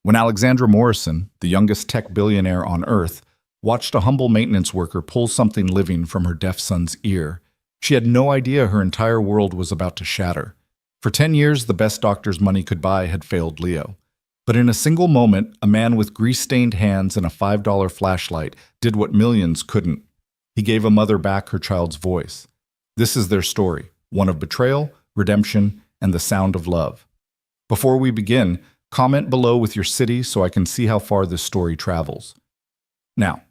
When Alexandra Morrison, the youngest tech billionaire on Earth, watched a humble maintenance worker pull something living from her deaf son's ear, she had no idea her entire world was about to shatter. For 10 years, the best doctors money could buy had failed Leo. But in a single moment, a man with grease-stained hands and a $5 flashlight did what millions couldn't. He gave a mother back her child's voice. This is their story, one of betrayal, redemption, and the sound of love. Before we begin, comment below with your city so I can see how far this story travels. Now,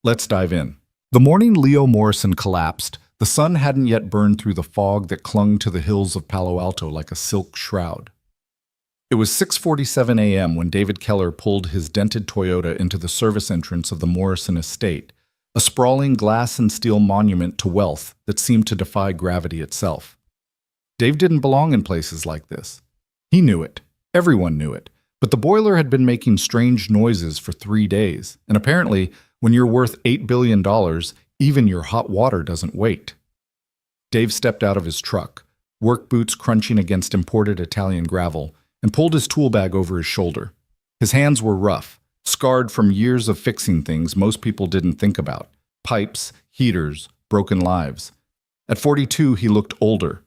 let's dive in. The morning Leo Morrison collapsed, the sun hadn't yet burned through the fog that clung to the hills of Palo Alto like a silk shroud. It was 6:47 a.m. when David Keller pulled his dented Toyota into the service entrance of the Morrison estate, a sprawling glass and steel monument to wealth that seemed to defy gravity itself. Dave didn't belong in places like this. He knew it. Everyone knew it. But the boiler had been making strange noises for 3 days, and apparently, when you're worth $8 billion, even your hot water doesn't wait. Dave stepped out of his truck, work boots crunching against imported Italian gravel, and pulled his tool bag over his shoulder. His hands were rough, scarred from years of fixing things most people didn't think about: pipes, heaters, broken lives. At 42, he looked older.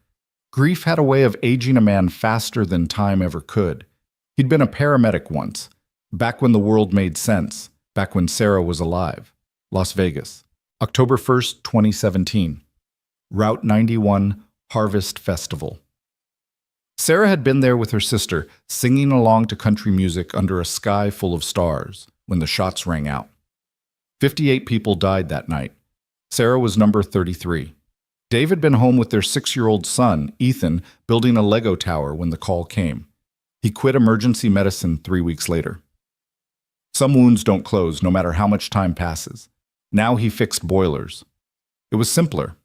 Grief had a way of aging a man faster than time ever could. He'd been a paramedic once, back when the world made sense, back when Sarah was alive. Las Vegas, October 1st, 2017. Route 91, Harvest Festival. Sarah had been there with her sister, singing along to country music under a sky full of stars, when the shots rang out. 58 people died that night. Sarah was number 33. Dave had been home with their 6-year-old son, Ethan, building a Lego tower when the call came. He quit emergency medicine 3 weeks later. Some wounds don't close, no matter how much time passes. Now he fixed boilers. It was simpler.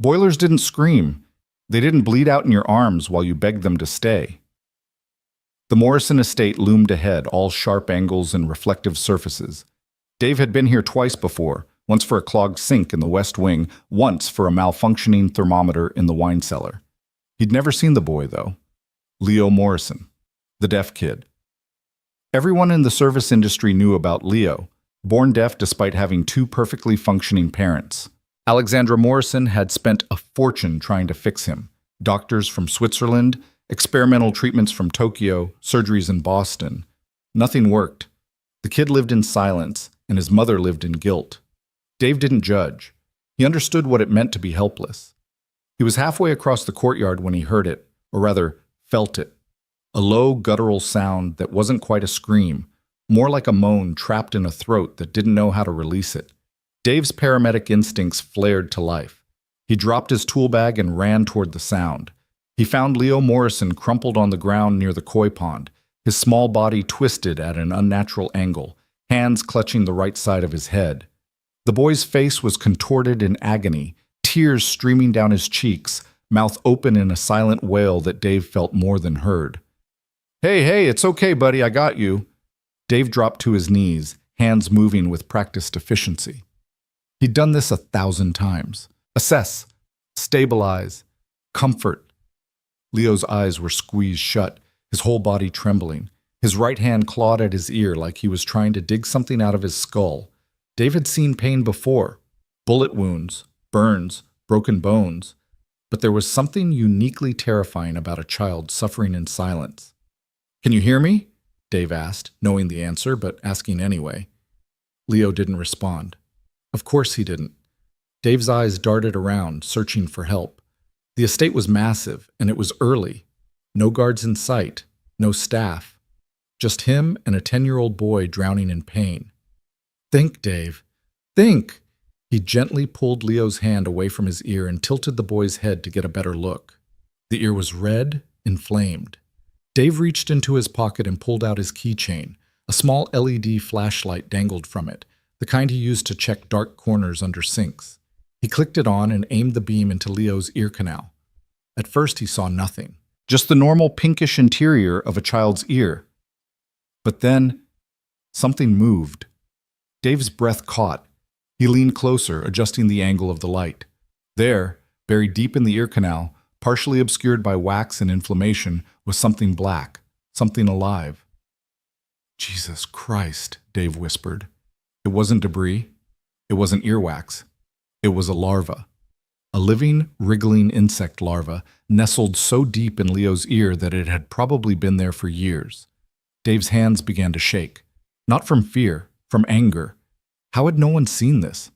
Boilers didn't scream. They didn't bleed out in your arms while you begged them to stay. The Morrison estate loomed ahead, all sharp angles and reflective surfaces. Dave had been here twice before, once for a clogged sink in the West Wing, once for a malfunctioning thermometer in the wine cellar. He'd never seen the boy, though. Leo Morrison, the deaf kid. Everyone in the service industry knew about Leo, born deaf despite having 2 perfectly functioning parents. Alexandra Morrison had spent a fortune trying to fix him. Doctors from Switzerland, experimental treatments from Tokyo, surgeries in Boston. Nothing worked. The kid lived in silence, and his mother lived in guilt. Dave didn't judge. He understood what it meant to be helpless. He was halfway across the courtyard when he heard it, or rather, felt it. A low, guttural sound that wasn't quite a scream, more like a moan trapped in a throat that didn't know how to release it. Dave's paramedic instincts flared to life. He dropped his tool bag and ran toward the sound. He found Leo Morrison crumpled on the ground near the koi pond, his small body twisted at an unnatural angle, hands clutching the right side of his head. The boy's face was contorted in agony, tears streaming down his cheeks, mouth open in a silent wail that Dave felt more than heard. Hey, it's okay, buddy, I got you." Dave dropped to his knees, hands moving with practiced efficiency. He'd done this 1,000 times. Assess, stabilize, comfort. Leo's eyes were squeezed shut, his whole body trembling. His right hand clawed at his ear like he was trying to dig something out of his skull. Dave had seen pain before: bullet wounds, burns, broken bones. But there was something uniquely terrifying about a child suffering in silence. "Can you hear me?" Dave asked, knowing the answer, but asking anyway. Leo didn't respond. Of course he didn't. Dave's eyes darted around, searching for help. The estate was massive, and it was early. No guards in sight, no staff. Just him and a 10-year-old boy drowning in pain. "Think, Dave. Think!" He gently pulled Leo's hand away from his ear and tilted the boy's head to get a better look. The ear was red, inflamed. Dave reached into his pocket and pulled out his keychain. A small LED flashlight dangled from it, the kind he used to check dark corners under sinks. He clicked it on and aimed the beam into Leo's ear canal. At first he saw nothing, just the normal pinkish interior of a child's ear. But then, something moved. Dave's breath caught. He leaned closer, adjusting the angle of the light. There, buried deep in the ear canal, partially obscured by wax and inflammation, was something black, something alive. Jesus Christ, Dave whispered. It wasn't debris. It wasn't earwax. It was a larva. A living, wriggling insect larva nestled so deep in Leo's ear that it had probably been there for years. Dave's hands began to shake. Not from fear, from anger. How had no one seen this?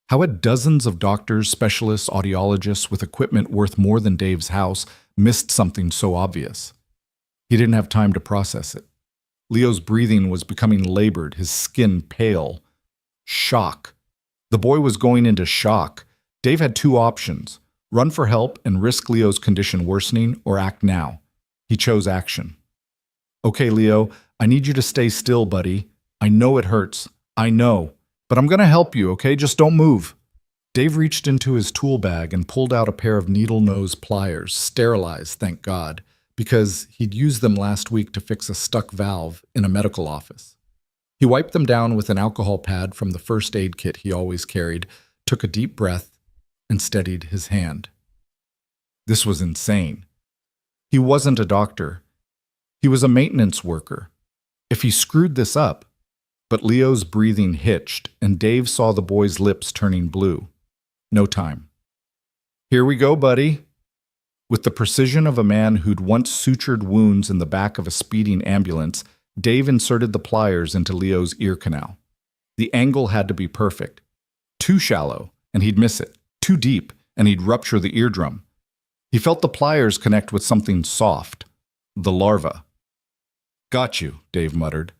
How had dozens of doctors, specialists, audiologists with equipment worth more than Dave's house missed something so obvious? He didn't have time to process it. Leo's breathing was becoming labored, his skin pale. Shock. The boy was going into shock. Dave had two options: run for help and risk Leo's condition worsening, or act now. He chose action. Okay, Leo, I need you to stay still, buddy. I know it hurts. I know. But I'm going to help you, okay? Just don't move. Dave reached into his tool bag and pulled out a pair of needle-nose pliers, sterilized, thank God, because he'd used them last week to fix a stuck valve in a medical office. He wiped them down with an alcohol pad from the first aid kit he always carried, took a deep breath, and steadied his hand. This was insane. He wasn't a doctor. He was a maintenance worker. If he screwed this up... But Leo's breathing hitched, and Dave saw the boy's lips turning blue. No time. Here we go, buddy. With the precision of a man who'd once sutured wounds in the back of a speeding ambulance, Dave inserted the pliers into Leo's ear canal. The angle had to be perfect. Too shallow, and he'd miss it. Too deep, and he'd rupture the eardrum. He felt the pliers connect with something soft. The larva. Got you, Dave muttered.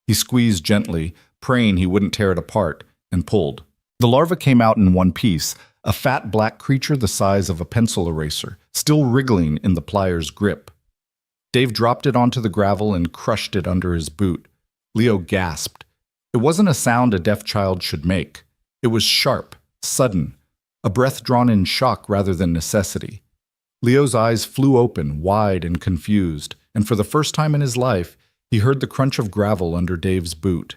He squeezed gently, praying he wouldn't tear it apart, and pulled. The larva came out in one piece, a fat black creature the size of a pencil eraser, still wriggling in the pliers' grip. Dave dropped it onto the gravel and crushed it under his boot. Leo gasped. It wasn't a sound a deaf child should make. It was sharp, sudden, a breath drawn in shock rather than necessity. Leo's eyes flew open, wide and confused, and for the first time in his life, he heard the crunch of gravel under Dave's boot.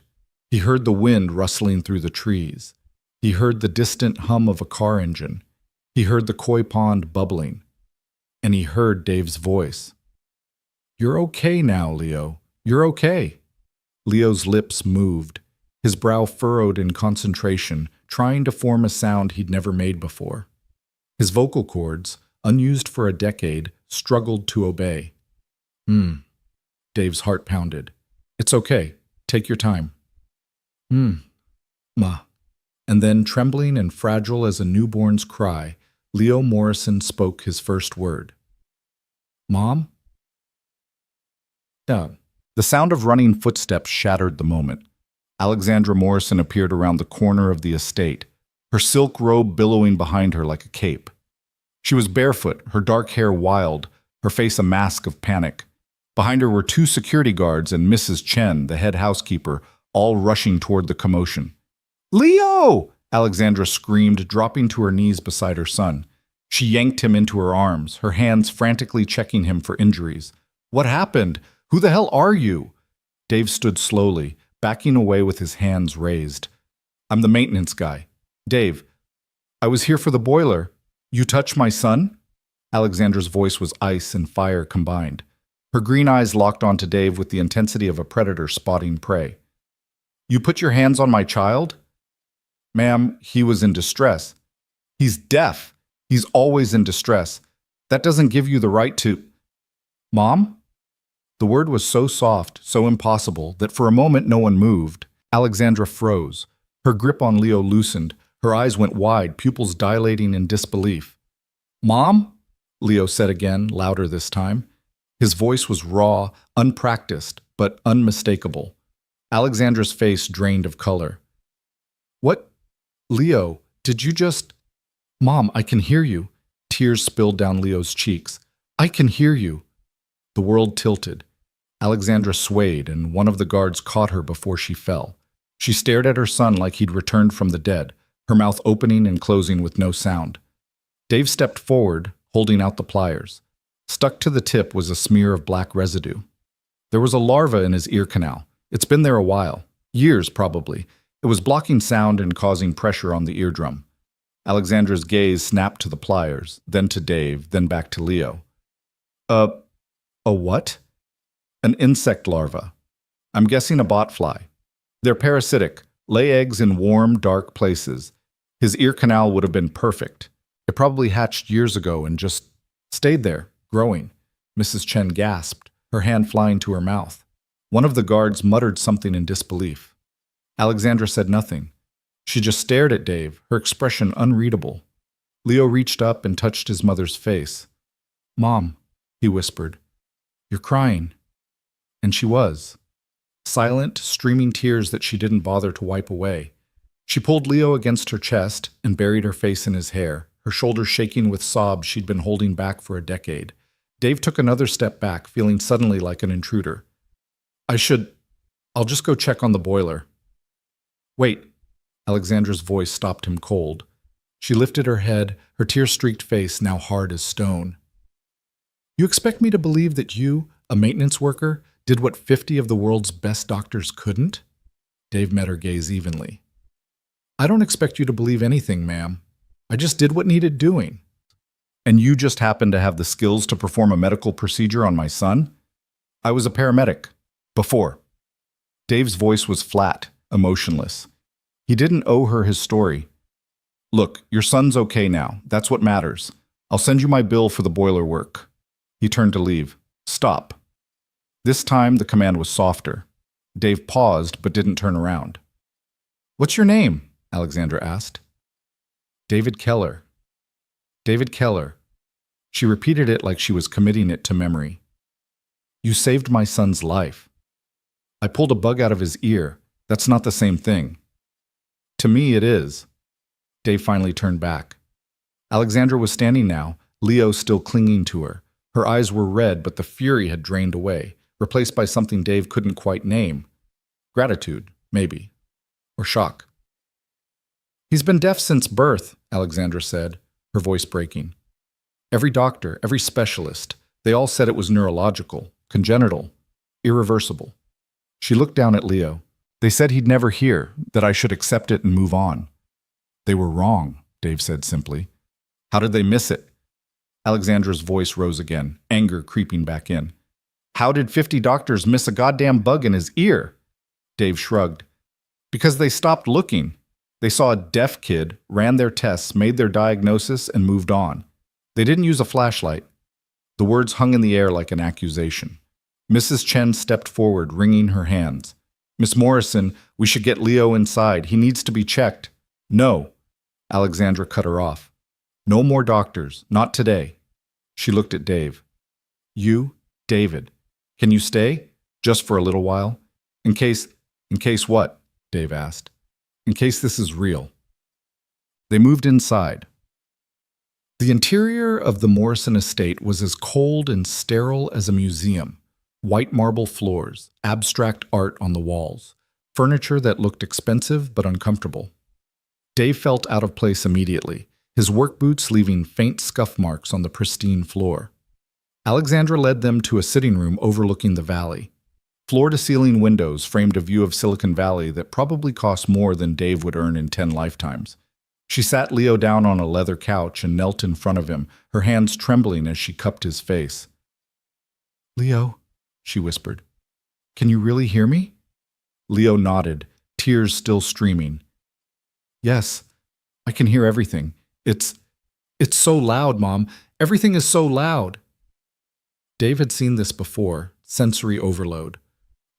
He heard the wind rustling through the trees. He heard the distant hum of a car engine. He heard the koi pond bubbling. And he heard Dave's voice. You're okay now, Leo. You're okay. Leo's lips moved, his brow furrowed in concentration, trying to form a sound he'd never made before. His vocal cords, unused for a decade, struggled to obey. Dave's heart pounded. It's okay. Take your time. Ma. And then, trembling and fragile as a newborn's cry, Leo Morrison spoke his first word. Mom? The sound of running footsteps shattered the moment. Alexandra Morrison appeared around the corner of the estate, her silk robe billowing behind her like a cape. She was barefoot, her dark hair wild, her face a mask of panic. Behind her were two security guards and Mrs. Chen, the head housekeeper, all rushing toward the commotion. Leo! Alexandra screamed, dropping to her knees beside her son. She yanked him into her arms, her hands frantically checking him for injuries. What happened? Who the hell are you? Dave stood slowly, backing away with his hands raised. I'm the maintenance guy. Dave, I was here for the boiler. You touched my son? Alexandra's voice was ice and fire combined. Her green eyes locked onto Dave with the intensity of a predator spotting prey. You put your hands on my child? Ma'am, he was in distress. He's deaf. He's always in distress. That doesn't give you the right to... Mom? The word was so soft, so impossible, that for a moment no one moved. Alexandra froze. Her grip on Leo loosened. Her eyes went wide, pupils dilating in disbelief. Mom? Leo said again, louder this time. His voice was raw, unpracticed, but unmistakable. Alexandra's face drained of color. What? Leo, did you just... Mom, I can hear you. Tears spilled down Leo's cheeks. I can hear you. The world tilted. Alexandra swayed, and one of the guards caught her before she fell. She stared at her son like he'd returned from the dead, her mouth opening and closing with no sound. Dave stepped forward, holding out the pliers. Stuck to the tip was a smear of black residue. There was a larva in his ear canal. It's been there a while. Years, probably. It was blocking sound and causing pressure on the eardrum. Alexandra's gaze snapped to the pliers, then to Dave, then back to Leo. A what? An insect larva. I'm guessing a botfly. They're parasitic, lay eggs in warm, dark places. His ear canal would have been perfect. It probably hatched years ago and just stayed there, growing. Mrs. Chen gasped, her hand flying to her mouth. One of the guards muttered something in disbelief. Alexandra said nothing. She just stared at Dave, her expression unreadable. Leo reached up and touched his mother's face. "Mom," he whispered, "you're crying." And she was. Silent, streaming tears that she didn't bother to wipe away. She pulled Leo against her chest and buried her face in his hair, her shoulders shaking with sobs she'd been holding back for a decade. Dave took another step back, feeling suddenly like an intruder. I'll just go check on the boiler." "Wait." Alexandra's voice stopped him cold. She lifted her head, her tear-streaked face now hard as stone. "You expect me to believe that you, a maintenance worker, did what 50 of the world's best doctors couldn't?" Dave met her gaze evenly. "I don't expect you to believe anything, ma'am. I just did what needed doing." "And you just happened to have the skills to perform a medical procedure on my son?" "I was a paramedic. Before." Dave's voice was flat, emotionless. He didn't owe her his story. "Look, your son's okay now. That's what matters. I'll send you my bill for the boiler work." He turned to leave. "Stop." This time, the command was softer. Dave paused, but didn't turn around. "What's your name?" Alexandra asked. "David Keller." "David Keller." She repeated it like she was committing it to memory. "You saved my son's life." "I pulled a bug out of his ear. That's not the same thing." "To me, it is." Dave finally turned back. Alexandra was standing now, Leo still clinging to her. Her eyes were red, but the fury had drained away, replaced by something Dave couldn't quite name. Gratitude, maybe. Or shock. "He's been deaf since birth," Alexandra said, her voice breaking. "Every doctor, every specialist, they all said it was neurological, congenital, irreversible." She looked down at Leo. "They said he'd never hear, that I should accept it and move on." "They were wrong," Dave said simply. "How did they miss it?" Alexandra's voice rose again, anger creeping back in. "How did 50 doctors miss a goddamn bug in his ear?" Dave shrugged. "Because they stopped looking. They saw a deaf kid, ran their tests, made their diagnosis, and moved on. They didn't use a flashlight." The words hung in the air like an accusation. Mrs. Chen stepped forward, wringing her hands. "Miss Morrison, we should get Leo inside. He needs to be checked." "No." Alexandra cut her off. "No more doctors. Not today." She looked at Dave. "You, David, can you stay? Just for a little while? In case what?" Dave asked. "In case this is real." They moved inside. The interior of the Morrison estate was as cold and sterile as a museum. White marble floors, abstract art on the walls, furniture that looked expensive but uncomfortable. Dave felt out of place immediately, his work boots leaving faint scuff marks on the pristine floor. Alexandra led them to a sitting room overlooking the valley. Floor-to-ceiling windows framed a view of Silicon Valley that probably cost more than Dave would earn in 10 lifetimes. She sat Leo down on a leather couch and knelt in front of him, her hands trembling as she cupped his face. "Leo," she whispered, "can you really hear me?" Leo nodded, tears still streaming. "Yes, I can hear everything. It's so loud, Mom. Everything is so loud." Dave had seen this before, sensory overload.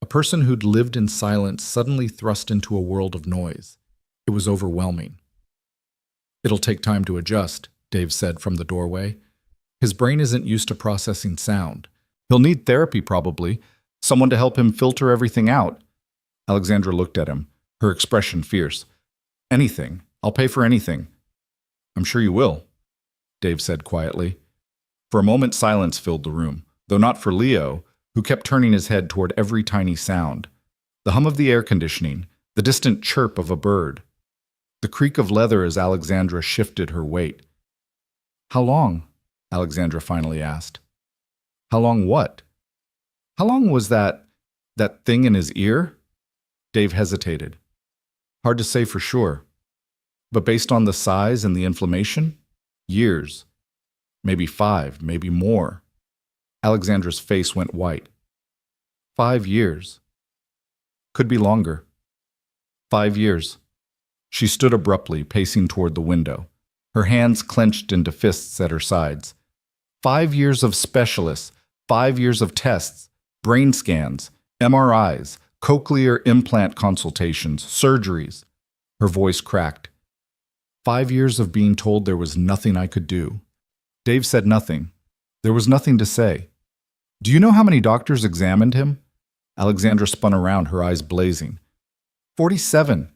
A person who'd lived in silence suddenly thrust into a world of noise. It was overwhelming. "It'll take time to adjust," Dave said from the doorway. "His brain isn't used to processing sound. He'll need therapy probably, someone to help him filter everything out." Alexandra looked at him, her expression fierce. "Anything. I'll pay for anything." "I'm sure you will," Dave said quietly. For a moment silence filled the room, though not for Leo, who kept turning his head toward every tiny sound. The hum of the air conditioning, the distant chirp of a bird, the creak of leather as Alexandra shifted her weight. "How long?" Alexandra finally asked. "How long what?" "How long was that thing in his ear?" Dave hesitated. "Hard to say for sure. But based on the size and the inflammation, years. Maybe 5, maybe more." Alexandra's face went white. 5 years. Could be longer. 5 years. She stood abruptly, pacing toward the window, her hands clenched into fists at her sides. 5 years of specialists, 5 years of tests, brain scans, MRIs, cochlear implant consultations, surgeries. Her voice cracked. 5 years of being told there was nothing I could do. Dave said nothing. There was nothing to say. Do you know how many doctors examined him? Alexandra spun around, her eyes blazing. 47.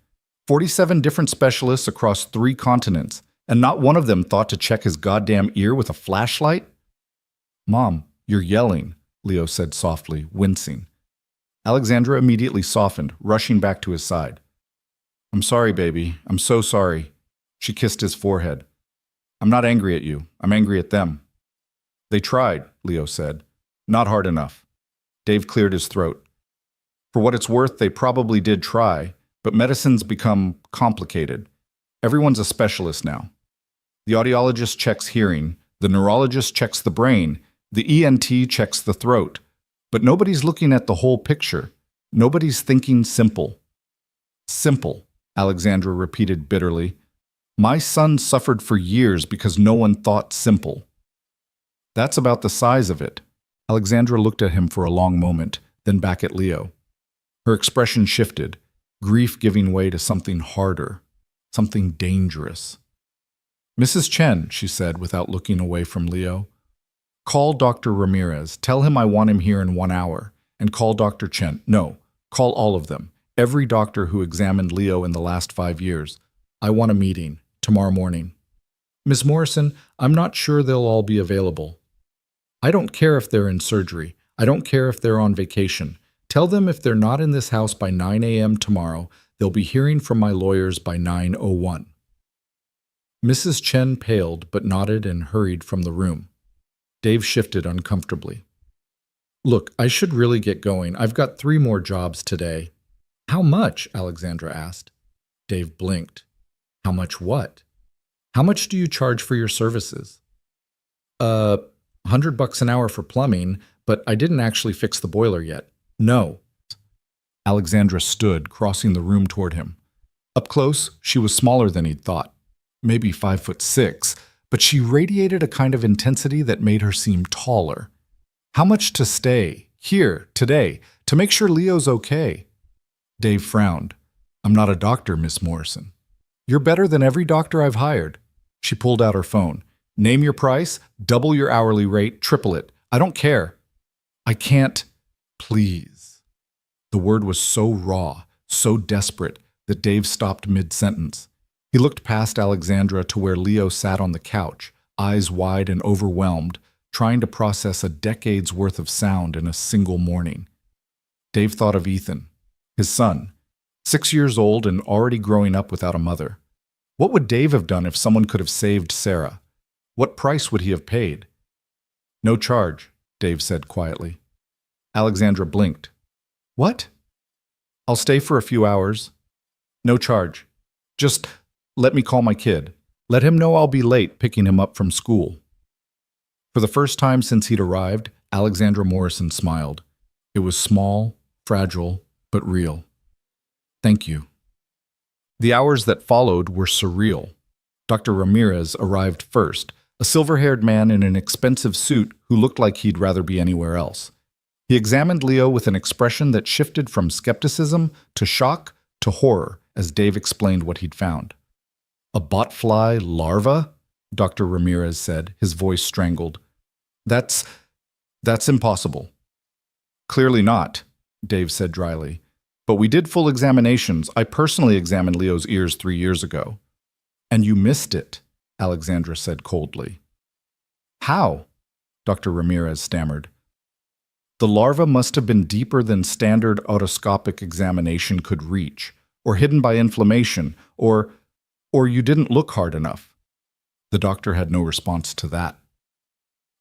47 different specialists across 3 continents, and not one of them thought to check his goddamn ear with a flashlight? Mom, you're yelling, Leo said softly, wincing. Alexandra immediately softened, rushing back to his side. I'm sorry, baby. I'm so sorry. She kissed his forehead. I'm not angry at you. I'm angry at them. They tried, Leo said. Not hard enough. Dave cleared his throat. For what it's worth, they probably did try, but medicine's become complicated. Everyone's a specialist now. The audiologist checks hearing, the neurologist checks the brain, the ENT checks the throat. But nobody's looking at the whole picture. Nobody's thinking simple. Simple, Alexandra repeated bitterly. My son suffered for years because no one thought simple. That's about the size of it. Alexandra looked at him for a long moment, then back at Leo. Her expression shifted, grief giving way to something harder, something dangerous. Mrs. Chen, she said without looking away from Leo, call Dr. Ramirez. Tell him I want him here in 1 hour. And call Dr. Chen. No, call all of them. Every doctor who examined Leo in the last 5 years. I want a meeting. Tomorrow morning. Ms. Morrison, I'm not sure they'll all be available. I don't care if they're in surgery. I don't care if they're on vacation. Tell them if they're not in this house by 9 a.m. tomorrow, they'll be hearing from my lawyers by 9:01. Mrs. Chen paled but nodded and hurried from the room. Dave shifted uncomfortably. Look, I should really get going. I've got 3 more jobs today. How much? Alexandra asked. Dave blinked. How much what? How much do you charge for your services? $100 an hour for plumbing, but I didn't actually fix the boiler yet. No. Alexandra stood, crossing the room toward him. Up close, she was smaller than he'd thought. Maybe 5'6", but she radiated a kind of intensity that made her seem taller. How much to stay, here, today, to make sure Leo's okay? Dave frowned. I'm not a doctor, Miss Morrison. You're better than every doctor I've hired. She pulled out her phone. Name your price, double your hourly rate, triple it. I don't care. I can't. Please. The word was so raw, so desperate, that Dave stopped mid-sentence. He looked past Alexandra to where Leo sat on the couch, eyes wide and overwhelmed, trying to process a decade's worth of sound in a single morning. Dave thought of Ethan, his son, 6 years old and already growing up without a mother. What would Dave have done if someone could have saved Sarah? What price would he have paid? No charge, Dave said quietly. Alexandra blinked. What? I'll stay for a few hours. No charge. Just let me call my kid. Let him know I'll be late picking him up from school. For the first time since he'd arrived, Alexandra Morrison smiled. It was small, fragile, but real. Thank you. The hours that followed were surreal. Dr. Ramirez arrived first, a silver-haired man in an expensive suit who looked like he'd rather be anywhere else. He examined Leo with an expression that shifted from skepticism to shock to horror as Dave explained what he'd found. A botfly larva? Dr. Ramirez said, his voice strangled. That's impossible. Clearly not, Dave said dryly. But we did full examinations. I personally examined Leo's ears 3 years ago. And you missed it, Alexandra said coldly. How? Dr. Ramirez stammered. The larva must have been deeper than standard otoscopic examination could reach, or hidden by inflammation, or you didn't look hard enough. The doctor had no response to that.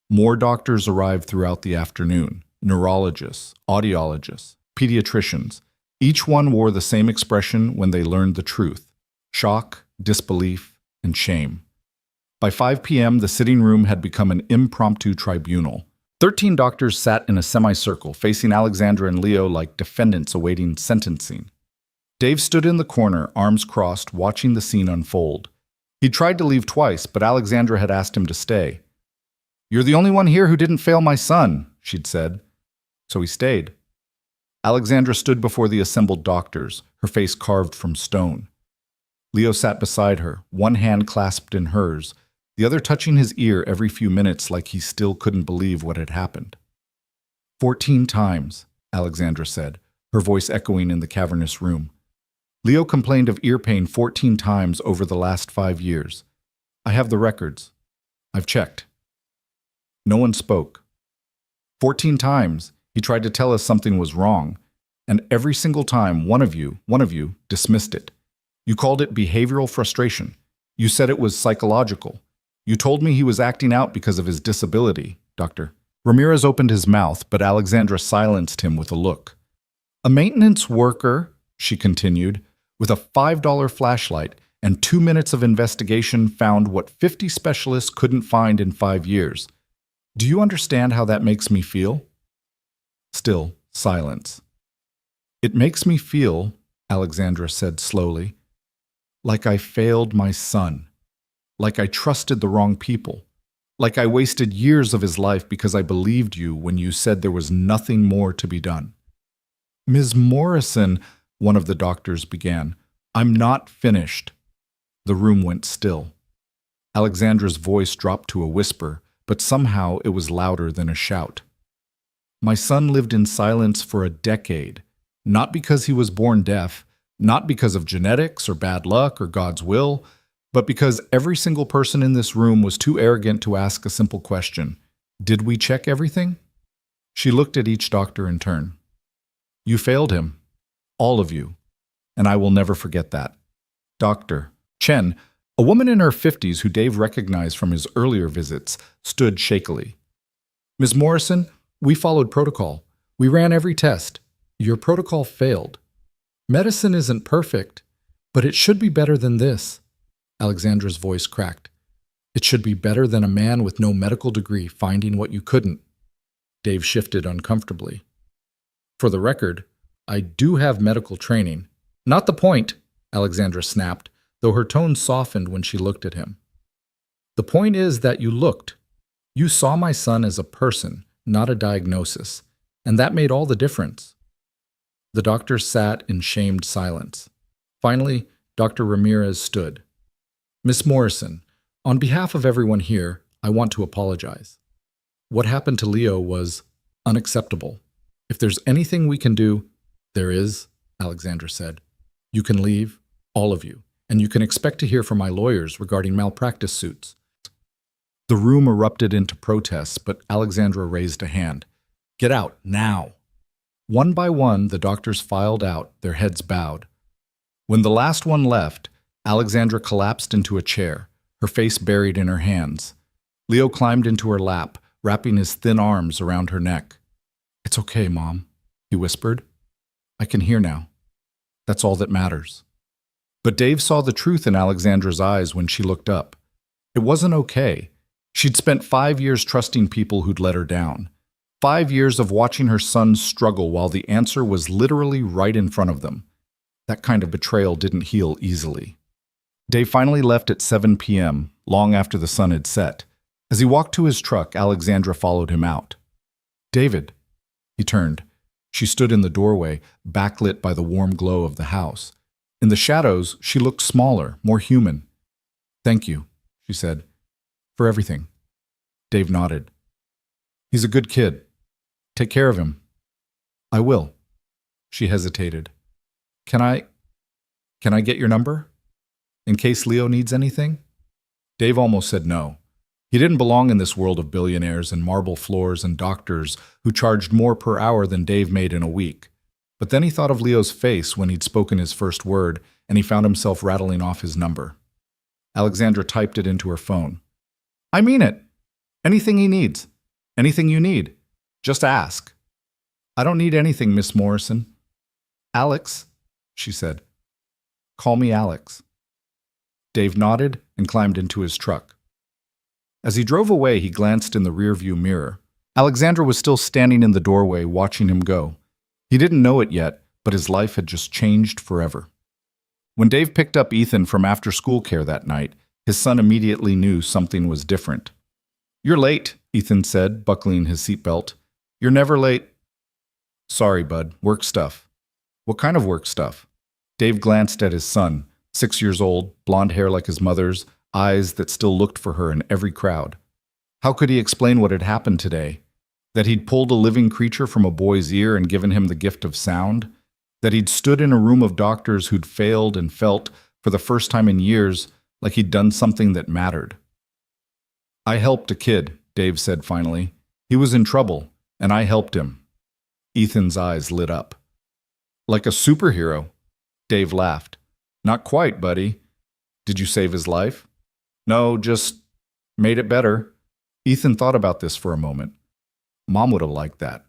More doctors arrived throughout the afternoon, neurologists, audiologists, pediatricians. Each one wore the same expression when they learned the truth: shock, disbelief, and shame. By 5 p.m., the sitting room had become an impromptu tribunal. 13 doctors sat in a semicircle, facing Alexandra and Leo like defendants awaiting sentencing. Dave stood in the corner, arms crossed, watching the scene unfold. He'd tried to leave twice, but Alexandra had asked him to stay. "You're the only one here who didn't fail my son," she'd said. So he stayed. Alexandra stood before the assembled doctors, her face carved from stone. Leo sat beside her, one hand clasped in hers, the other touching his ear every few minutes like he still couldn't believe what had happened. 14 times, Alexandra said, her voice echoing in the cavernous room. Leo complained of ear pain 14 times over the last 5 years. I have the records. I've checked. No one spoke. 14 times, he tried to tell us something was wrong, and every single time one of you dismissed it. You called it behavioral frustration. You said it was psychological. You told me he was acting out because of his disability, Doctor. Ramirez opened his mouth, but Alexandra silenced him with a look. A maintenance worker, she continued, with a $5 flashlight and 2 minutes of investigation found what 50 specialists couldn't find in 5 years. Do you understand how that makes me feel? Still, silence. It makes me feel, Alexandra said slowly, like I failed my son, like I trusted the wrong people, like I wasted years of his life because I believed you when you said there was nothing more to be done. Ms. Morrison, one of the doctors began, I'm not finished. The room went still. Alexandra's voice dropped to a whisper, but somehow it was louder than a shout. My son lived in silence for a decade, not because he was born deaf, not because of genetics or bad luck or God's will, but because every single person in this room was too arrogant to ask a simple question. Did we check everything? She looked at each doctor in turn. You failed him, all of you, and I will never forget that. Dr. Chen, a woman in her 50s who Dave recognized from his earlier visits, stood shakily. Ms. Morrison, we followed protocol. We ran every test. Your protocol failed. Medicine isn't perfect, but it should be better than this. Alexandra's voice cracked. It should be better than a man with no medical degree finding what you couldn't. Dave shifted uncomfortably. For the record, I do have medical training. Not the point, Alexandra snapped, though her tone softened when she looked at him. The point is that you looked. You saw my son as a person, not a diagnosis, and that made all the difference. The doctors sat in shamed silence. Finally, Dr. Ramirez stood. Miss Morrison, on behalf of everyone here, I want to apologize. What happened to Leo was unacceptable. If there's anything we can do, there is, Alexandra said. You can leave, all of you, and you can expect to hear from my lawyers regarding malpractice suits. The room erupted into protests, but Alexandra raised a hand. Get out, now. One by one, the doctors filed out, their heads bowed. When the last one left, Alexandra collapsed into a chair, her face buried in her hands. Leo climbed into her lap, wrapping his thin arms around her neck. It's okay, Mom, he whispered. I can hear now. That's all that matters. But Dave saw the truth in Alexandra's eyes when she looked up. It wasn't okay. She'd spent 5 years trusting people who'd let her down. 5 years of watching her son struggle while the answer was literally right in front of them. That kind of betrayal didn't heal easily. Dave finally left at 7 p.m., long after the sun had set. As he walked to his truck, Alexandra followed him out. David. He turned. She stood in the doorway, backlit by the warm glow of the house. In the shadows, she looked smaller, more human. Thank you, she said, for everything. Dave nodded. He's a good kid. Take care of him. I will. She hesitated. Can I get your number? In case Leo needs anything? Dave almost said no. He didn't belong in this world of billionaires and marble floors and doctors who charged more per hour than Dave made in a week. But then he thought of Leo's face when he'd spoken his first word, and he found himself rattling off his number. Alexandra typed it into her phone. I mean it. Anything he needs. Anything you need. Just ask. I don't need anything, Miss Morrison. Alex, she said. Call me Alex. Dave nodded and climbed into his truck. As he drove away, he glanced in the rearview mirror. Alexandra was still standing in the doorway watching him go. He didn't know it yet, but his life had just changed forever. When Dave picked up Ethan from after-school care that night, his son immediately knew something was different. "You're late," Ethan said, buckling his seatbelt. "You're never late." "Sorry, bud. Work stuff." "What kind of work stuff?" Dave glanced at his son, 6 years old, blonde hair like his mother's, eyes that still looked for her in every crowd. How could he explain what had happened today? That he'd pulled a living creature from a boy's ear and given him the gift of sound? That he'd stood in a room of doctors who'd failed and felt, for the first time in years, like he'd done something that mattered? "I helped a kid," Dave said finally. "He was in trouble, and I helped him." Ethan's eyes lit up. "Like a superhero?" Dave laughed. "Not quite, buddy." "Did you save his life?" "No, just made it better." Ethan thought about this for a moment. Mom would have liked that.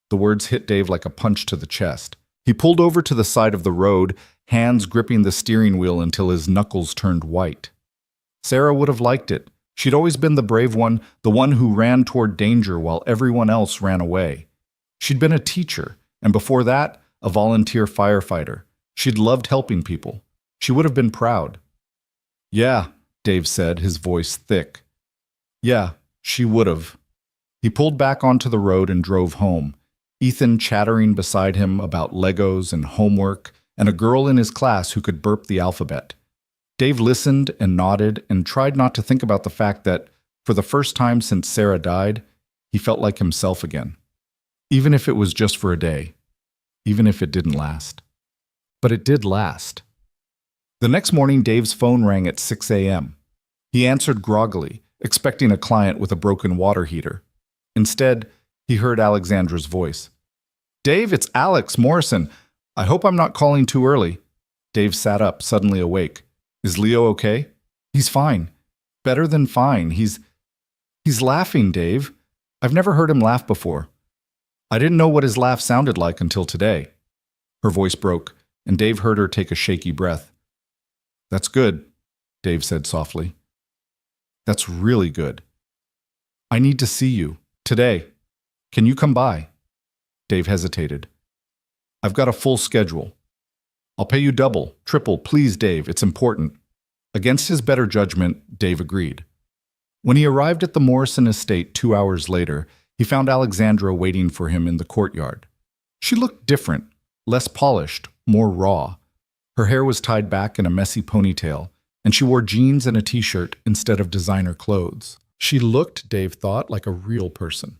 The words hit Dave like a punch to the chest. He pulled over to the side of the road, hands gripping the steering wheel until his knuckles turned white. Sarah would have liked it. She'd always been the brave one, the one who ran toward danger while everyone else ran away. She'd been a teacher, and before that, a volunteer firefighter. She'd loved helping people. She would have been proud. "Yeah," Dave said, his voice thick. "Yeah, she would have." He pulled back onto the road and drove home, Ethan chattering beside him about Legos and homework, and a girl in his class who could burp the alphabet. Dave listened and nodded and tried not to think about the fact that, for the first time since Sarah died, he felt like himself again. Even if it was just for a day. Even if it didn't last. But it did last. The next morning, Dave's phone rang at 6 a.m. He answered groggily, expecting a client with a broken water heater. Instead, he heard Alexandra's voice. "Dave, it's Alex Morrison. I hope I'm not calling too early." Dave sat up, suddenly awake. "Is Leo okay?" "He's fine. Better than fine. He's laughing, Dave. I've never heard him laugh before. I didn't know what his laugh sounded like until today." Her voice broke, and Dave heard her take a shaky breath. "That's good," Dave said softly. "That's really good. I need to see you. Today. Can you come by?" Dave hesitated. "I've got a full schedule." "I'll pay you double, triple, please, Dave. It's important." Against his better judgment, Dave agreed. When he arrived at the Morrison estate 2 hours later, he found Alexandra waiting for him in the courtyard. She looked different, less polished, more raw. Her hair was tied back in a messy ponytail, and she wore jeans and a t-shirt instead of designer clothes. She looked, Dave thought, like a real person.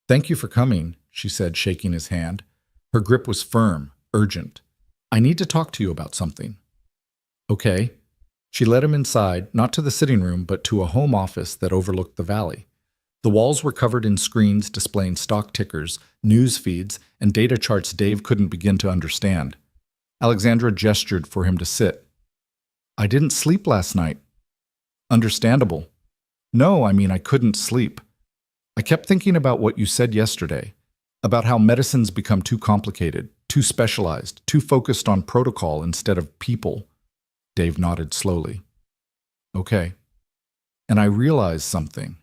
"Thank you for coming," she said, shaking his hand. Her grip was firm, urgent. "I need to talk to you about something." "Okay." She led him inside, not to the sitting room, but to a home office that overlooked the valley. The walls were covered in screens displaying stock tickers, news feeds, and data charts Dave couldn't begin to understand. Alexandra gestured for him to sit. "I didn't sleep last night." "Understandable." "No, I couldn't sleep. I kept thinking about what you said yesterday, about how medicine's become too complicated, too specialized, too focused on protocol instead of people." Dave nodded slowly. "Okay." "And I realized something."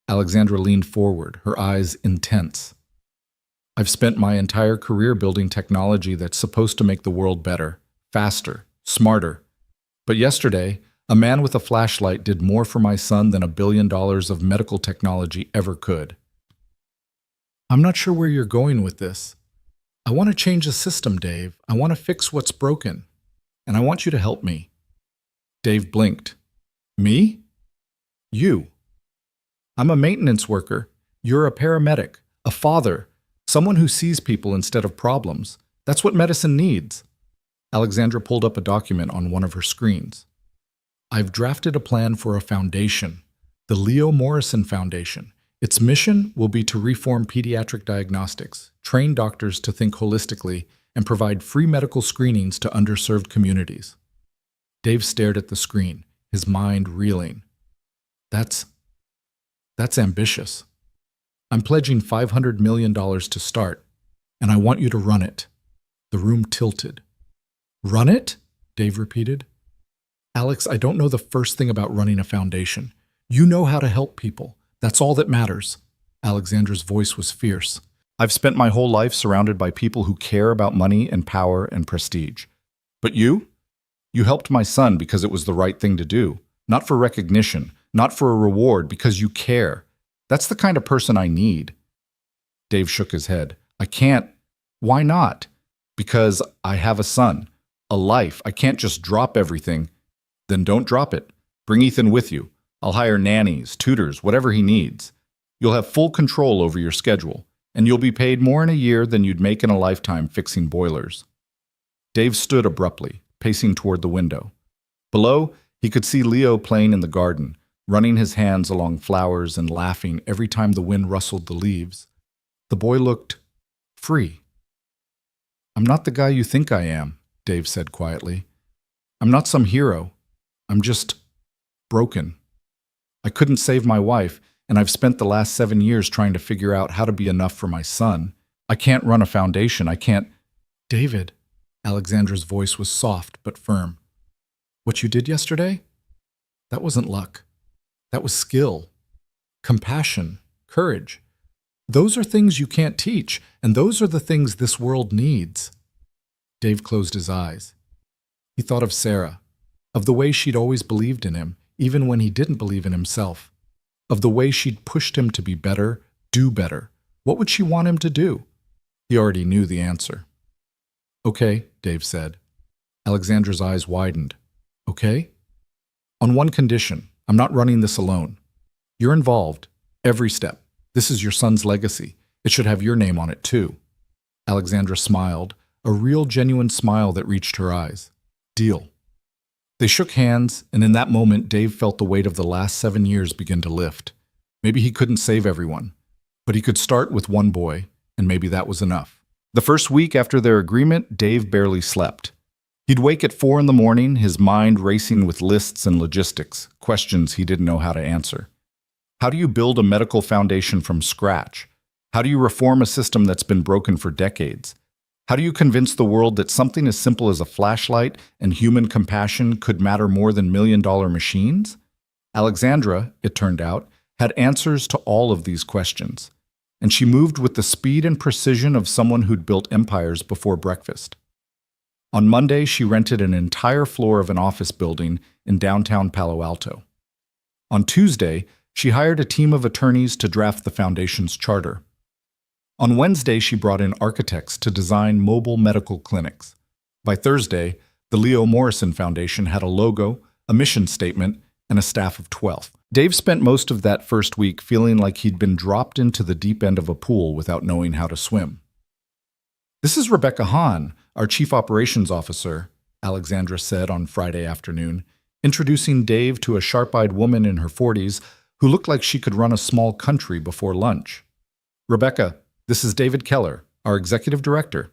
Alexandra leaned forward, her eyes intense. "I've spent my entire career building technology that's supposed to make the world better, faster, smarter. But yesterday, a man with a flashlight did more for my son than $1 billion of medical technology ever could." "I'm not sure where you're going with this. I want to change the system, Dave. I want to fix what's broken. And I want you to help me." Dave blinked. "Me?" "You. I'm a maintenance worker. You're a paramedic, a father, someone who sees people instead of problems. That's what medicine needs." Alexandra pulled up a document on one of her screens. "I've drafted a plan for a foundation, the Leo Morrison Foundation. Its mission will be to reform pediatric diagnostics, train doctors to think holistically, and provide free medical screenings to underserved communities." Dave stared at the screen, his mind reeling. That's ambitious. "I'm pledging $500 million to start, and I want you to run it." The room tilted. "Run it?" Dave repeated. "Alex, I don't know the first thing about running a foundation. You know how to help people. That's all that matters." Alexandra's voice was fierce. I've spent my whole life surrounded by people who care about money and power and prestige. But you? You helped my son because it was the right thing to do. Not for recognition, not for a reward, because you care. That's the kind of person I need. Dave shook his head. I can't. Why not? Because I have a son, a life. I can't just drop everything. Then don't drop it. Bring Ethan with you. I'll hire nannies, tutors, whatever he needs. You'll have full control over your schedule, and you'll be paid more in a year than you'd make in a lifetime fixing boilers. Dave stood abruptly, pacing toward the window. Below, he could see Leo playing in the garden, running his hands along flowers and laughing every time the wind rustled the leaves. The boy looked free. I'm not the guy you think I am, Dave said quietly. I'm not some hero. I'm just broken. I couldn't save my wife, and I've spent the last 7 years trying to figure out how to be enough for my son. I can't run a foundation. I can't... David, Alexandra's voice was soft but firm. What you did yesterday? That wasn't luck. That was skill, compassion, courage. Those are things you can't teach, and those are the things this world needs. Dave closed his eyes. He thought of Sarah, of the way she'd always believed in him, even when he didn't believe in himself, of the way she'd pushed him to be better, do better. What would she want him to do? He already knew the answer. Okay, Dave said. Alexandra's eyes widened. Okay? On one condition. I'm not running this alone. You're involved. Every step. This is your son's legacy. It should have your name on it, too. Alexandra smiled, a real genuine smile that reached her eyes. Deal. They shook hands, and in that moment, Dave felt the weight of the last 7 years begin to lift. Maybe he couldn't save everyone, but he could start with one boy, and maybe that was enough. The first week after their agreement, Dave barely slept. He'd wake at 4 in the morning, his mind racing with lists and logistics, questions he didn't know how to answer. How do you build a medical foundation from scratch? How do you reform a system that's been broken for decades? How do you convince the world that something as simple as a flashlight and human compassion could matter more than million-dollar machines? Alexandra, it turned out, had answers to all of these questions, and she moved with the speed and precision of someone who'd built empires before breakfast. On Monday, she rented an entire floor of an office building in downtown Palo Alto. On Tuesday, she hired a team of attorneys to draft the foundation's charter. On Wednesday, she brought in architects to design mobile medical clinics. By Thursday, the Leo Morrison Foundation had a logo, a mission statement, and a staff of 12. Dave spent most of that first week feeling like he'd been dropped into the deep end of a pool without knowing how to swim. This is Rebecca Hahn, our Chief Operations Officer, Alexandra said on Friday afternoon, introducing Dave to a sharp-eyed woman in her 40s who looked like she could run a small country before lunch. Rebecca, this is David Keller, our Executive Director.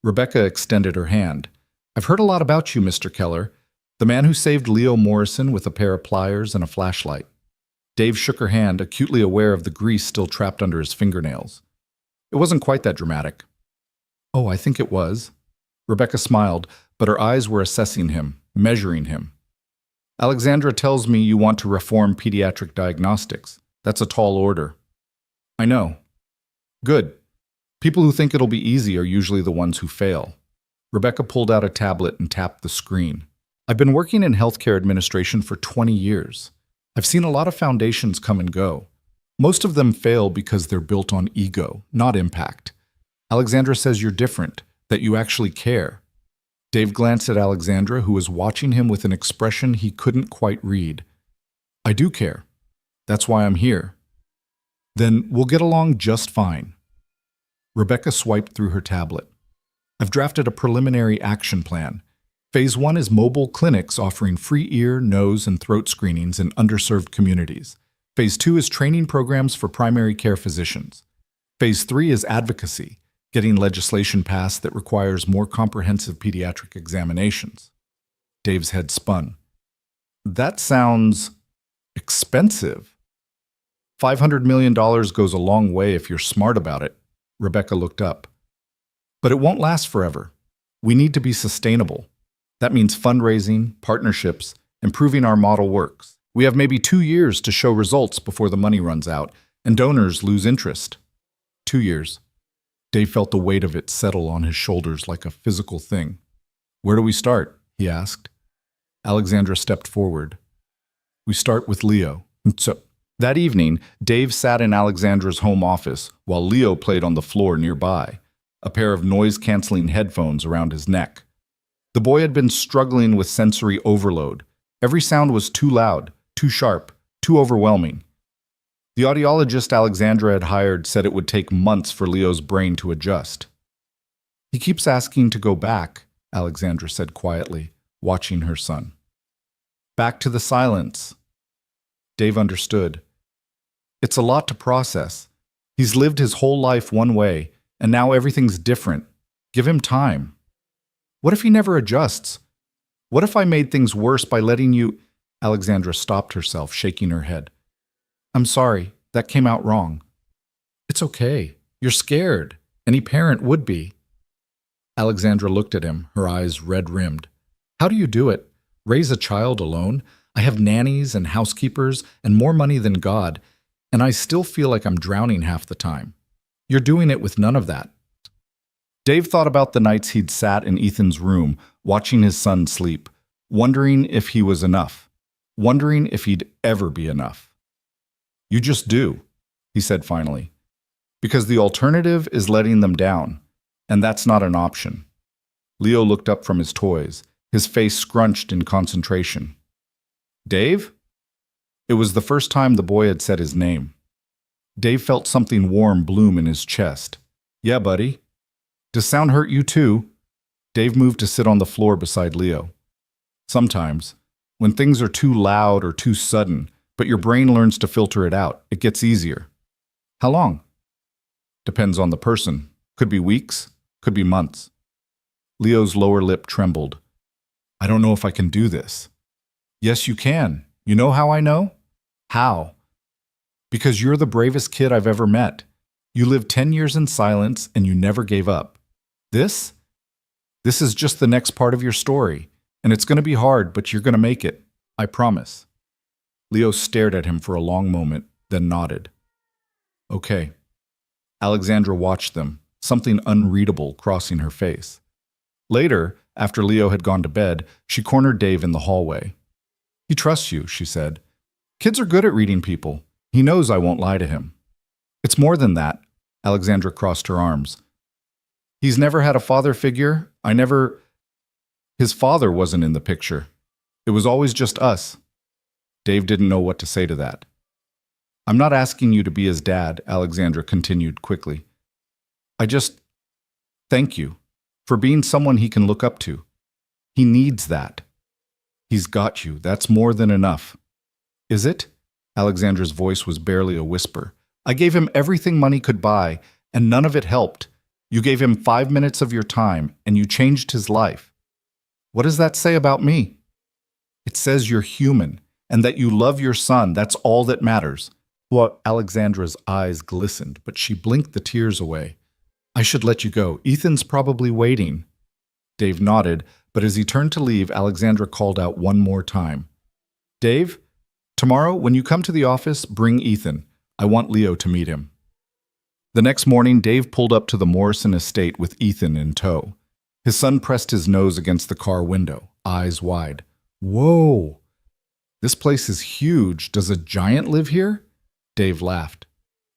Rebecca extended her hand. I've heard a lot about you, Mr. Keller, the man who saved Leo Morrison with a pair of pliers and a flashlight. Dave shook her hand, acutely aware of the grease still trapped under his fingernails. It wasn't quite that dramatic. Oh, I think it was. Rebecca smiled, but her eyes were assessing him, measuring him. Alexandra tells me you want to reform pediatric diagnostics. That's a tall order. I know. Good. People who think it'll be easy are usually the ones who fail. Rebecca pulled out a tablet and tapped the screen. I've been working in healthcare administration for 20 years. I've seen a lot of foundations come and go. Most of them fail because they're built on ego, not impact. Alexandra says you're different, that you actually care. Dave glanced at Alexandra, who was watching him with an expression he couldn't quite read. I do care. That's why I'm here. Then we'll get along just fine. Rebecca swiped through her tablet. I've drafted a preliminary action plan. Phase 1 is mobile clinics offering free ear, nose, and throat screenings in underserved communities. Phase 2 is training programs for primary care physicians. Phase 3 is advocacy, getting legislation passed that requires more comprehensive pediatric examinations. Dave's head spun. That sounds expensive. $500 million goes a long way if you're smart about it. Rebecca looked up. But it won't last forever. We need to be sustainable. That means fundraising, partnerships, and proving our model works. We have maybe 2 years to show results before the money runs out, and donors lose interest. 2 years. Dave felt the weight of it settle on his shoulders like a physical thing. Where do we start? He asked. Alexandra stepped forward. We start with Leo. So, that evening, Dave sat in Alexandra's home office while Leo played on the floor nearby, a pair of noise-canceling headphones around his neck. The boy had been struggling with sensory overload. Every sound was too loud, too sharp, too overwhelming. The audiologist Alexandra had hired said it would take months for Leo's brain to adjust. He keeps asking to go back, Alexandra said quietly, watching her son. Back to the silence. Dave understood. It's a lot to process. He's lived his whole life one way, and now everything's different. Give him time. What if he never adjusts? What if I made things worse by letting you... Alexandra stopped herself, shaking her head. I'm sorry, that came out wrong. It's okay. You're scared. Any parent would be. Alexandra looked at him, her eyes red-rimmed. How do you do it? Raise a child alone? I have nannies and housekeepers and more money than God, and I still feel like I'm drowning half the time. You're doing it with none of that. Dave thought about the nights he'd sat in Ethan's room, watching his son sleep, wondering if he was enough, wondering if he'd ever be enough. You just do, he said finally, because the alternative is letting them down, and that's not an option. Leo looked up from his toys, his face scrunched in concentration. Dave? It was the first time the boy had said his name. Dave felt something warm bloom in his chest. Yeah, buddy. Does sound hurt you too? Dave moved to sit on the floor beside Leo. Sometimes, when things are too loud or too sudden, but your brain learns to filter it out, it gets easier. How long? Depends on the person. Could be weeks, could be months. Leo's lower lip trembled. I don't know if I can do this. Yes, you can. You know how I know? How? Because you're the bravest kid I've ever met. You lived 10 years in silence and you never gave up. This is just the next part of your story, and it's going to be hard, but you're going to make it. I promise. Leo stared at him for a long moment, then nodded. Okay. Alexandra watched them, something unreadable crossing her face. Later, after Leo had gone to bed, she cornered Dave in the hallway. He trusts you, she said. Kids are good at reading people. He knows I won't lie to him. It's more than that. Alexandra crossed her arms. He's never had a father figure. His father wasn't in the picture. It was always just us. Dave didn't know what to say to that. I'm not asking you to be his dad, Alexandra continued quickly. Thank you for being someone he can look up to. He needs that. He's got you. That's more than enough. Is it? Alexandra's voice was barely a whisper. I gave him everything money could buy, and none of it helped. You gave him 5 minutes of your time, and you changed his life. What does that say about me? It says you're human, and that you love your son. That's all that matters. Well, Alexandra's eyes glistened, but she blinked the tears away. I should let you go. Ethan's probably waiting. Dave nodded, but as he turned to leave, Alexandra called out one more time. Dave, tomorrow, when you come to the office, bring Ethan. I want Leo to meet him. The next morning, Dave pulled up to the Morrison estate with Ethan in tow. His son pressed his nose against the car window, eyes wide. Whoa! This place is huge. Does a giant live here? Dave laughed.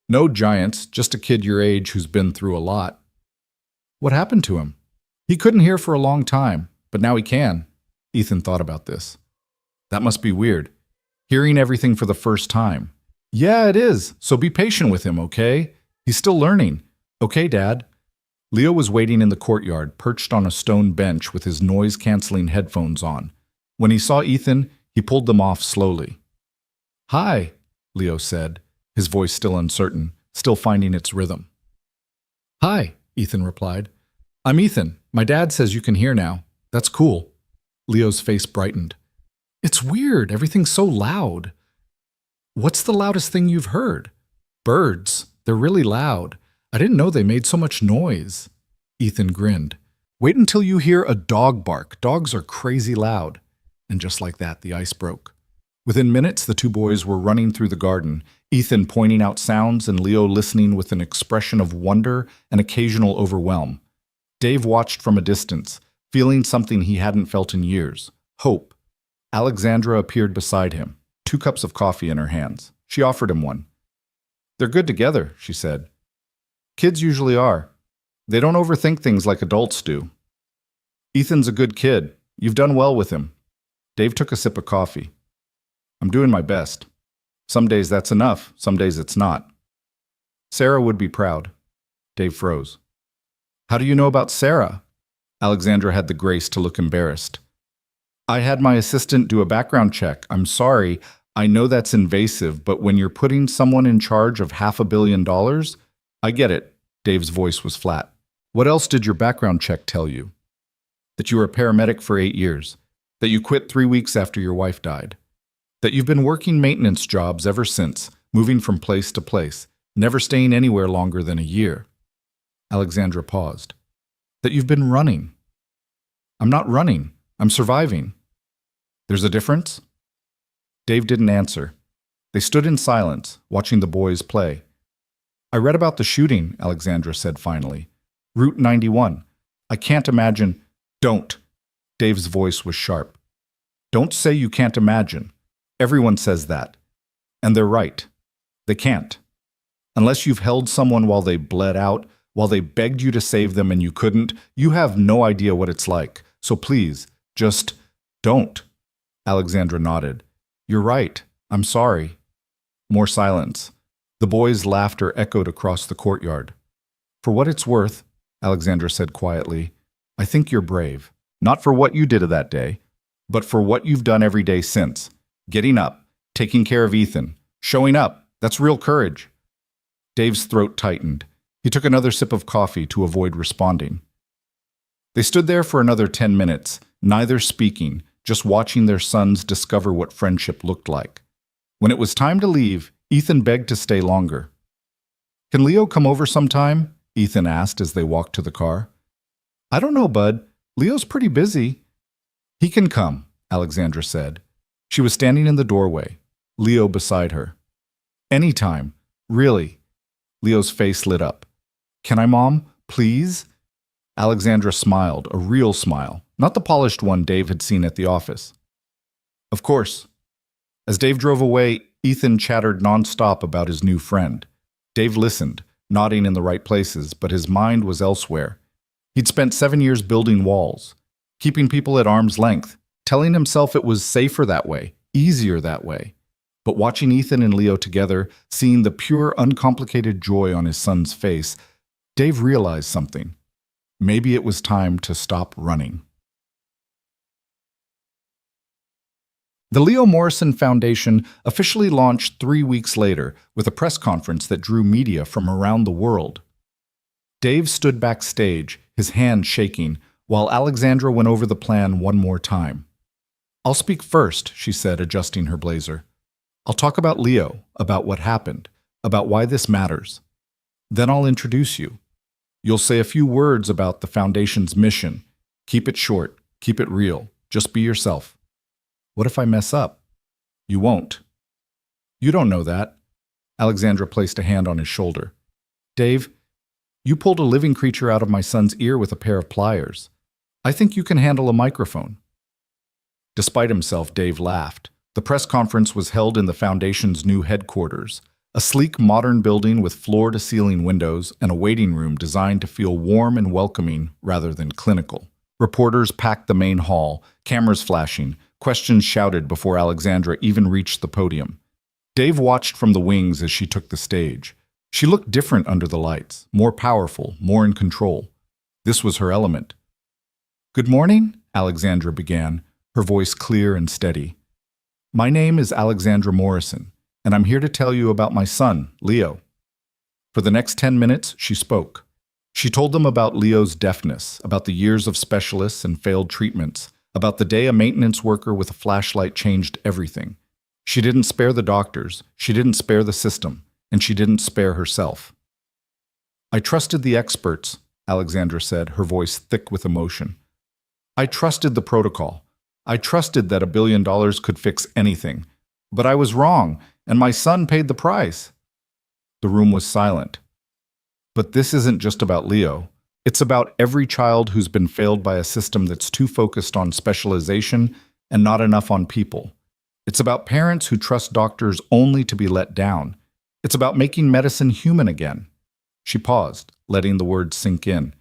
No giants, just a kid your age who's been through a lot. What happened to him? He couldn't hear for a long time, but now he can. Ethan thought about this. That must be weird. Hearing everything for the first time. Yeah, it is. So be patient with him, okay? He's still learning. Okay, Dad. Leo was waiting in the courtyard, perched on a stone bench with his noise-canceling headphones on. When he saw Ethan, he pulled them off slowly. Hi, Leo said, his voice still uncertain, still finding its rhythm. Hi, Ethan replied. I'm Ethan. My dad says you can hear now. That's cool. Leo's face brightened. It's weird. Everything's so loud. What's the loudest thing you've heard? Birds. They're really loud. I didn't know they made so much noise. Ethan grinned. Wait until you hear a dog bark. Dogs are crazy loud. And just like that, the ice broke. Within minutes, the two boys were running through the garden, Ethan pointing out sounds and Leo listening with an expression of wonder and occasional overwhelm. Dave watched from a distance, feeling something he hadn't felt in years: hope. Alexandra appeared beside him, 2 cups of coffee in her hands. She offered him one. "They're good together," she said. "Kids usually are. They don't overthink things like adults do. Ethan's a good kid. You've done well with him." Dave took a sip of coffee. "I'm doing my best. Some days that's enough, some days it's not. Sarah would be proud." Dave froze. "How do you know about Sarah?" Alexandra had the grace to look embarrassed. "I had my assistant do a background check. I'm sorry, I know that's invasive, but when you're putting someone in charge of $500 million, I get it." Dave's voice was flat. "What else did your background check tell you?" "That you were a paramedic for 8 years. That you quit 3 weeks after your wife died. That you've been working maintenance jobs ever since, moving from place to place, never staying anywhere longer than a year." Alexandra paused. "That you've been running." "I'm not running. I'm surviving." "There's a difference?" Dave didn't answer. They stood in silence, watching the boys play. "I read about the shooting," Alexandra said finally. "Route 91. I can't imagine—" "Don't." Dave's voice was sharp. "Don't say you can't imagine. Everyone says that. And they're right. They can't. Unless you've held someone while they bled out, while they begged you to save them and you couldn't, you have no idea what it's like. So please, just don't." Alexandra nodded. "You're right. I'm sorry." More silence. The boys' laughter echoed across the courtyard. "For what it's worth," Alexandra said quietly, "I think you're brave. Not for what you did that day, but for what you've done every day since. Getting up, taking care of Ethan, showing up. That's real courage." Dave's throat tightened. He took another sip of coffee to avoid responding. They stood there for another 10 minutes, neither speaking, just watching their sons discover what friendship looked like. When it was time to leave, Ethan begged to stay longer. "Can Leo come over sometime?" Ethan asked as they walked to the car. "I don't know, bud. Leo's pretty busy." "He can come," Alexandra said. She was standing in the doorway, Leo beside her. "Anytime. Really." Leo's face lit up. "Can I, Mom? Please?" Alexandra smiled, a real smile, not the polished one Dave had seen at the office. "Of course." As Dave drove away, Ethan chattered nonstop about his new friend. Dave listened, nodding in the right places, but his mind was elsewhere. He'd spent 7 years building walls, keeping people at arm's length, telling himself it was safer that way, easier that way. But watching Ethan and Leo together, seeing the pure, uncomplicated joy on his son's face, Dave realized something. Maybe it was time to stop running. The Leo Morrison Foundation officially launched 3 weeks later with a press conference that drew media from around the world. Dave stood backstage, his hand shaking, while Alexandra went over the plan one more time. "I'll speak first," she said, adjusting her blazer. "I'll talk about Leo, about what happened, about why this matters. Then I'll introduce you. You'll say a few words about the Foundation's mission. Keep it short, keep it real, just be yourself. What if I mess up?" "You won't." "You don't know that." Alexandra placed a hand on his shoulder. "Dave, you pulled a living creature out of my son's ear with a pair of pliers. I think you can handle a microphone." Despite himself, Dave laughed. The press conference was held in the Foundation's new headquarters, a sleek modern building with floor-to-ceiling windows and a waiting room designed to feel warm and welcoming rather than clinical. Reporters packed the main hall, cameras flashing, questions shouted before Alexandra even reached the podium. Dave watched from the wings as she took the stage. She looked different under the lights, more powerful, more in control. This was her element. "Good morning," Alexandra began, her voice clear and steady. "My name is Alexandra Morrison, and I'm here to tell you about my son, Leo." For the next 10 minutes, she spoke. She told them about Leo's deafness, about the years of specialists and failed treatments, about the day a maintenance worker with a flashlight changed everything. She didn't spare the doctors, she didn't spare the system, and she didn't spare herself. "I trusted the experts," Alexandra said, her voice thick with emotion. "I trusted the protocol. I trusted that $1 billion could fix anything. But I was wrong, and my son paid the price. The room was silent. But this isn't just about Leo. It's about every child who's been failed by a system that's too focused on specialization and not enough on people. It's about parents who trust doctors only to be let down. It's about making medicine human again. She paused, letting the words sink in.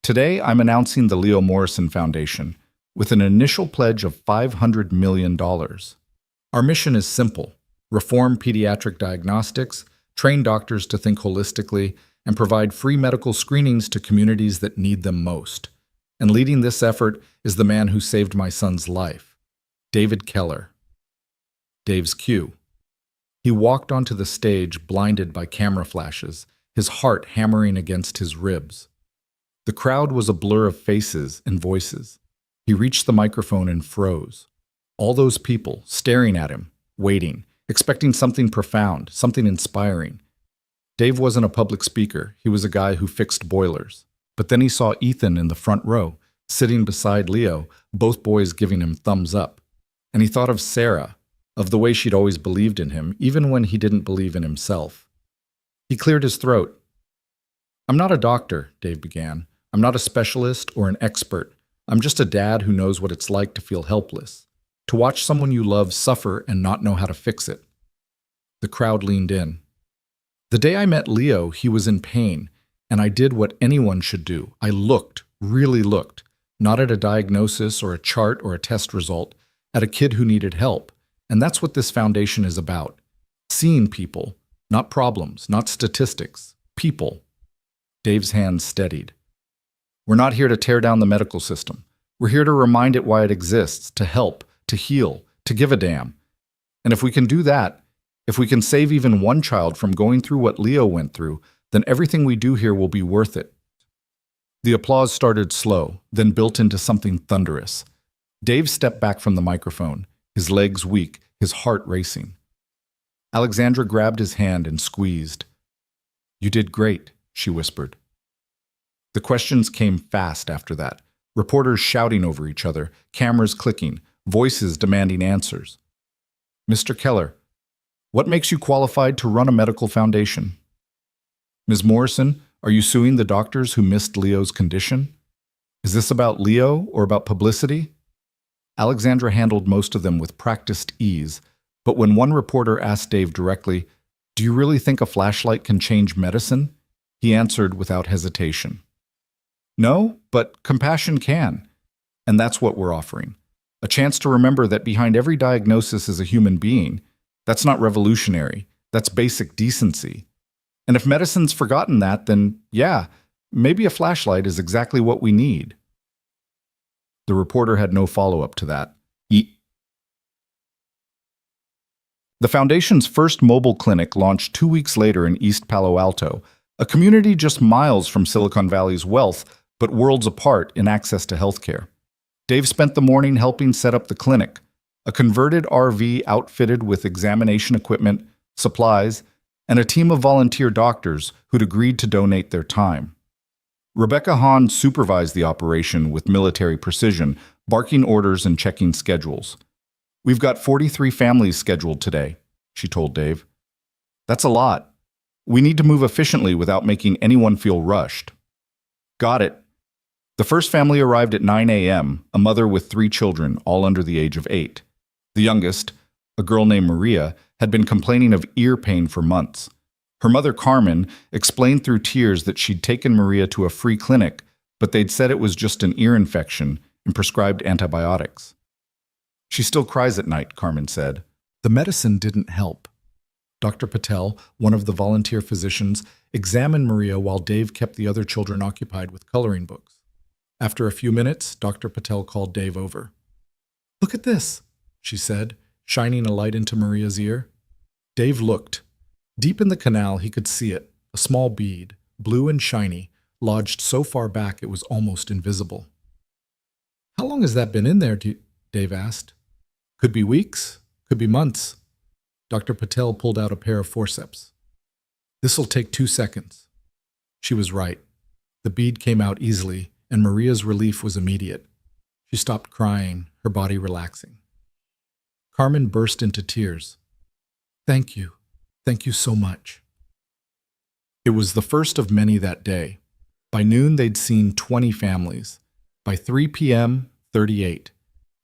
Today, I'm announcing the Leo Morrison Foundation with an initial pledge of $500 million. Our mission is simple: reform pediatric diagnostics, train doctors to think holistically, and provide free medical screenings to communities that need them most. And leading this effort is the man who saved my son's life, David Keller. Dave's cue. He walked onto the stage blinded by camera flashes, his heart hammering against his ribs. The crowd was a blur of faces and voices. He reached the microphone and froze. All those people staring at him, waiting, expecting something profound, something inspiring. Dave wasn't a public speaker. He was a guy who fixed boilers. But then he saw Ethan in the front row, sitting beside Leo, both boys giving him thumbs up. And he thought of Sarah, of the way she'd always believed in him, even when he didn't believe in himself. He cleared his throat. "I'm not a doctor," Dave began. "I'm not a specialist or an expert. I'm just a dad who knows what it's like to feel helpless, to watch someone you love suffer and not know how to fix it." The crowd leaned in. "The day I met Leo, he was in pain, and I did what anyone should do. I looked, really looked, not at a diagnosis or a chart or a test result, at a kid who needed help. And that's what this foundation is about. Seeing people, not problems, not statistics, people." Dave's hands steadied. "We're not here to tear down the medical system. We're here to remind it why it exists, to help, to heal, to give a damn. And if we can do that, if we can save even one child from going through what Leo went through, then everything we do here will be worth it." The applause started slow, then built into something thunderous. Dave stepped back from the microphone, his legs weak, his heart racing. Alexandra grabbed his hand and squeezed. "You did great," she whispered. The questions came fast after that, reporters shouting over each other, cameras clicking, voices demanding answers. "Mr. Keller, what makes you qualified to run a medical foundation? Ms. Morrison, are you suing the doctors who missed Leo's condition? Is this about Leo or about publicity?" Alexandra handled most of them with practiced ease, but when one reporter asked Dave directly, "Do you really think a flashlight can change medicine?" he answered without hesitation. "No, but compassion can. And that's what we're offering. A chance to remember that behind every diagnosis is a human being. That's not revolutionary. That's basic decency. And if medicine's forgotten that, then yeah, maybe a flashlight is exactly what we need." The reporter had no follow-up to that. The foundation's first mobile clinic launched 2 weeks later in East Palo Alto, a community just miles from Silicon Valley's wealth, but worlds apart in access to healthcare. Dave spent the morning helping set up the clinic, a converted RV outfitted with examination equipment, supplies, and a team of volunteer doctors who'd agreed to donate their time. Rebecca Hahn supervised the operation with military precision, barking orders and checking schedules. "We've got 43 families scheduled today," she told Dave. "That's a lot. We need to move efficiently without making anyone feel rushed." "Got it." The first family arrived at 9 a.m., a mother with 3 children, all under the age of 8. The youngest, a girl named Maria, had been complaining of ear pain for months. Her mother, Carmen, explained through tears that she'd taken Maria to a free clinic, but they'd said it was just an ear infection and prescribed antibiotics. "She still cries at night," Carmen said. The medicine didn't help. Dr. Patel, one of the volunteer physicians, examined Maria while Dave kept the other children occupied with coloring books. After a few minutes, Dr. Patel called Dave over. "Look at this," she said, shining a light into Maria's ear. Dave looked. Deep in the canal, he could see it, a small bead, blue and shiny, lodged so far back it was almost invisible. "How long has that been in there?" Dave asked. "Could be weeks, could be months." Dr. Patel pulled out a pair of forceps. "This'll take 2 seconds." She was right. The bead came out easily, and Maria's relief was immediate. She stopped crying, her body relaxing. Carmen burst into tears. Thank you. Thank you so much. It was the first of many that day. By noon, they'd seen 20 families. By 3 p.m., 38.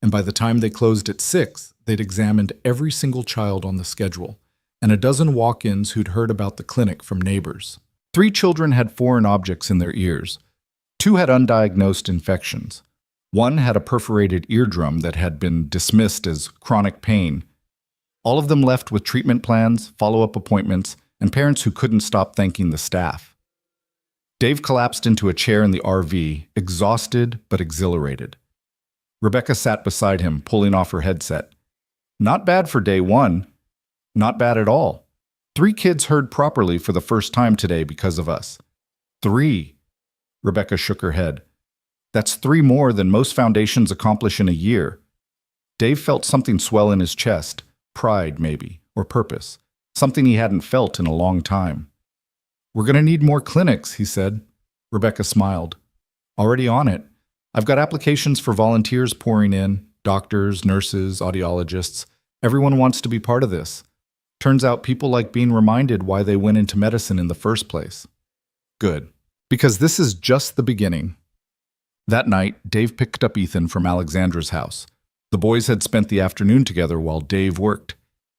And by the time they closed at 6, they'd examined every single child on the schedule, and a dozen walk-ins who'd heard about the clinic from neighbors. 3 children had foreign objects in their ears. 2 had undiagnosed infections. 1 had a perforated eardrum that had been dismissed as chronic pain. All of them left with treatment plans, follow-up appointments, and parents who couldn't stop thanking the staff. Dave collapsed into a chair in the RV, exhausted but exhilarated. Rebecca sat beside him, pulling off her headset. Not bad for day 1. Not bad at all. 3 kids heard properly for the first time today because of us. 3. Rebecca shook her head. That's 3 more than most foundations accomplish in a year. Dave felt something swell in his chest, pride maybe, or purpose, something he hadn't felt in a long time. We're going to need more clinics, he said. Rebecca smiled. Already on it. I've got applications for volunteers pouring in, doctors, nurses, audiologists. Everyone wants to be part of this. Turns out people like being reminded why they went into medicine in the first place. Good. Because this is just the beginning. That night, Dave picked up Ethan from Alexandra's house. The boys had spent the afternoon together while Dave worked.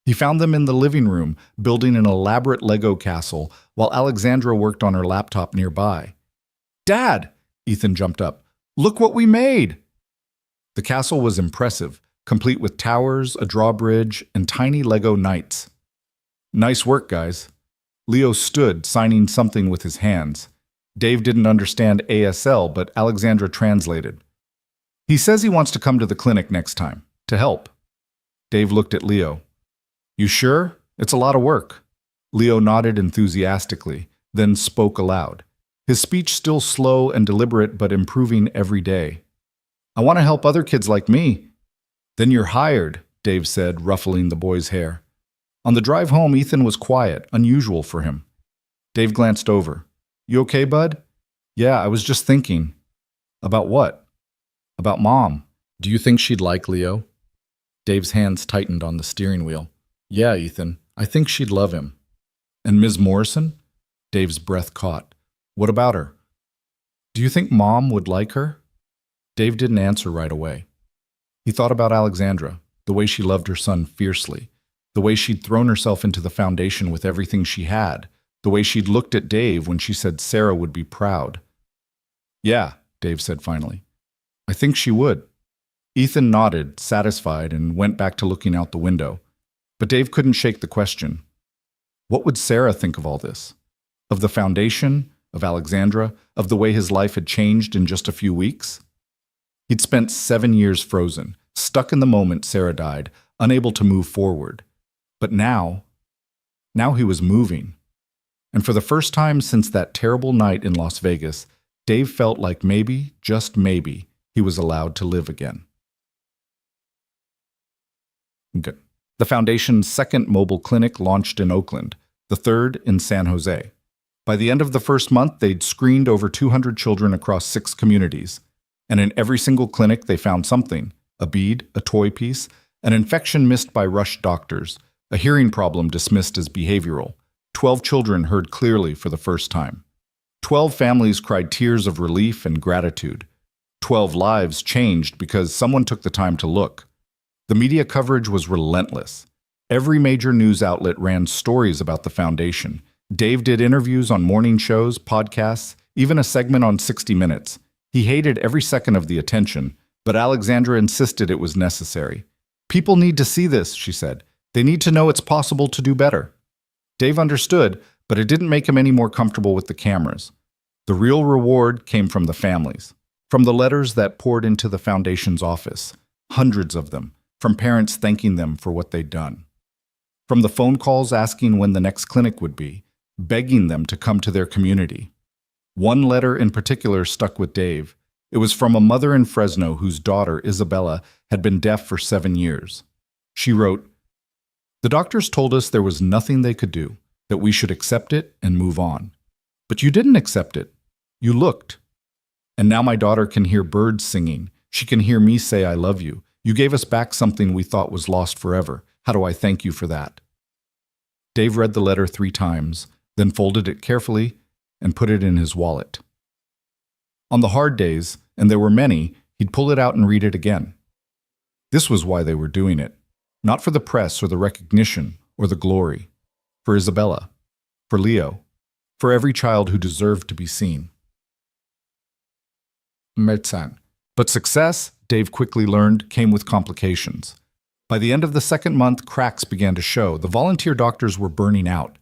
He found them in the living room, building an elaborate Lego castle, while Alexandra worked on her laptop nearby. Dad! Ethan jumped up. Look what we made! The castle was impressive, complete with towers, a drawbridge, and tiny Lego knights. Nice work, guys. Leo stood, signing something with his hands. Dave didn't understand ASL, but Alexandra translated. He says he wants to come to the clinic next time, to help. Dave looked at Leo. You sure? It's a lot of work. Leo nodded enthusiastically, then spoke aloud. His speech still slow and deliberate, but improving every day. I want to help other kids like me. Then you're hired, Dave said, ruffling the boy's hair. On the drive home, Ethan was quiet, unusual for him. Dave glanced over. You okay, bud? Yeah, I was just thinking. About what? About Mom. Do you think she'd like Leo? Dave's hands tightened on the steering wheel. Yeah, Ethan, I think she'd love him. And Ms. Morrison? Dave's breath caught. What about her? Do you think Mom would like her? Dave didn't answer right away. He thought about Alexandra, the way she loved her son fiercely, the way she'd thrown herself into the foundation with everything she had, the way she'd looked at Dave when she said Sarah would be proud. Yeah, Dave said finally. I think she would. Ethan nodded, satisfied, and went back to looking out the window. But Dave couldn't shake the question. What would Sarah think of all this? Of the foundation, of Alexandra, of the way his life had changed in just a few weeks? He'd spent 7 years frozen, stuck in the moment Sarah died, unable to move forward. But now he was moving. And for the first time since that terrible night in Las Vegas, Dave felt like maybe, just maybe, he was allowed to live again. Good. The Foundation's second mobile clinic launched in Oakland, the third in San Jose. By the end of the first month, they'd screened over 200 children across 6 communities. And in every single clinic, they found something: a bead, a toy piece, an infection missed by rushed doctors, a hearing problem dismissed as behavioral. 12 children heard clearly for the first time. 12 families cried tears of relief and gratitude. 12 lives changed because someone took the time to look. The media coverage was relentless. Every major news outlet ran stories about the Foundation. Dave did interviews on morning shows, podcasts, even a segment on 60 Minutes. He hated every second of the attention, but Alexandra insisted it was necessary. People need to see this, she said. They need to know it's possible to do better. Dave understood, but it didn't make him any more comfortable with the cameras. The real reward came from the families, from the letters that poured into the Foundation's office, hundreds of them, from parents thanking them for what they'd done, from the phone calls asking when the next clinic would be, begging them to come to their community. One letter in particular stuck with Dave. It was from a mother in Fresno whose daughter, Isabella, had been deaf for 7 years. She wrote, "The doctors told us there was nothing they could do, that we should accept it and move on. But you didn't accept it. You looked. And now my daughter can hear birds singing. She can hear me say I love you. You gave us back something we thought was lost forever. How do I thank you for that?" Dave read the letter 3 times, then folded it carefully and put it in his wallet. On the hard days, and there were many, he'd pull it out and read it again. This was why they were doing it. Not for the press or the recognition or the glory. For Isabella. For Leo. For every child who deserved to be seen. Médecin. But success, Dave quickly learned, came with complications. By the end of the second month, cracks began to show. The volunteer doctors were burning out.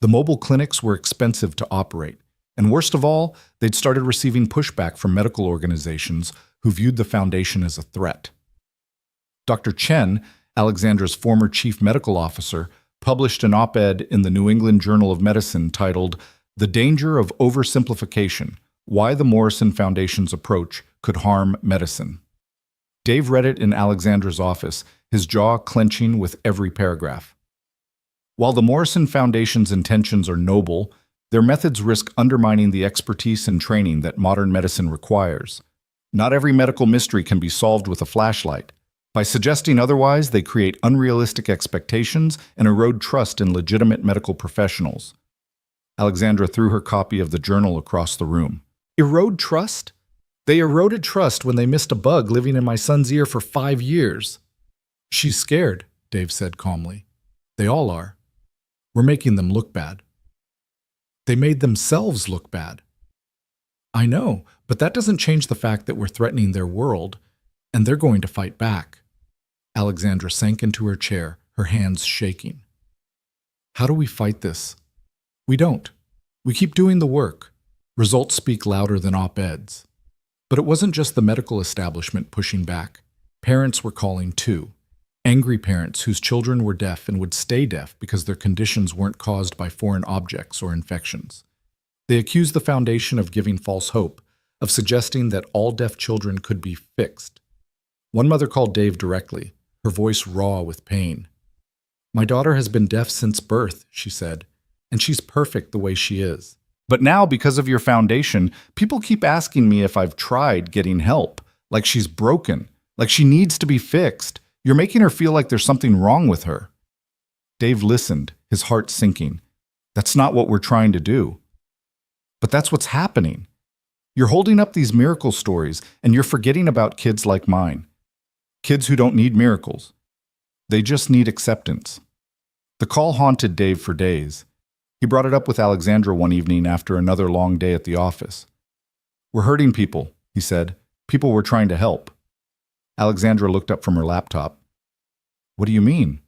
The mobile clinics were expensive to operate. And worst of all, they'd started receiving pushback from medical organizations who viewed the foundation as a threat. Dr. Chen, Alexandra's former chief medical officer, published an op-ed in the New England Journal of Medicine titled "The Danger of Oversimplification: Why the Morrison Foundation's Approach Could Harm Medicine." Dave read it in Alexandra's office, his jaw clenching with every paragraph. While the Morrison Foundation's intentions are noble, their methods risk undermining the expertise and training that modern medicine requires. Not every medical mystery can be solved with a flashlight. By suggesting otherwise, they create unrealistic expectations and erode trust in legitimate medical professionals. Alexandra threw her copy of the journal across the room. Erode trust? They eroded trust when they missed a bug living in my son's ear for 5 years. She's scared, Dave said calmly. They all are. We're making them look bad. They made themselves look bad. I know, but that doesn't change the fact that we're threatening their world, and they're going to fight back. Alexandra sank into her chair, her hands shaking. How do we fight this? We don't. We keep doing the work. Results speak louder than op-eds. But it wasn't just the medical establishment pushing back. Parents were calling too. Angry parents whose children were deaf and would stay deaf because their conditions weren't caused by foreign objects or infections. They accused the foundation of giving false hope, of suggesting that all deaf children could be fixed. One mother called Dave directly, her voice raw with pain. My daughter has been deaf since birth, she said, and she's perfect the way she is. But now, because of your foundation, people keep asking me if I've tried getting help, like she's broken, like she needs to be fixed. You're making her feel like there's something wrong with her. Dave listened, his heart sinking. That's not what we're trying to do. But that's what's happening. You're holding up these miracle stories, and you're forgetting about kids like mine. Kids who don't need miracles. They just need acceptance. The call haunted Dave for days. He brought it up with Alexandra one evening after another long day at the office. We're hurting people, he said. People we're trying to help. Alexandra looked up from her laptop. What do you mean?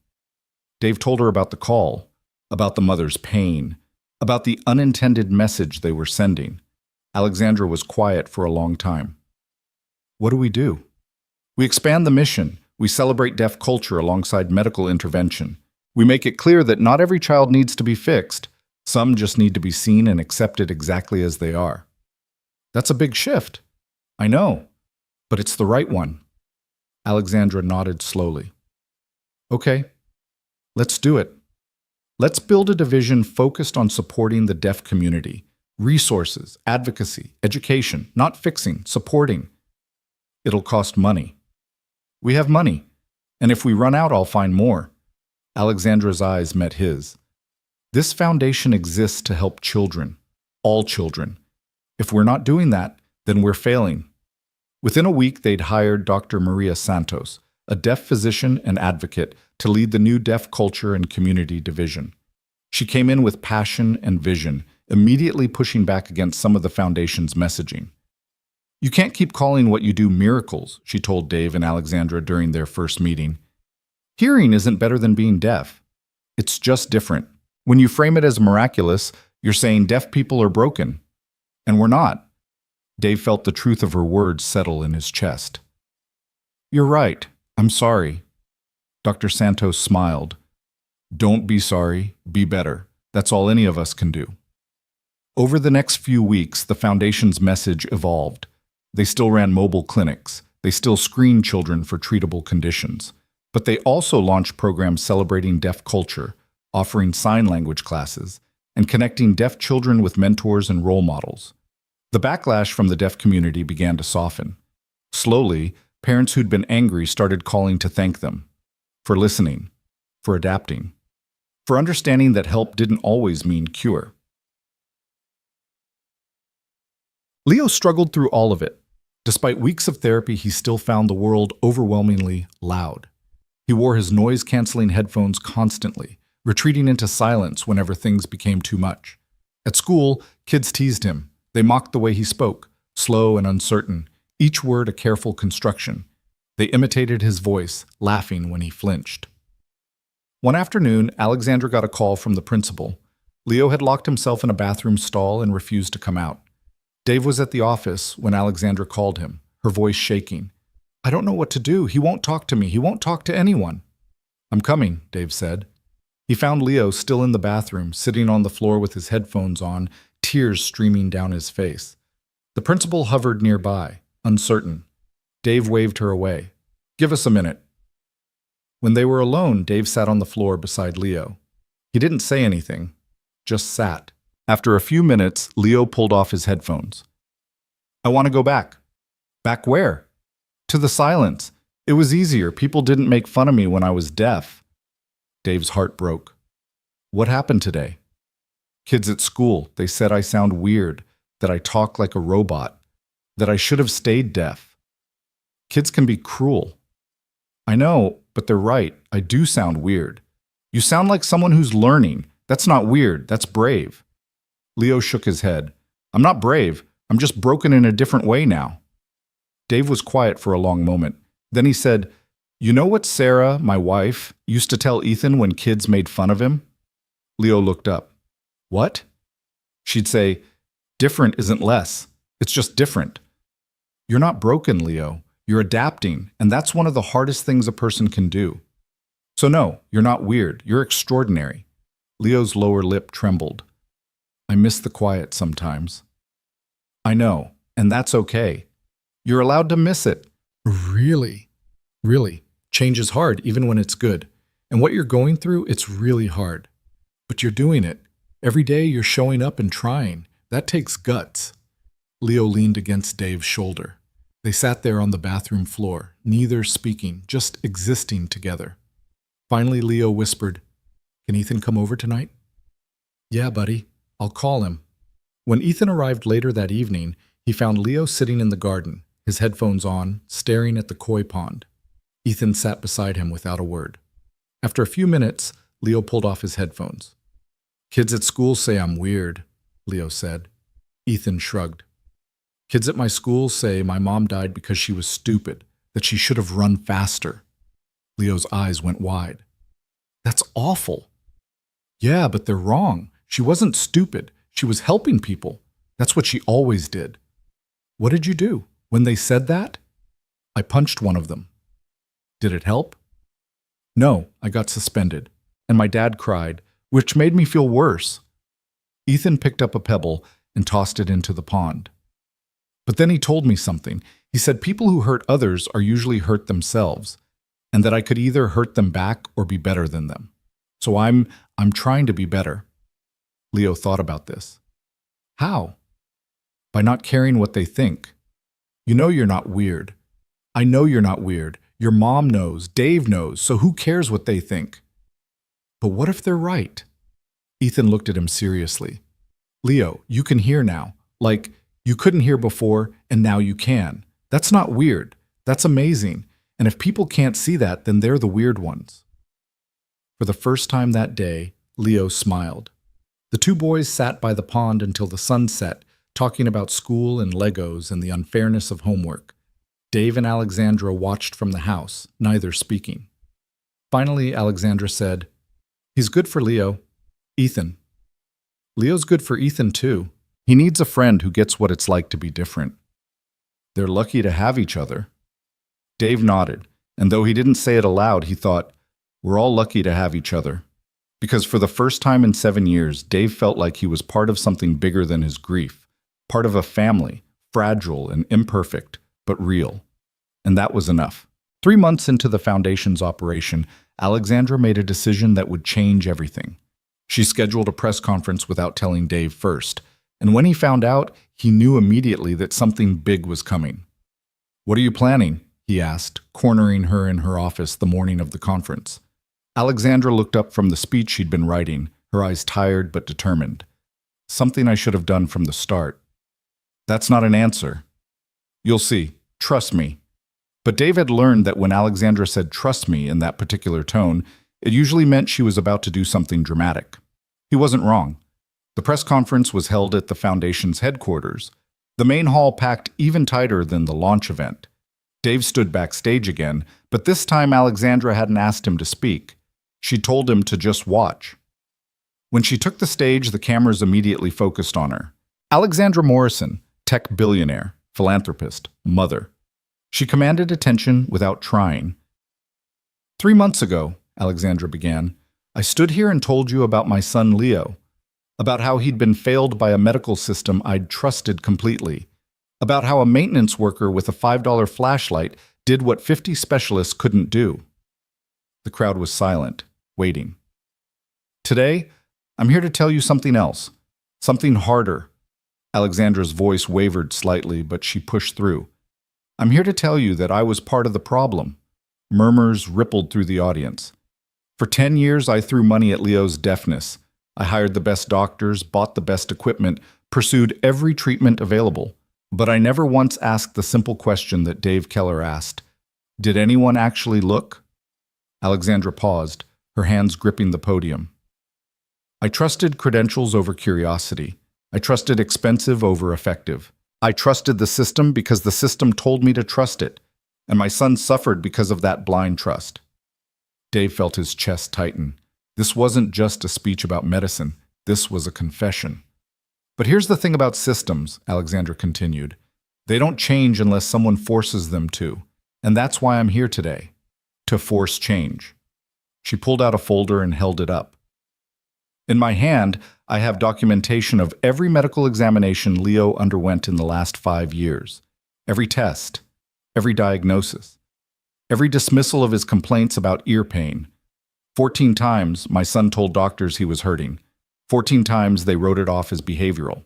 Dave told her about the call, about the mother's pain, about the unintended message they were sending. Alexandra was quiet for a long time. What do? We expand the mission. We celebrate deaf culture alongside medical intervention. We make it clear that not every child needs to be fixed. Some just need to be seen and accepted exactly as they are. That's a big shift. I know, but it's the right one. Alexandra nodded slowly. Okay, let's do it. Let's build a division focused on supporting the deaf community. Resources, advocacy, education, not fixing, supporting. It'll cost money. We have money, and if we run out, I'll find more. Alexandra's eyes met his. This foundation exists to help children, all children. If we're not doing that, then we're failing. Within a week, they'd hired Dr. Maria Santos, a deaf physician and advocate, to lead the new deaf culture and community division. She came in with passion and vision, immediately pushing back against some of the foundation's messaging. You can't keep calling what you do miracles, she told Dave and Alexandra during their first meeting. Hearing isn't better than being deaf. It's just different. When you frame it as miraculous, you're saying deaf people are broken. And we're not. Dave felt the truth of her words settle in his chest. You're right. I'm sorry. Dr. Santos smiled. Don't be sorry. Be better. That's all any of us can do. Over the next few weeks, the foundation's message evolved. They still ran mobile clinics. They still screened children for treatable conditions. But they also launched programs celebrating deaf culture, offering sign language classes, and connecting deaf children with mentors and role models. The backlash from the deaf community began to soften. Slowly, parents who'd been angry started calling to thank them for listening, for adapting. for understanding that help didn't always mean cure. Leo struggled through all of it. Despite weeks of therapy, he still found the world overwhelmingly loud. He wore his noise-canceling headphones constantly, retreating into silence whenever things became too much. At school, kids teased him. They mocked the way he spoke, slow and uncertain, each word a careful construction. They imitated his voice, laughing when he flinched. One afternoon, Alexandra got a call from the principal. Leo had locked himself in a bathroom stall and refused to come out. Dave was at the office when Alexandra called him, her voice shaking. "I don't know what to do. He won't talk to me. He won't talk to anyone." "I'm coming," Dave said. He found Leo still in the bathroom, sitting on the floor with his headphones on, tears streaming down his face. The principal hovered nearby, uncertain. Dave waved her away. "Give us a minute." When they were alone, Dave sat on the floor beside Leo. He didn't say anything, just sat. After a few minutes, Leo pulled off his headphones. "I want to go back." "Back where?" "To the silence. It was easier. People didn't make fun of me when I was deaf." Dave's heart broke. "What happened today?" "Kids at school. They said I sound weird, that I talk like a robot, that I should have stayed deaf. Kids can be cruel." "I know, but they're right. I do sound weird. You sound like someone who's learning. That's not weird. That's brave." Leo shook his head. "I'm not brave. I'm just broken in a different way now." Dave was quiet for a long moment. Then he said, "You know what Sarah, my wife, used to tell Ethan when kids made fun of him?" Leo looked up. "What?" She'd say, "Different isn't less. It's just different." "You're not broken, Leo. You're adapting, and that's one of the hardest things a person can do. So no, you're not weird. You're extraordinary." Leo's lower lip trembled. "I miss the quiet sometimes." "I know, and that's okay. You're allowed to miss it." "Really? Really. Change is hard, even when it's good. And what you're going through, it's really hard. But you're doing it. Every day you're showing up and trying. That takes guts." Leo leaned against Dave's shoulder. They sat there on the bathroom floor, neither speaking, just existing together. Finally, Leo whispered, "Can Ethan come over tonight?" "Yeah, buddy. I'll call him." When Ethan arrived later that evening, he found Leo sitting in the garden, his headphones on, staring at the koi pond. Ethan sat beside him without a word. After a few minutes, Leo pulled off his headphones. "Kids at school say I'm weird," Leo said. Ethan shrugged. "Kids at my school say my mom died because she was stupid, that she should have run faster." Leo's eyes went wide. "That's awful." "Yeah, but they're wrong. She wasn't stupid. She was helping people. That's what she always did." "What did you do? When they said that?" "I punched one of them." "Did it help?" "No, I got suspended. And my dad cried, which made me feel worse." Ethan picked up a pebble and tossed it into the pond. "But then he told me something. He said people who hurt others are usually hurt themselves, and that I could either hurt them back or be better than them. So I'm trying to be better." Leo thought about this. "How?" "By not caring what they think. You know you're not weird. I know you're not weird. Your mom knows. Dave knows. So who cares what they think?" "But what if they're right?" Ethan looked at him seriously. "Leo, you can hear now. Like, you couldn't hear before, and now you can. That's not weird. That's amazing. And if people can't see that, then they're the weird ones." For the first time that day, Leo smiled. The two boys sat by the pond until the sun set, talking about school and Legos and the unfairness of homework. Dave and Alexandra watched from the house, neither speaking. Finally, Alexandra said, "He's good for Leo. Ethan." "Leo's good for Ethan, too. He needs a friend who gets what it's like to be different." "They're lucky to have each other." Dave nodded, and though he didn't say it aloud, he thought, "We're all lucky to have each other." Because for the first time in 7 years, Dave felt like he was part of something bigger than his grief, part of a family, fragile and imperfect, but real. And that was enough. 3 months into the Foundation's operation, Alexandra made a decision that would change everything. She scheduled a press conference without telling Dave first, and when he found out, he knew immediately that something big was coming. "What are you planning?" he asked, cornering her in her office the morning of the conference. Alexandra looked up from the speech she'd been writing, her eyes tired but determined. Something I should have done from the start. That's not an answer. You'll see. Trust me. But Dave had learned that when Alexandra said trust me in that particular tone, it usually meant she was about to do something dramatic. He wasn't wrong. The press conference was held at the Foundation's headquarters, the main hall packed even tighter than the launch event. Dave stood backstage again, but this time Alexandra hadn't asked him to speak. She told him to just watch. When she took the stage, the cameras immediately focused on her. Alexandra Morrison, tech billionaire, philanthropist, mother. She commanded attention without trying. 3 months ago, Alexandra began, I stood here and told you about my son Leo, about how he'd been failed by a medical system I'd trusted completely, about how a maintenance worker with a $5 flashlight did what 50 specialists couldn't do. The crowd was silent, waiting. Today, I'm here to tell you something else, something harder. Alexandra's voice wavered slightly, but she pushed through. I'm here to tell you that I was part of the problem. Murmurs rippled through the audience. For 10 years, I threw money at Leo's deafness. I hired the best doctors, bought the best equipment, pursued every treatment available. But I never once asked the simple question that Dave Keller asked. Did anyone actually look? Alexandra paused, her hands gripping the podium. I trusted credentials over curiosity. I trusted expensive over effective. I trusted the system because the system told me to trust it, and my son suffered because of that blind trust. Dave felt his chest tighten. This wasn't just a speech about medicine. This was a confession. But here's the thing about systems, Alexandra continued. They don't change unless someone forces them to, and that's why I'm here today, to force change. She pulled out a folder and held it up. In my hand, I have documentation of every medical examination Leo underwent in the last 5 years. Every test, every diagnosis, every dismissal of his complaints about ear pain. 14 times my son told doctors he was hurting. 14 times they wrote it off as behavioral,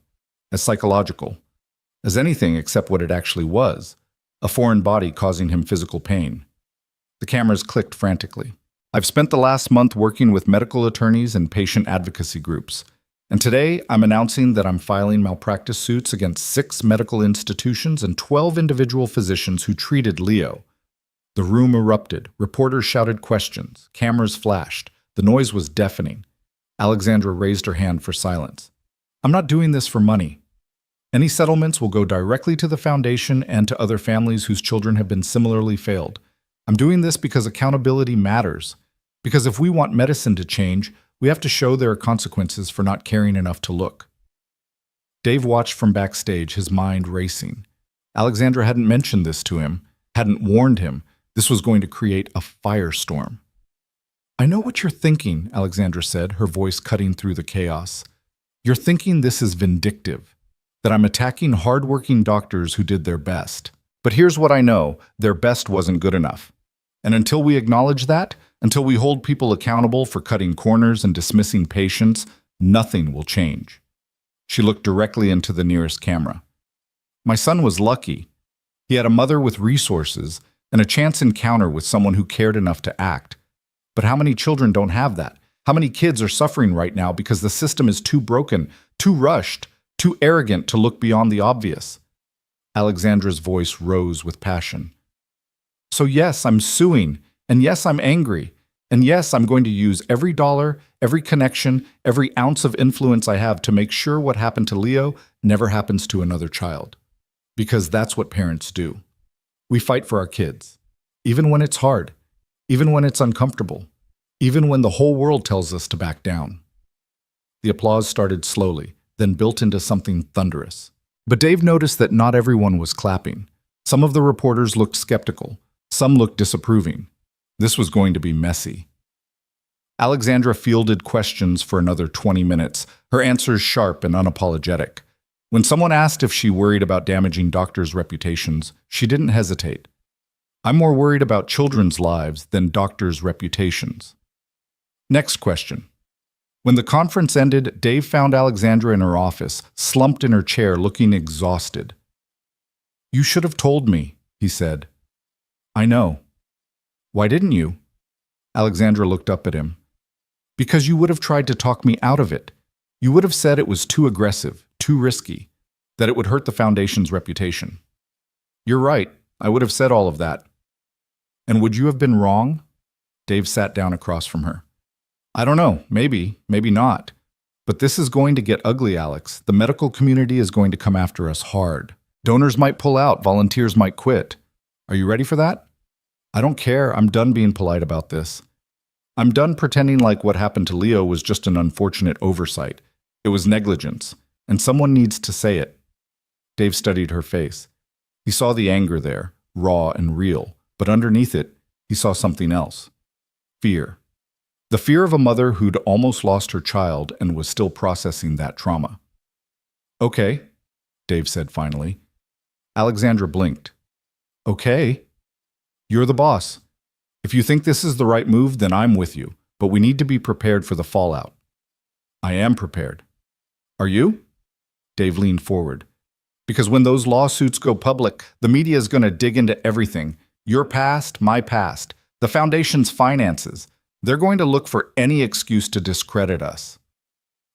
as psychological, as anything except what it actually was, a foreign body causing him physical pain. The cameras clicked frantically. I've spent the last month working with medical attorneys and patient advocacy groups, and today I'm announcing that I'm filing malpractice suits against 6 medical institutions and 12 individual physicians who treated Leo. The room erupted. Reporters shouted questions. Cameras flashed. The noise was deafening. Alexandra raised her hand for silence. I'm not doing this for money. Any settlements will go directly to the foundation and to other families whose children have been similarly failed. I'm doing this because accountability matters. Because if we want medicine to change, we have to show there are consequences for not caring enough to look. Dave watched from backstage, his mind racing. Alexandra hadn't mentioned this to him, hadn't warned him. This was going to create a firestorm. I know what you're thinking, Alexandra said, her voice cutting through the chaos. You're thinking this is vindictive, that I'm attacking hardworking doctors who did their best. But here's what I know, their best wasn't good enough. And until we acknowledge that, until we hold people accountable for cutting corners and dismissing patients, nothing will change. She looked directly into the nearest camera. My son was lucky. He had a mother with resources and a chance encounter with someone who cared enough to act. But how many children don't have that? How many kids are suffering right now because the system is too broken, too rushed, too arrogant to look beyond the obvious? Alexandra's voice rose with passion. So yes, I'm suing, and yes, I'm angry, and yes, I'm going to use every dollar, every connection, every ounce of influence I have to make sure what happened to Leo never happens to another child. Because that's what parents do. We fight for our kids, even when it's hard, even when it's uncomfortable, even when the whole world tells us to back down. The applause started slowly, then built into something thunderous. But Dave noticed that not everyone was clapping. Some of the reporters looked skeptical. Some looked disapproving. This was going to be messy. Alexandra fielded questions for another 20 minutes, her answers sharp and unapologetic. When someone asked if she worried about damaging doctors' reputations, she didn't hesitate. I'm more worried about children's lives than doctors' reputations. Next question. When the conference ended, Dave found Alexandra in her office, slumped in her chair, looking exhausted. You should have told me, he said. I know. Why didn't you? Alexandra looked up at him. Because you would have tried to talk me out of it. You would have said it was too aggressive, too risky, that it would hurt the Foundation's reputation. You're right. I would have said all of that. And would you have been wrong? Dave sat down across from her. I don't know. Maybe, maybe not. But this is going to get ugly, Alex. The medical community is going to come after us hard. Donors might pull out. Volunteers might quit. Are you ready for that? I don't care. I'm done being polite about this. I'm done pretending like what happened to Leo was just an unfortunate oversight. It was negligence, and someone needs to say it. Dave studied her face. He saw the anger there, raw and real, but underneath it, he saw something else. Fear. The fear of a mother who'd almost lost her child and was still processing that trauma. Okay, Dave said finally. Alexandra blinked. Okay. You're the boss. If you think this is the right move, then I'm with you, but we need to be prepared for the fallout. I am prepared. Are you? Dave leaned forward. Because when those lawsuits go public, the media is going to dig into everything. Your past, my past, the Foundation's finances. They're going to look for any excuse to discredit us.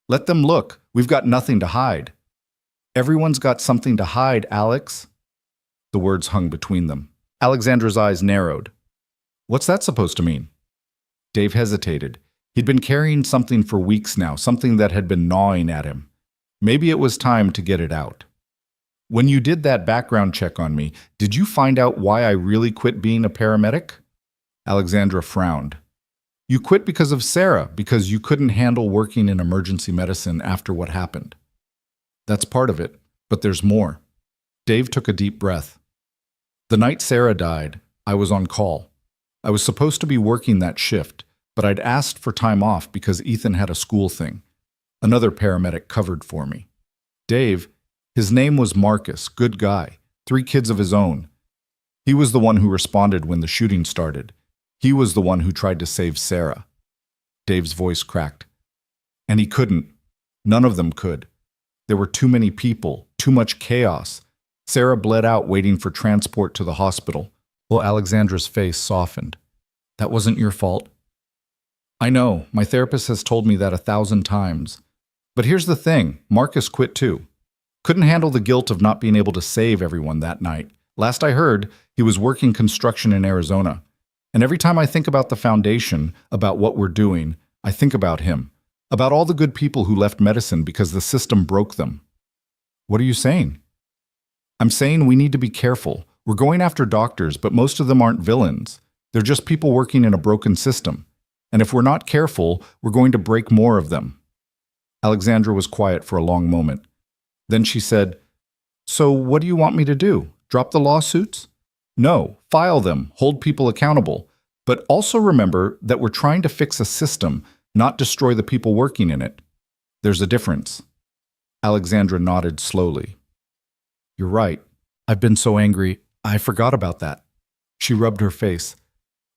Let them look. We've got nothing to hide. Everyone's got something to hide, Alex. The words hung between them. Alexandra's eyes narrowed. What's that supposed to mean? Dave hesitated. He'd been carrying something for weeks now, something that had been gnawing at him. Maybe it was time to get it out. When you did that background check on me, did you find out why I really quit being a paramedic? Alexandra frowned. You quit because of Sarah, because you couldn't handle working in emergency medicine after what happened. That's part of it, but there's more. Dave took a deep breath. The night Sarah died, I was on call. I was supposed to be working that shift, but I'd asked for time off because Ethan had a school thing. Another paramedic covered for me. Dave, his name was Marcus, good guy, 3 kids of his own. He was the one who responded when the shooting started. He was the one who tried to save Sarah. Dave's voice cracked. And he couldn't. None of them could. There were too many people, too much chaos. Sarah bled out waiting for transport to the hospital. Well, Alexandra's face softened. That wasn't your fault. I know, my therapist has told me that 1,000 times. But here's the thing, Marcus quit too. Couldn't handle the guilt of not being able to save everyone that night. Last I heard, he was working construction in Arizona. And every time I think about the Foundation, about what we're doing, I think about him. About all the good people who left medicine because the system broke them. What are you saying? I'm saying we need to be careful. We're going after doctors, but most of them aren't villains. They're just people working in a broken system. And if we're not careful, we're going to break more of them. Alexandra was quiet for a long moment. Then she said, So what do you want me to do? Drop the lawsuits? No, file them, hold people accountable. But also remember that we're trying to fix a system, not destroy the people working in it. There's a difference. Alexandra nodded slowly. You're right. I've been so angry, I forgot about that. She rubbed her face.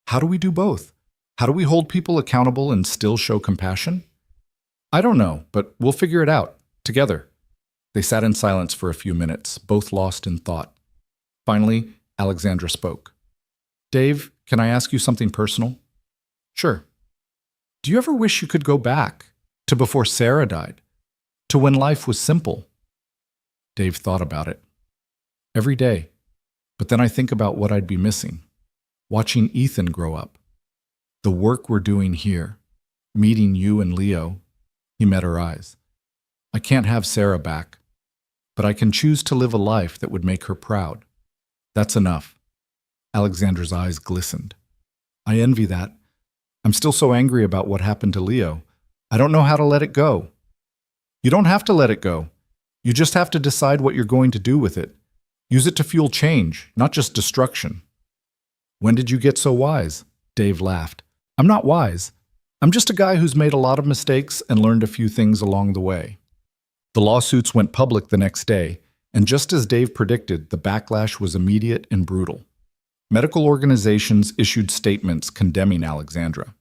How do we do both? How do we hold people accountable and still show compassion? I don't know, but we'll figure it out, together. They sat in silence for a few minutes, both lost in thought. Finally, Alexandra spoke. Dave, can I ask you something personal? Sure. Do you ever wish you could go back to before Sarah died, to when life was simple? Dave thought about it. Every day. But then I think about what I'd be missing. Watching Ethan grow up. The work we're doing here. Meeting you and Leo. He met her eyes. I can't have Sarah back, but I can choose to live a life that would make her proud. That's enough. Alexandra's eyes glistened. I envy that. I'm still so angry about what happened to Leo. I don't know how to let it go. You don't have to let it go. You just have to decide what you're going to do with it. Use it to fuel change, not just destruction. When did you get so wise? Dave laughed. I'm not wise. I'm just a guy who's made a lot of mistakes and learned a few things along the way. The lawsuits went public the next day, and just as Dave predicted, the backlash was immediate and brutal. Medical organizations issued statements condemning Alexandra.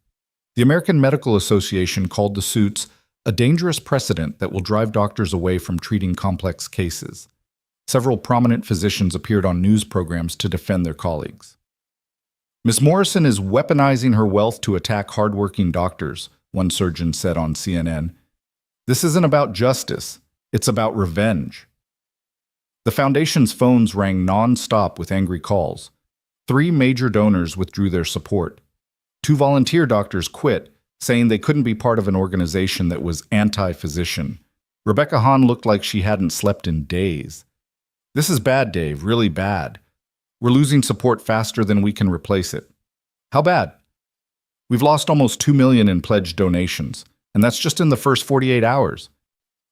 The American Medical Association called the suits a dangerous precedent that will drive doctors away from treating complex cases. Several prominent physicians appeared on news programs to defend their colleagues. Miss Morrison is weaponizing her wealth to attack hardworking doctors, one surgeon said on CNN. This isn't about justice. It's about revenge. The foundation's phones rang non-stop with angry calls. 3 major donors withdrew their support. 2 volunteer doctors quit, saying they couldn't be part of an organization that was anti-physician. Rebecca Hahn looked like she hadn't slept in days. This is bad, Dave, really bad. We're losing support faster than we can replace it. How bad? We've lost almost $2 million in pledged donations, and that's just in the first 48 hours.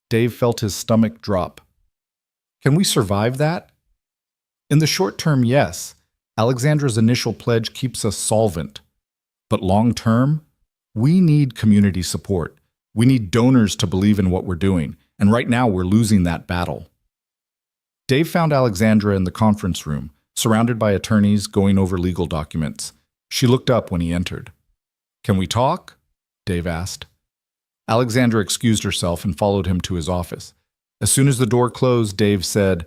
Dave felt his stomach drop. Can we survive that? In the short term, yes. Alexandra's initial pledge keeps us solvent. But long term, we need community support. We need donors to believe in what we're doing, and right now we're losing that battle. Dave found Alexandra in the conference room, surrounded by attorneys going over legal documents. She looked up when he entered. Can we talk? Dave asked. Alexandra excused herself and followed him to his office. As soon as the door closed, Dave said,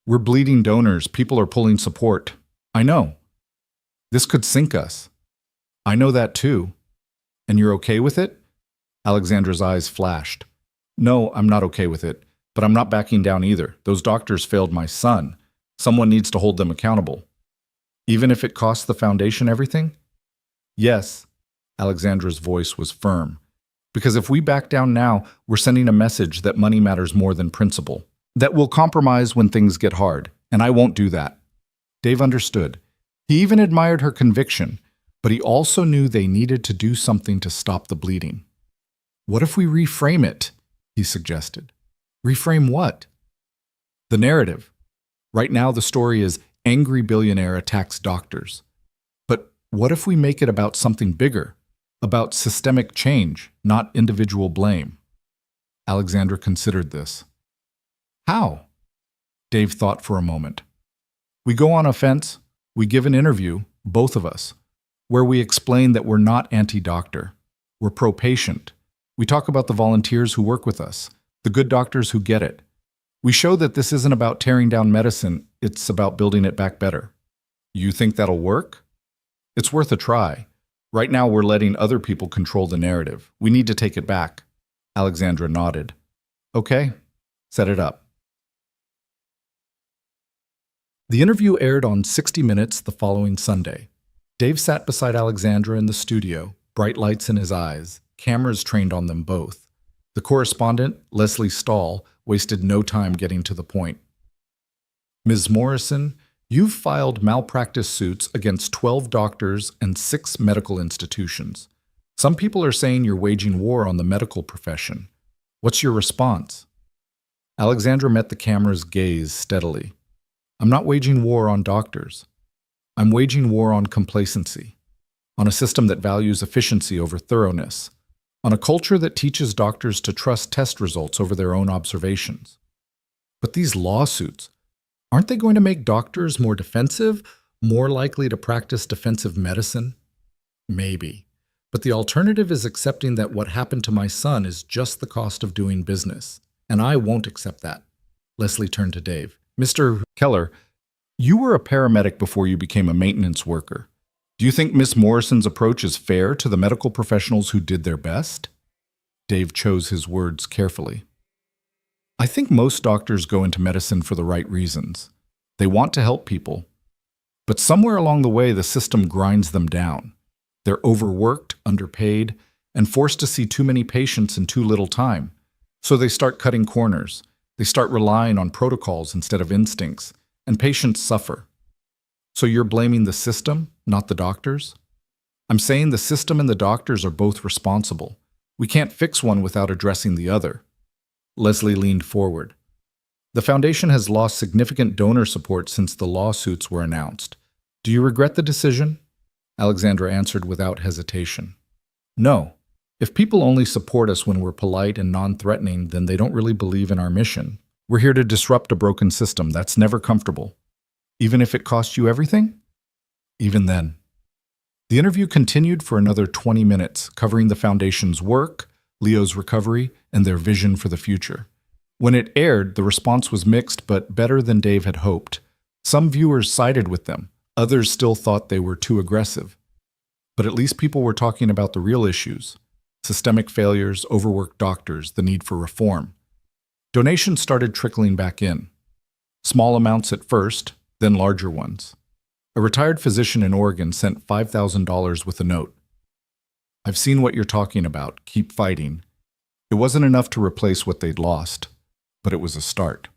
We're bleeding donors. People are pulling support. I know. This could sink us. I know that too. And you're okay with it? Alexandra's eyes flashed. No, I'm not okay with it, but I'm not backing down either. Those doctors failed my son. Someone needs to hold them accountable. Even if it costs the foundation everything? Yes, Alexandra's voice was firm. Because if we back down now, we're sending a message that money matters more than principle. That we'll compromise when things get hard, and I won't do that. Dave understood. He even admired her conviction, but he also knew they needed to do something to stop the bleeding. What if we reframe it? He suggested. Reframe what? The narrative. Right now the story is angry billionaire attacks doctors. But what if we make it about something bigger? About systemic change, not individual blame? Alexandra considered this. How? Dave thought for a moment. We go on offense, we give an interview, both of us, where we explain that we're not anti-doctor. We're pro-patient. We talk about the volunteers who work with us, the good doctors who get it. We show that this isn't about tearing down medicine, it's about building it back better. You think that'll work? It's worth a try. Right now we're letting other people control the narrative. We need to take it back. Alexandra nodded. Okay, set it up. The interview aired on 60 Minutes the following Sunday. Dave sat beside Alexandra in the studio, bright lights in his eyes, cameras trained on them both. The correspondent, Leslie Stahl, wasted no time getting to the point. Ms. Morrison, you've filed malpractice suits against 12 doctors and 6 medical institutions. Some people are saying you're waging war on the medical profession. What's your response? Alexandra met the camera's gaze steadily. I'm not waging war on doctors. I'm waging war on complacency, on a system that values efficiency over thoroughness, on a culture that teaches doctors to trust test results over their own observations. But these lawsuits, aren't they going to make doctors more defensive, more likely to practice defensive medicine? Maybe. But the alternative is accepting that what happened to my son is just the cost of doing business. And I won't accept that. Leslie turned to Dave. Mr. Keller, you were a paramedic before you became a maintenance worker. Do you think Miss Morrison's approach is fair to the medical professionals who did their best? Dave chose his words carefully. I think most doctors go into medicine for the right reasons. They want to help people. But somewhere along the way, the system grinds them down. They're overworked, underpaid, and forced to see too many patients in too little time. So they start cutting corners. They start relying on protocols instead of instincts, and patients suffer. So you're blaming the system, not the doctors? I'm saying the system and the doctors are both responsible. We can't fix one without addressing the other. Leslie leaned forward. The foundation has lost significant donor support since the lawsuits were announced. Do you regret the decision? Alexandra answered without hesitation. No. If people only support us when we're polite and non-threatening, then they don't really believe in our mission. We're here to disrupt a broken system. That's never comfortable. Even if it costs you everything? Even then. The interview continued for another 20 minutes, covering the foundation's work, Leo's recovery, and their vision for the future. When it aired, the response was mixed but better than Dave had hoped. Some viewers sided with them, Others still thought they were too aggressive. But at least people were talking about the real issues: systemic failures, overworked doctors, the need for reform. Donations started trickling back in. Small amounts at first, then larger ones. A retired physician in Oregon sent $5,000 with a note. "I've seen what you're talking about. Keep fighting." It wasn't enough to replace what they'd lost, but it was a start.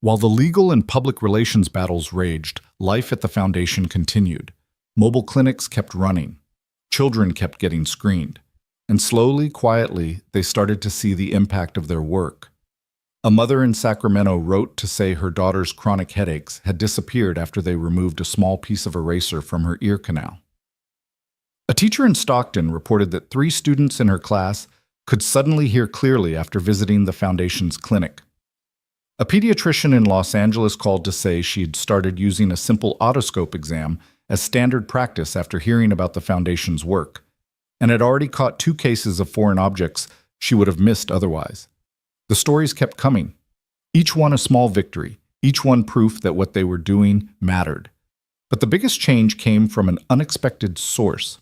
While the legal and public relations battles raged, life at the foundation continued. Mobile clinics kept running. Children kept getting screened. And slowly, quietly, they started to see the impact of their work. A mother in Sacramento wrote to say her daughter's chronic headaches had disappeared after they removed a small piece of eraser from her ear canal. A teacher in Stockton reported that 3 students in her class could suddenly hear clearly after visiting the foundation's clinic. A pediatrician in Los Angeles called to say she'd started using a simple otoscope exam as standard practice after hearing about the foundation's work, and had already caught 2 cases of foreign objects she would have missed otherwise. The stories kept coming, each one a small victory, each one proof that what they were doing mattered. But the biggest change came from an unexpected source.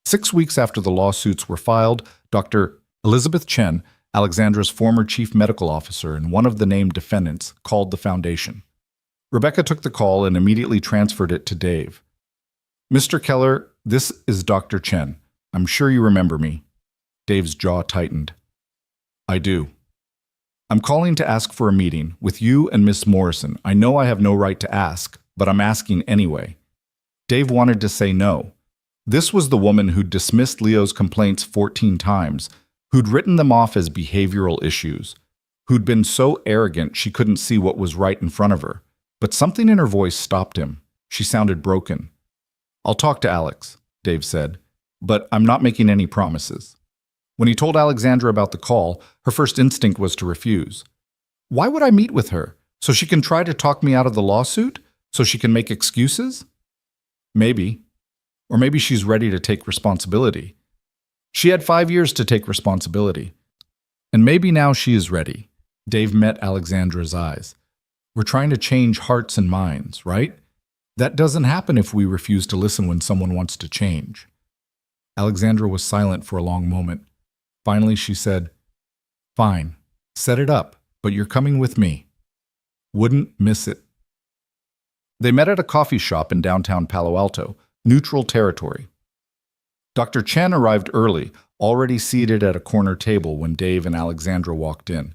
6 weeks after the lawsuits were filed, Dr. Elizabeth Chen, Alexandra's former chief medical officer and one of the named defendants, called the foundation. Rebecca took the call and immediately transferred it to Dave. "Mr. Keller, this is Dr. Chen. I'm sure you remember me." Dave's jaw tightened. "I do. I'm calling to ask for a meeting with you and Miss Morrison. I know I have no right to ask, but I'm asking anyway." Dave wanted to say no. This was the woman who'd dismissed Leo's complaints 14 times, who'd written them off as behavioral issues, who'd been so arrogant she couldn't see what was right in front of her. But something in her voice stopped him. She sounded broken. "I'll talk to Alex," Dave said, "but I'm not making any promises." When he told Alexandra about the call, her first instinct was to refuse. "Why would I meet with her? So she can try to talk me out of the lawsuit? So she can make excuses?" Maybe. Or maybe she's ready to take responsibility. She had 5 years to take responsibility. And maybe now she is ready. Dave met Alexandra's eyes. "We're trying to change hearts and minds, right? That doesn't happen if we refuse to listen when someone wants to change." Alexandra was silent for a long moment. Finally, she said, "Fine, set it up, but you're coming with me." Wouldn't miss it. They met at a coffee shop in downtown Palo Alto, neutral territory. Dr. Chen arrived early, already seated at a corner table when Dave and Alexandra walked in.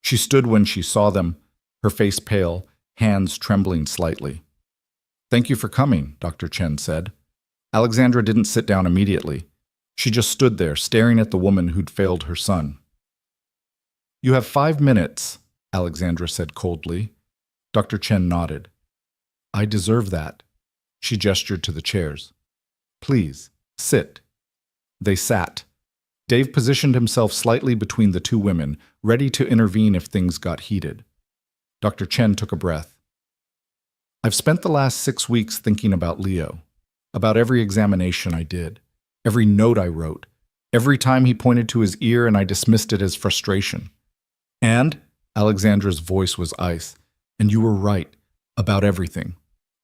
She stood when she saw them, her face pale, hands trembling slightly. "Thank you for coming," Dr. Chen said. Alexandra didn't sit down immediately. She just stood there, staring at the woman who'd failed her son. "You have 5 minutes," Alexandra said coldly. Dr. Chen nodded. "I deserve that." She gestured to the chairs. "Please, sit." They sat. Dave positioned himself slightly between the 2 women, ready to intervene if things got heated. Dr. Chen took a breath. "I've spent the last 6 weeks thinking about Leo, about every examination I did, every note I wrote, every time he pointed to his ear and I dismissed it as frustration. And," Alexandra's voice was ice, "and you were right, about everything.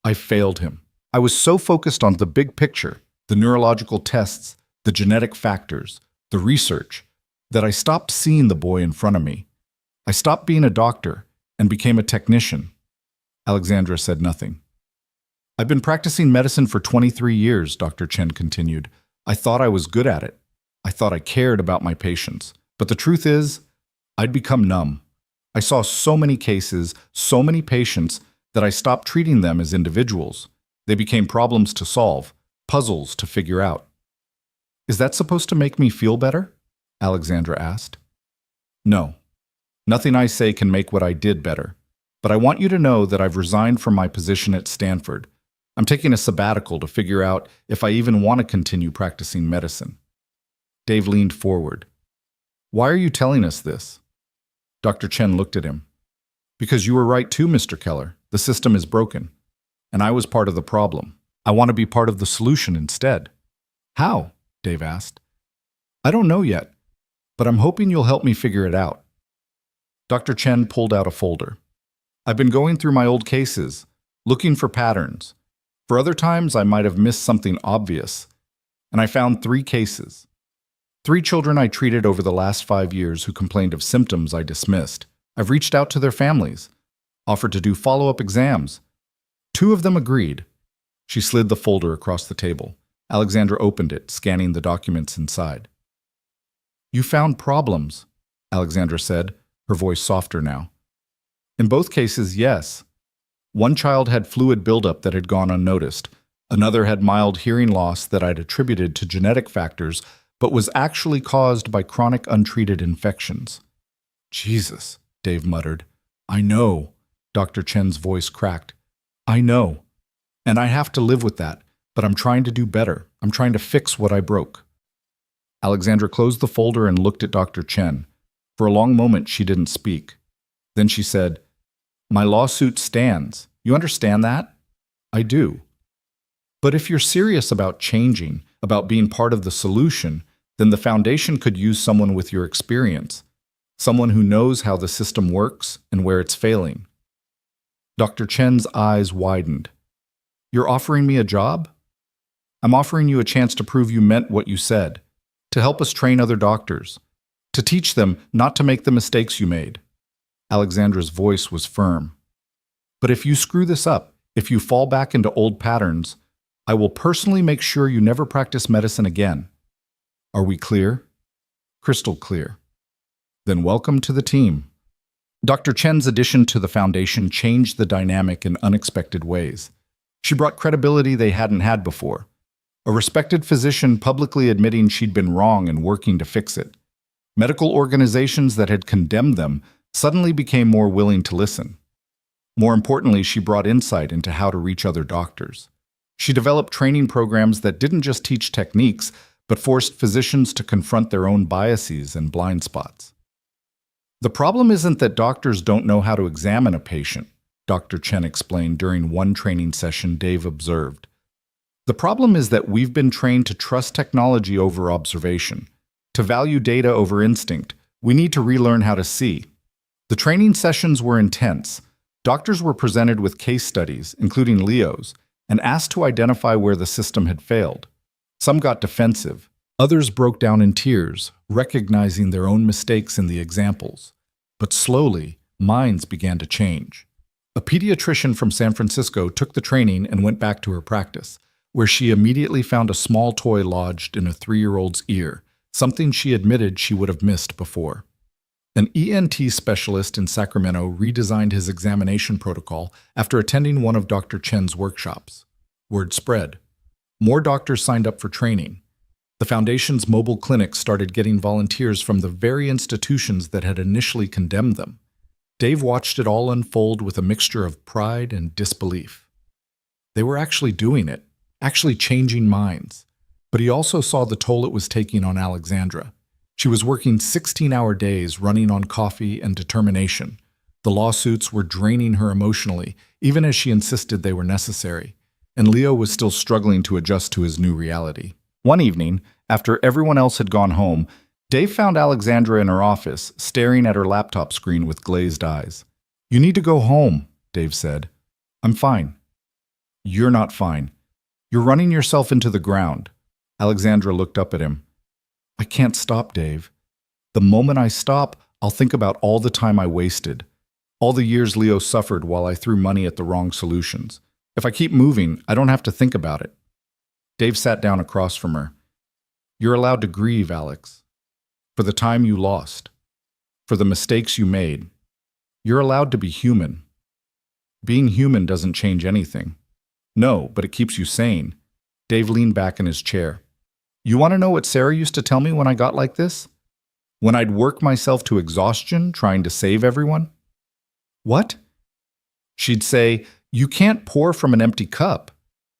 I failed him. I was so focused on the big picture, the neurological tests, the genetic factors, the research, that I stopped seeing the boy in front of me. I stopped being a doctor and became a technician." Alexandra said nothing. "I've been practicing medicine for 23 years, Dr. Chen continued. I thought I was good at it. I thought I cared about my patients. But the truth is, I'd become numb. I saw so many cases, so many patients, that I stopped treating them as individuals. They became problems to solve, puzzles to figure out." "Is that supposed to make me feel better?" Alexandra asked. "No. Nothing I say can make what I did better. But I want you to know that I've resigned from my position at Stanford. I'm taking a sabbatical to figure out if I even want to continue practicing medicine." Dave leaned forward. "Why are you telling us this?" Dr. Chen looked at him. "Because you were right too, Mr. Keller. The system is broken. And I was part of the problem. I want to be part of the solution instead." "How?" Dave asked. "I don't know yet, but I'm hoping you'll help me figure it out." Dr. Chen pulled out a folder. "I've been going through my old cases, looking for patterns. For other times, I might have missed something obvious. And I found 3 cases. 3 children I treated over the last 5 years who complained of symptoms I dismissed. I've reached out to their families, offered to do follow-up exams. 2 of them agreed. She slid the folder across the table. Alexandra opened it, scanning the documents inside. You found problems, Alexandra said, her voice softer now. In both cases, yes. One child had fluid buildup that had gone unnoticed. Another had mild hearing loss that I'd attributed to genetic factors, but was actually caused by chronic untreated infections. Jesus, Dave muttered. I know. Dr. Chen's voice cracked. I know. And I have to live with that, but I'm trying to do better. I'm trying to fix what I broke. Alexandra closed the folder and looked at Dr. Chen. For a long moment, she didn't speak. Then she said, My lawsuit stands. You understand that? I do. But if you're serious about changing, about being part of the solution, then the foundation could use someone with your experience, someone who knows how the system works and where it's failing. Dr. Chen's eyes widened. You're offering me a job? I'm offering you a chance to prove you meant what you said, to help us train other doctors, to teach them not to make the mistakes you made. Alexandra's voice was firm. But if you screw this up, if you fall back into old patterns, I will personally make sure you never practice medicine again. Are we clear? Crystal clear. Then welcome to the team. Dr. Chen's addition to the foundation changed the dynamic in unexpected ways. She brought credibility they hadn't had before. A respected physician publicly admitting she'd been wrong and working to fix it. Medical organizations that had condemned them suddenly became more willing to listen. More importantly, she brought insight into how to reach other doctors. She developed training programs that didn't just teach techniques, but forced physicians to confront their own biases and blind spots. The problem isn't that doctors don't know how to examine a patient, Dr. Chen explained during one training session Dave observed. The problem is that we've been trained to trust technology over observation, to value data over instinct. We need to relearn how to see. The training sessions were intense. Doctors were presented with case studies, including Leo's, and asked to identify where the system had failed. Some got defensive. Others broke down in tears, recognizing their own mistakes in the examples. But slowly, minds began to change. A pediatrician from San Francisco took the training and went back to her practice, where she immediately found a small toy lodged in a 3-year-old's ear, something she admitted she would have missed before. An ENT specialist in Sacramento redesigned his examination protocol after attending one of Dr. Chen's workshops. Word spread. More doctors signed up for training. The foundation's mobile clinics started getting volunteers from the very institutions that had initially condemned them. Dave watched it all unfold with a mixture of pride and disbelief. They were actually doing it, actually changing minds. But he also saw the toll it was taking on Alexandra. She was working 16-hour days, running on coffee and determination. The lawsuits were draining her emotionally, even as she insisted they were necessary. And Leo was still struggling to adjust to his new reality. One evening, after everyone else had gone home, Dave found Alexandra in her office, staring at her laptop screen with glazed eyes. You need to go home, Dave said. I'm fine. You're not fine. You're running yourself into the ground. Alexandra looked up at him. I can't stop, Dave. The moment I stop, I'll think about all the time I wasted, all the years Leo suffered while I threw money at the wrong solutions. If I keep moving, I don't have to think about it. Dave sat down across from her. You're allowed to grieve, Alex. For the time you lost. For the mistakes you made. You're allowed to be human. Being human doesn't change anything. No, but it keeps you sane. Dave leaned back in his chair. You want to know what Sarah used to tell me when I got like this? When I'd work myself to exhaustion trying to save everyone? What? She'd say, you can't pour from an empty cup.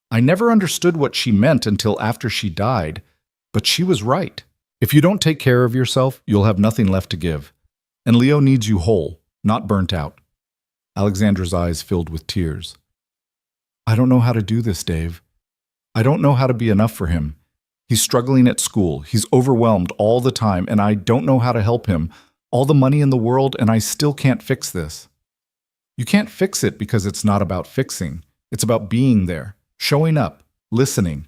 I never understood what she meant until after she died, but she was right. If you don't take care of yourself, you'll have nothing left to give. And Leo needs you whole, not burnt out. Alexandra's eyes filled with tears. I don't know how to do this, Dave. I don't know how to be enough for him. He's struggling at school. He's overwhelmed all the time, and I don't know how to help him. All the money in the world, and I still can't fix this. You can't fix it because it's not about fixing. It's about being there. Showing up, listening.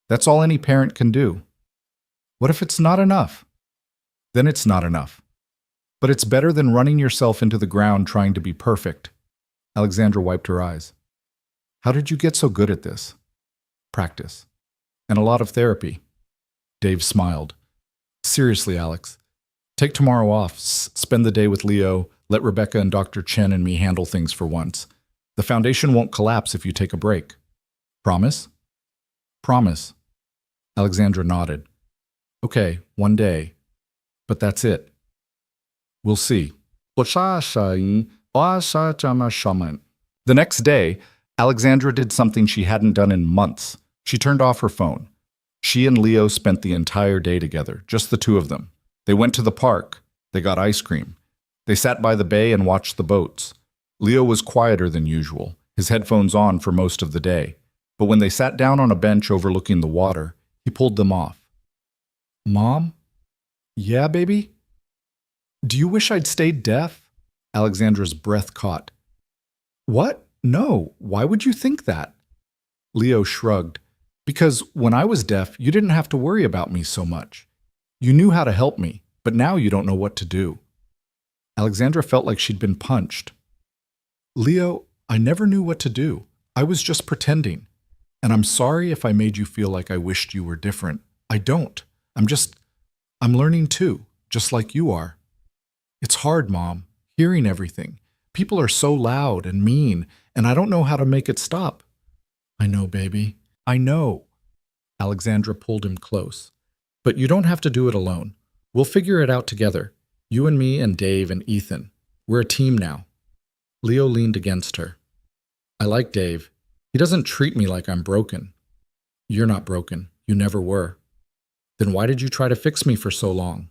That's all any parent can do. What if it's not enough? Then it's not enough. But it's better than running yourself into the ground trying to be perfect. Alexandra wiped her eyes. How did you get so good at this? Practice. And a lot of therapy. Dave smiled. Seriously, Alex. Take tomorrow off. Spend the day with Leo. Let Rebecca and Dr. Chen and me handle things for once. The foundation won't collapse if you take a break. Promise? Promise. Alexandra nodded. Okay, one day. But that's it. We'll see. The next day, Alexandra did something she hadn't done in months. She turned off her phone. She and Leo spent the entire day together, just the two of them. They went to the park. They got ice cream. They sat by the bay and watched the boats. Leo was quieter than usual, his headphones on for most of the day. But when they sat down on a bench overlooking the water, he pulled them off. Mom? Yeah, baby? Do you wish I'd stayed deaf? Alexandra's breath caught. What? No, why would you think that? Leo shrugged. Because when I was deaf, you didn't have to worry about me so much. You knew how to help me, but now you don't know what to do. Alexandra felt like she'd been punched. Leo, I never knew what to do. I was just pretending. And I'm sorry if I made you feel like I wished you were different. I don't. I'm learning too, just like you are. It's hard, Mom, hearing everything. People are so loud and mean, and I don't know how to make it stop. I know, baby. I know. Alexandra pulled him close. But you don't have to do it alone. We'll figure it out together. You and me and Dave and Ethan. We're a team now. Leo leaned against her. I like Dave. He doesn't treat me like I'm broken. You're not broken. You never were. Then why did you try to fix me for so long?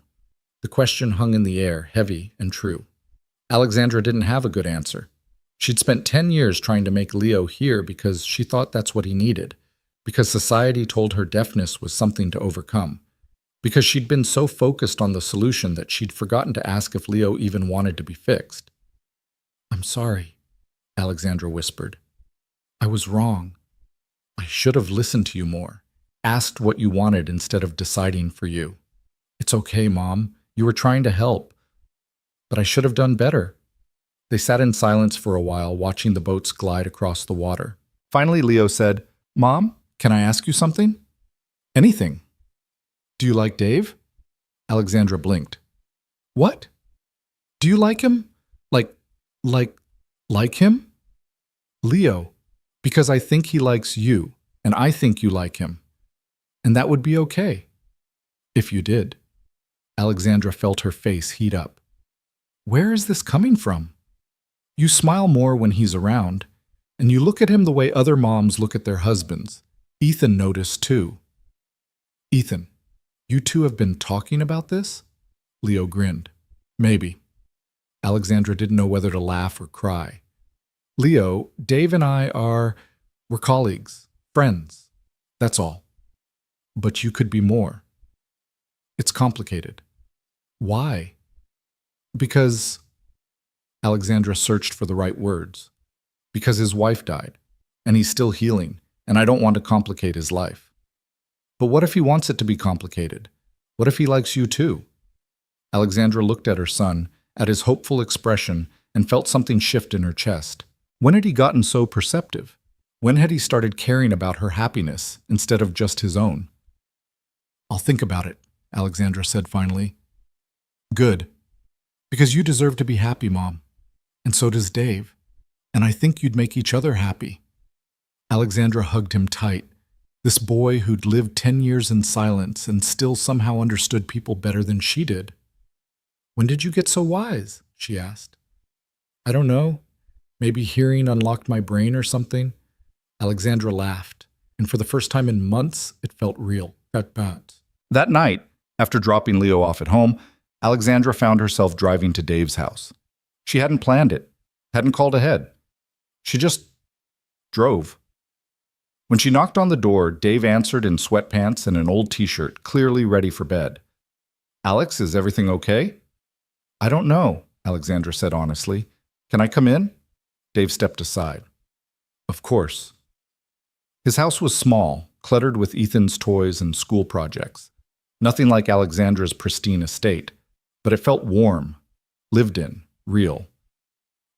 The question hung in the air, heavy and true. Alexandra didn't have a good answer. She'd spent 10 years trying to make Leo hear because she thought that's what he needed, because society told her deafness was something to overcome, because she'd been so focused on the solution that she'd forgotten to ask if Leo even wanted to be fixed. I'm sorry, Alexandra whispered. I was wrong. I should have listened to you more, asked what you wanted instead of deciding for you. It's okay, Mom. You were trying to help. But I should have done better. They sat in silence for a while, watching the boats glide across the water. Finally, Leo said, Mom, can I ask you something? Anything. Do you like Dave? Alexandra blinked. What? Do you like him? Like him? Leo, because I think he likes you, and I think you like him. And that would be okay. If you did. Alexandra felt her face heat up. Where is this coming from? You smile more when he's around, and you look at him the way other moms look at their husbands. Ethan noticed too. Ethan, you two have been talking about this? Leo grinned. Maybe. Alexandra didn't know whether to laugh or cry. Leo, Dave and we're colleagues, friends. That's all. But you could be more. It's complicated. Why? Because Alexandra searched for the right words. Because his wife died, and he's still healing, and I don't want to complicate his life. But what if he wants it to be complicated? What if he likes you too? Alexandra looked at her son, at his hopeful expression, and felt something shift in her chest. When had he gotten so perceptive? When had he started caring about her happiness instead of just his own? I'll think about it, Alexandra said finally. Good. Because you deserve to be happy, Mom. And so does Dave. And I think you'd make each other happy. Alexandra hugged him tight. This boy who'd lived 10 years in silence and still somehow understood people better than she did. When did you get so wise? She asked. I don't know. Maybe hearing unlocked my brain or something. Alexandra laughed, and for the first time in months, it felt real. That night, after dropping Leo off at home, Alexandra found herself driving to Dave's house. She hadn't planned it, hadn't called ahead. She just drove. When she knocked on the door, Dave answered in sweatpants and an old t-shirt, clearly ready for bed. Alex, is everything okay? I don't know, Alexandra said honestly. Can I come in? Dave stepped aside. Of course. His house was small, cluttered with Ethan's toys and school projects. Nothing like Alexandra's pristine estate, but it felt warm, lived in, real.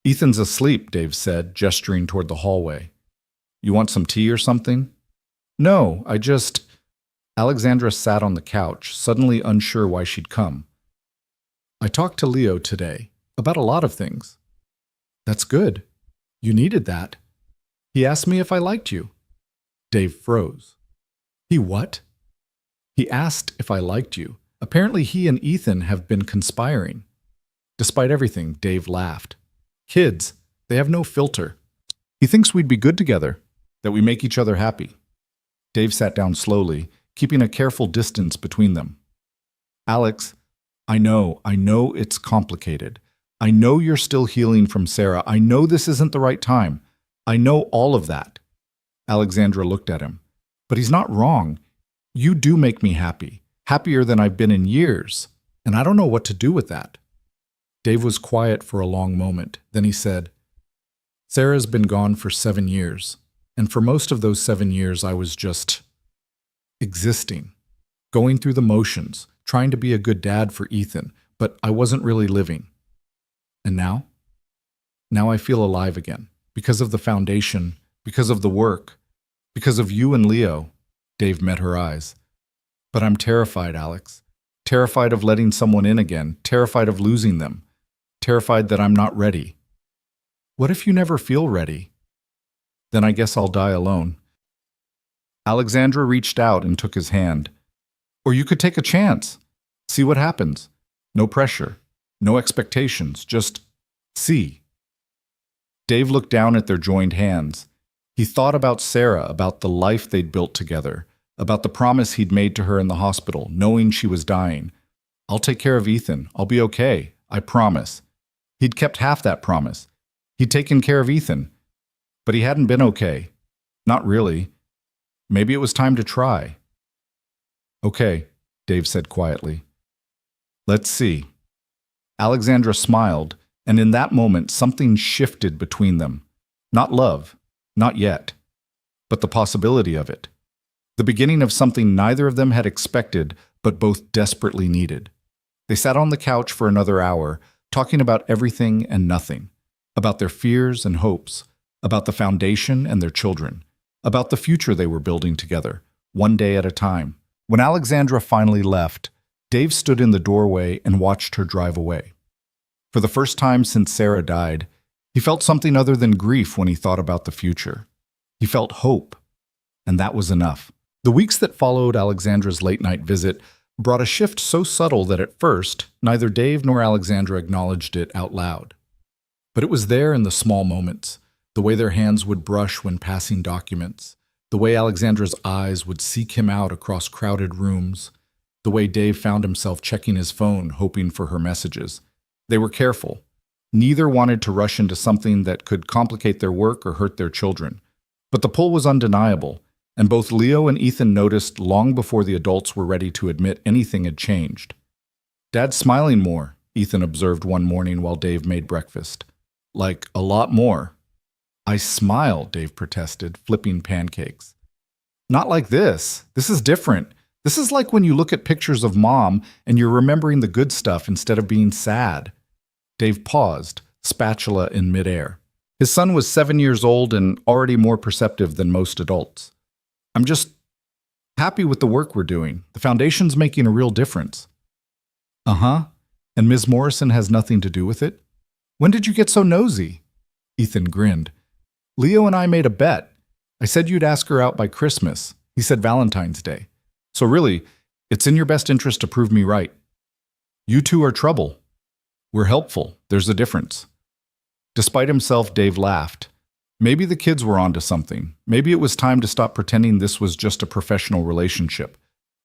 "Ethan's asleep," Dave said, gesturing toward the hallway. "You want some tea or something?" "No, I just—" Alexandra sat on the couch, suddenly unsure why she'd come. "I talked to Leo today, about a lot of things." "That's good. You needed that. He asked me if I liked you." Dave froze. "He what?" "He asked if I liked you. Apparently he and Ethan have been conspiring." Despite everything, Dave laughed. "Kids, they have no filter. He thinks we'd be good together, that we make each other happy." Dave sat down slowly, keeping a careful distance between them. "Alex, I know it's complicated. I know you're still healing from Sarah. I know this isn't the right time. I know all of that." Alexandra looked at him. "But he's not wrong. You do make me happy, happier than I've been in years, and I don't know what to do with that." Dave was quiet for a long moment. Then he said, "Sarah's been gone for 7 years, and for most of those 7 years I was just existing, going through the motions, trying to be a good dad for Ethan, but I wasn't really living. And now? Now I feel alive again, because of the foundation, because of the work, because of you and Leo." Dave met her eyes. "But I'm terrified, Alex. Terrified of letting someone in again, terrified of losing them, terrified that I'm not ready." "What if you never feel ready?" "Then I guess I'll die alone." Alexandra reached out and took his hand. "Or you could take a chance. See what happens. No pressure, no expectations, just see." Dave looked down at their joined hands. He thought about Sarah, about the life they'd built together, about the promise he'd made to her in the hospital, knowing she was dying. "I'll take care of Ethan. I'll be okay. I promise." He'd kept half that promise. He'd taken care of Ethan. But he hadn't been okay. Not really. Maybe it was time to try. "Okay," Dave said quietly. "Let's see." Alexandra smiled, and in that moment something shifted between them. Not love, not yet, but the possibility of it. The beginning of something neither of them had expected, but both desperately needed. They sat on the couch for another hour, talking about everything and nothing, about their fears and hopes, about the foundation and their children, about the future they were building together, one day at a time. When Alexandra finally left, Dave stood in the doorway and watched her drive away. For the first time since Sarah died, he felt something other than grief when he thought about the future. He felt hope, and that was enough. The weeks that followed Alexandra's late-night visit brought a shift so subtle that at first, neither Dave nor Alexandra acknowledged it out loud. But it was there in the small moments, the way their hands would brush when passing documents, the way Alexandra's eyes would seek him out across crowded rooms, the way Dave found himself checking his phone, hoping for her messages. They were careful. Neither wanted to rush into something that could complicate their work or hurt their children. But the pull was undeniable, and both Leo and Ethan noticed long before the adults were ready to admit anything had changed. "Dad's smiling more," Ethan observed one morning while Dave made breakfast. "Like, a lot more." "I smile," Dave protested, flipping pancakes. "Not like this. This is different. This is like when you look at pictures of Mom and you're remembering the good stuff instead of being sad." Dave paused, spatula in midair. His son was 7 years old and already more perceptive than most adults. "I'm just happy with the work we're doing. The foundation's making a real difference." "Uh-huh. And Ms. Morrison has nothing to do with it? When did you get so nosy?" Ethan grinned. "Leo and I made a bet. I said you'd ask her out by Christmas. He said Valentine's Day. So really, it's in your best interest to prove me right. You two are trouble. We're helpful. There's a difference." Despite himself, Dave laughed. Maybe the kids were onto something. Maybe it was time to stop pretending this was just a professional relationship.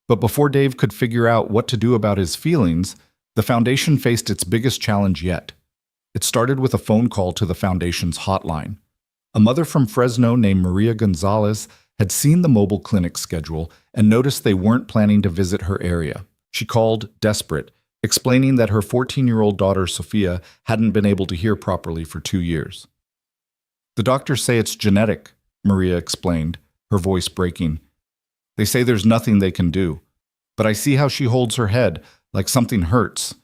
But before Dave could figure out what to do about his feelings, the foundation faced its biggest challenge yet. It started with a phone call to the foundation's hotline. A mother from Fresno named Maria Gonzalez had seen the mobile clinic schedule and noticed they weren't planning to visit her area. She called, desperate, explaining that her 14-year-old daughter, Sophia, hadn't been able to hear properly for 2 years. "The doctors say it's genetic," Maria explained. her voice breaking. They say there's nothing they can do, but I see how she holds her head like something hurts.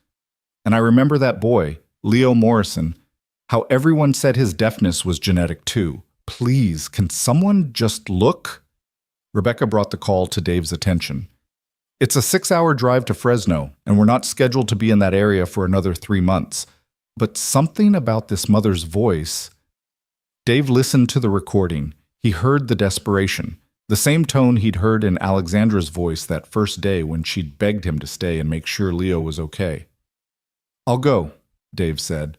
And I remember that boy, Leo Morrison, how everyone said his deafness was genetic too. Please, can someone just look? Rebecca brought the call to Dave's attention. It's a 6-hour drive to Fresno, and we're not scheduled to be in that area for another 3 months. But something about this mother's voice. Dave listened to the recording. He heard the desperation, the same tone he'd heard in Alexandra's voice that first day when she'd begged him to stay and make sure Leo was okay. I'll go, Dave said.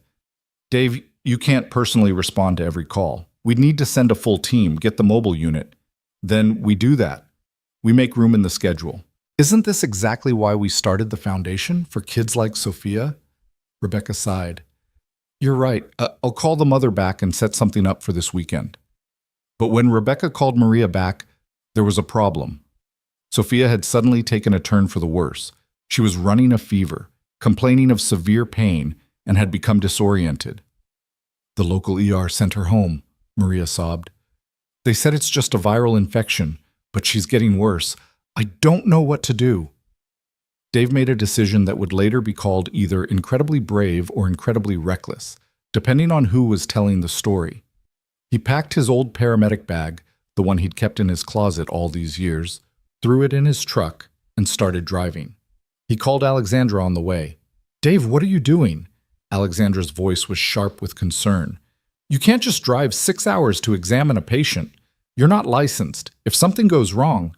Dave, you can't personally respond to every call. We'd need to send a full team, get the mobile unit. Then we do that. We make room in the schedule. Isn't this exactly why we started the foundation, for kids like Sophia? Rebecca sighed. You're right. I'll call the mother back and set something up for this weekend. But when Rebecca called Maria back, there was a problem. Sophia had suddenly taken a turn for the worse. She was running a fever, complaining of severe pain, and had become disoriented. The local ER sent her home, Maria sobbed. They said it's just a viral infection, but she's getting worse. I don't know what to do. Dave made a decision that would later be called either incredibly brave or incredibly reckless, depending on who was telling the story. He packed his old paramedic bag, the one he'd kept in his closet all these years, threw it in his truck, and started driving. He called Alexandra on the way. Dave, what are you doing? Alexandra's voice was sharp with concern. You can't just drive 6 hours to examine a patient. You're not licensed. If something goes wrong,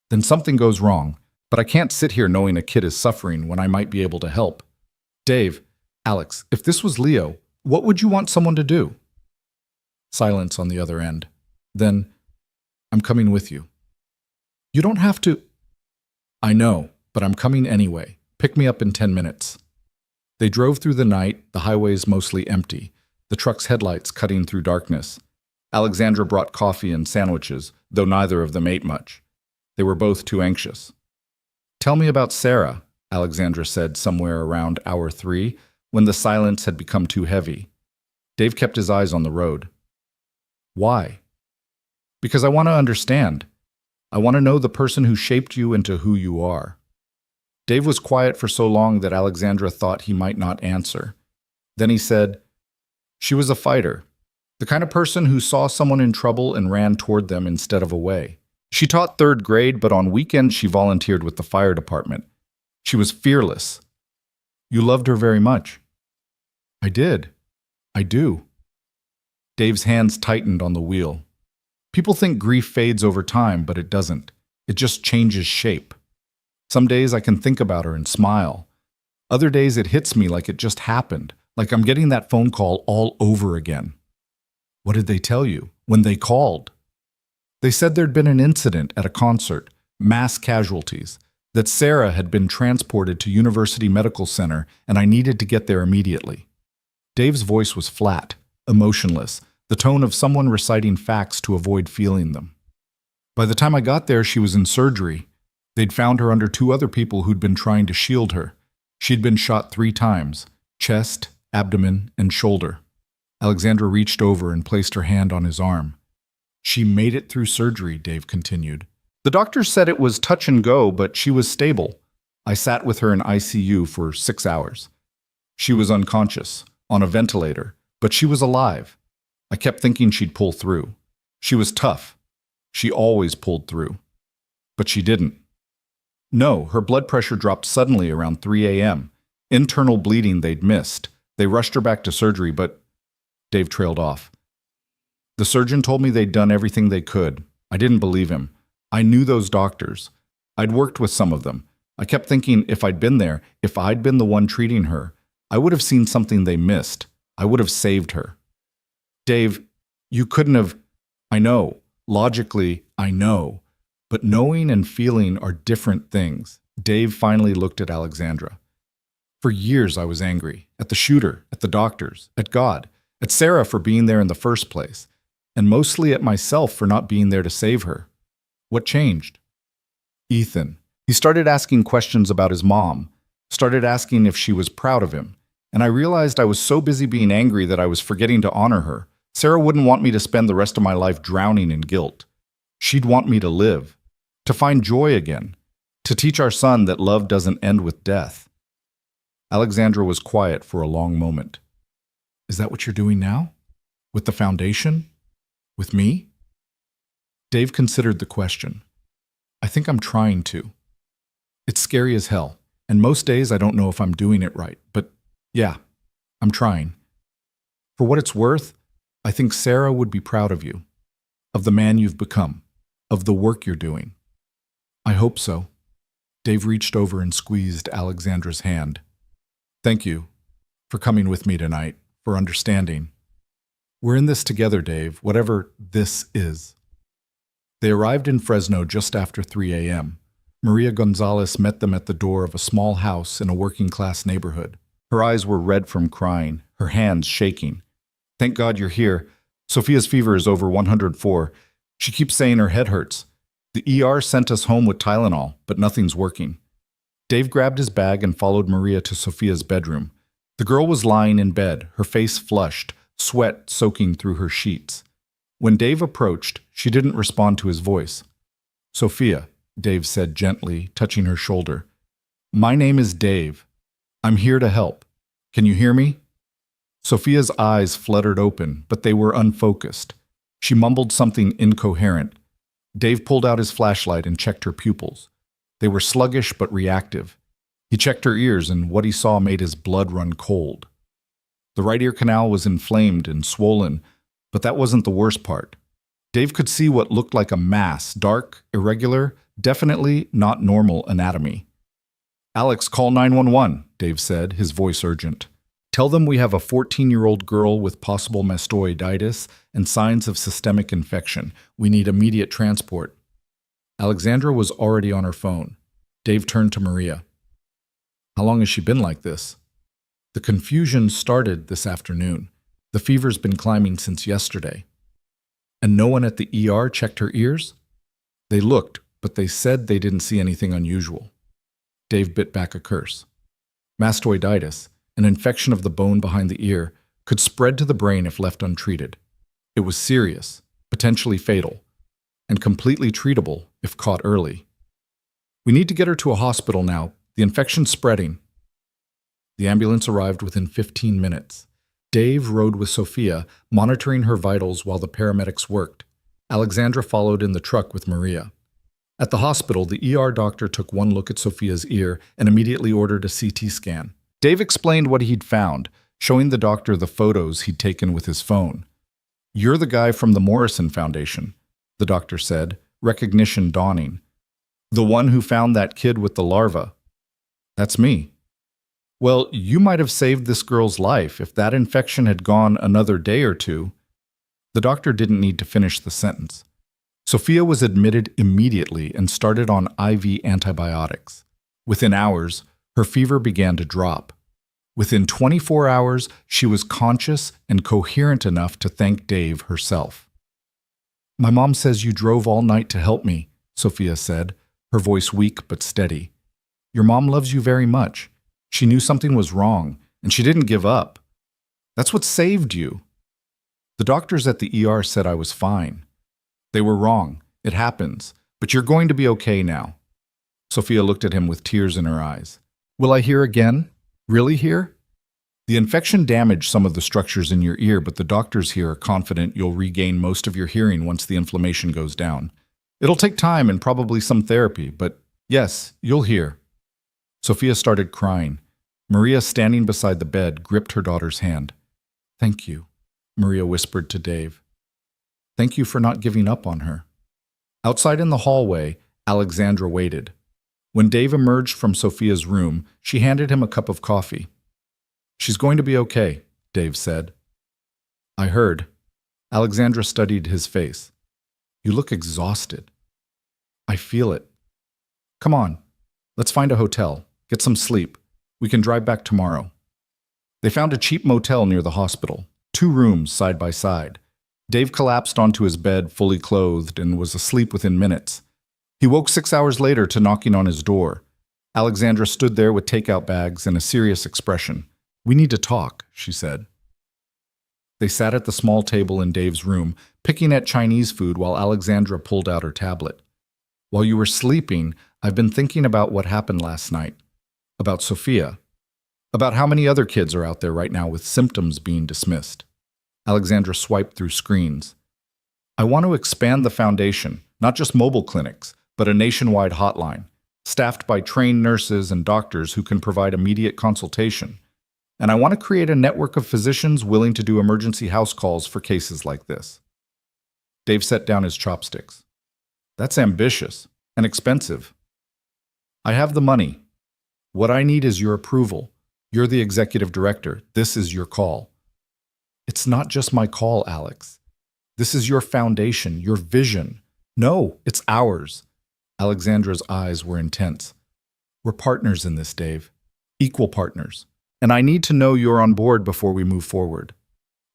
then something goes wrong. But I can't sit here knowing a kid is suffering when I might be able to help. Dave, Alex, if this was Leo, what would you want someone to do? Silence on the other end. Then, I'm coming with you. You don't have to. I know, but I'm coming anyway. Pick me up in 10 minutes. They drove through the night, the highways mostly empty, the truck's headlights cutting through darkness. Alexandra brought coffee and sandwiches, though neither of them ate much. They were both too anxious. Tell me about Sarah, Alexandra said somewhere around hour 3, when the silence had become too heavy. Dave kept his eyes on the road. Why? Because I want to understand. I want to know the person who shaped you into who you are. Dave was quiet for so long that Alexandra thought he might not answer. Then he said, she was a fighter, the kind of person who saw someone in trouble and ran toward them instead of away. She taught 3rd grade, but on weekends she volunteered with the fire department. She was fearless. You loved her very much. I did. I do. Dave's hands tightened on the wheel. People think grief fades over time, but it doesn't. It just changes shape. Some days I can think about her and smile. Other days it hits me like it just happened, like I'm getting that phone call all over again. What did they tell you when they called? They said there'd been an incident at a concert, mass casualties, that Sarah had been transported to University Medical Center and I needed to get there immediately. Dave's voice was flat, emotionless, the tone of someone reciting facts to avoid feeling them. By the time I got there, she was in surgery. They'd found her under 2 other people who'd been trying to shield her. She'd been shot 3 times, chest, abdomen, and shoulder. Alexandra reached over and placed her hand on his arm. She made it through surgery, Dave continued. The doctors said it was touch and go, but she was stable. I sat with her in ICU for 6 hours. She was unconscious, on a ventilator, but she was alive. I kept thinking she'd pull through. She was tough. She always pulled through. But she didn't. No, her blood pressure dropped suddenly around 3 a.m. Internal bleeding they'd missed. They rushed her back to surgery, but Dave trailed off. The surgeon told me they'd done everything they could. I didn't believe him. I knew those doctors. I'd worked with some of them. I kept thinking if I'd been there, if I'd been the one treating her, I would have seen something they missed. I would have saved her. Dave, you couldn't have. I know. Logically, I know. But knowing and feeling are different things. Dave finally looked at Alexandra. For years I was angry. At the shooter, at the doctors, at God, at Sarah for being there in the first place, and mostly at myself for not being there to save her. What changed? Ethan. He started asking questions about his mom, started asking if she was proud of him, and I realized I was so busy being angry that I was forgetting to honor her. Sarah wouldn't want me to spend the rest of my life drowning in guilt. She'd want me to live, to find joy again, to teach our son that love doesn't end with death. Alexandra was quiet for a long moment. Is that what you're doing now? With the foundation? With me? Dave considered the question. I think I'm trying to. It's scary as hell, and most days I don't know if I'm doing it right, but yeah, I'm trying. For what it's worth, I think Sarah would be proud of you, of the man you've become, of the work you're doing. I hope so. Dave reached over and squeezed Alexandra's hand. Thank you for coming with me tonight, for understanding. We're in this together, Dave, whatever this is. They arrived in Fresno just after 3 a.m. Maria Gonzalez met them at the door of a small house in a working-class neighborhood. Her eyes were red from crying, her hands shaking. Thank God you're here. Sophia's fever is over 104. She keeps saying her head hurts. The ER sent us home with Tylenol, but nothing's working. Dave grabbed his bag and followed Maria to Sophia's bedroom. The girl was lying in bed, her face flushed, sweat soaking through her sheets. When Dave approached, she didn't respond to his voice. Sophia, Dave said gently, touching her shoulder. My name is Dave. I'm here to help. Can you hear me? Sophia's eyes fluttered open, but they were unfocused. She mumbled something incoherent. Dave pulled out his flashlight and checked her pupils. They were sluggish but reactive. He checked her ears, and what he saw made his blood run cold. The right ear canal was inflamed and swollen, but that wasn't the worst part. Dave could see what looked like a mass, dark, irregular, definitely not normal anatomy. Alex, call 911, Dave said, his voice urgent. Tell them we have a 14-year-old girl with possible mastoiditis and signs of systemic infection. We need immediate transport. Alexandra was already on her phone. Dave turned to Maria. How long has she been like this? The confusion started this afternoon. The fever's been climbing since yesterday. And no one at the ER checked her ears? They looked, but they said they didn't see anything unusual. Dave bit back a curse. Mastoiditis, an infection of the bone behind the ear, could spread to the brain if left untreated. It was serious, potentially fatal, and completely treatable if caught early. We need to get her to a hospital now. The infection's spreading. The ambulance arrived within 15 minutes. Dave rode with Sophia, monitoring her vitals while the paramedics worked. Alexandra followed in the truck with Maria. At the hospital, the ER doctor took one look at Sophia's ear and immediately ordered a CT scan. Dave explained what he'd found, showing the doctor the photos he'd taken with his phone. You're the guy from the Morrison Foundation, the doctor said, recognition dawning. The one who found that kid with the larva. That's me. Well, you might have saved this girl's life if that infection had gone another day or two. The doctor didn't need to finish the sentence. Sophia was admitted immediately and started on IV antibiotics. Within hours, her fever began to drop. Within 24 hours, she was conscious and coherent enough to thank Dave herself. My mom says you drove all night to help me, Sophia said, her voice weak but steady. Your mom loves you very much. She knew something was wrong, and she didn't give up. That's what saved you. The doctors at the ER said I was fine. They were wrong. It happens. But you're going to be okay now. Sophia looked at him with tears in her eyes. Will I hear again? Really hear? The infection damaged some of the structures in your ear, but the doctors here are confident you'll regain most of your hearing once the inflammation goes down. It'll take time and probably some therapy, but yes, you'll hear. Sophia started crying. Maria, standing beside the bed, gripped her daughter's hand. Thank you, Maria whispered to Dave. Thank you for not giving up on her. Outside in the hallway, Alexandra waited. When Dave emerged from Sophia's room, she handed him a cup of coffee. She's going to be okay, Dave said. I heard. Alexandra studied his face. You look exhausted. I feel it. Come on, let's find a hotel. Get some sleep. We can drive back tomorrow. They found a cheap motel near the hospital, 2 rooms side by side. Dave collapsed onto his bed, fully clothed, and was asleep within minutes. He woke 6 hours later to knocking on his door. Alexandra stood there with takeout bags and a serious expression. We need to talk, she said. They sat at the small table in Dave's room, picking at Chinese food while Alexandra pulled out her tablet. While you were sleeping, I've been thinking about what happened last night. About Sophia. About how many other kids are out there right now with symptoms being dismissed. Alexandra swiped through screens. I want to expand the foundation, not just mobile clinics, but a nationwide hotline, staffed by trained nurses and doctors who can provide immediate consultation. And I want to create a network of physicians willing to do emergency house calls for cases like this. Dave set down his chopsticks. That's ambitious and expensive. I have the money. What I need is your approval. You're the executive director. This is your call. It's not just my call, Alex. This is your foundation, your vision. No, it's ours. Alexandra's eyes were intense. We're partners in this, Dave. Equal partners. And I need to know you're on board before we move forward.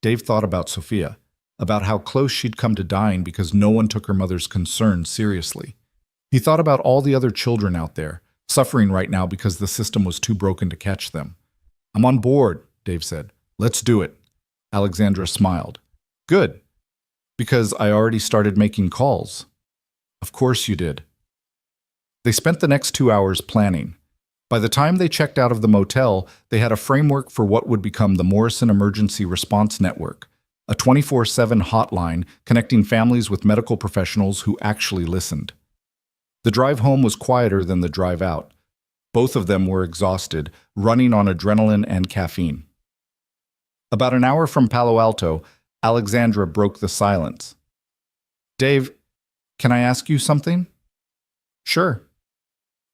Dave thought about Sophia, about how close she'd come to dying because no one took her mother's concerns seriously. He thought about all the other children out there, suffering right now because the system was too broken to catch them. I'm on board, Dave said. Let's do it. Alexandra smiled. Good. Because I already started making calls. Of course you did. They spent the next 2 hours planning. By the time they checked out of the motel, they had a framework for what would become the Morrison Emergency Response Network, a 24/7 hotline connecting families with medical professionals who actually listened. The drive home was quieter than the drive out. Both of them were exhausted, running on adrenaline and caffeine. About an hour from Palo Alto, Alexandra broke the silence. Dave, can I ask you something? Sure.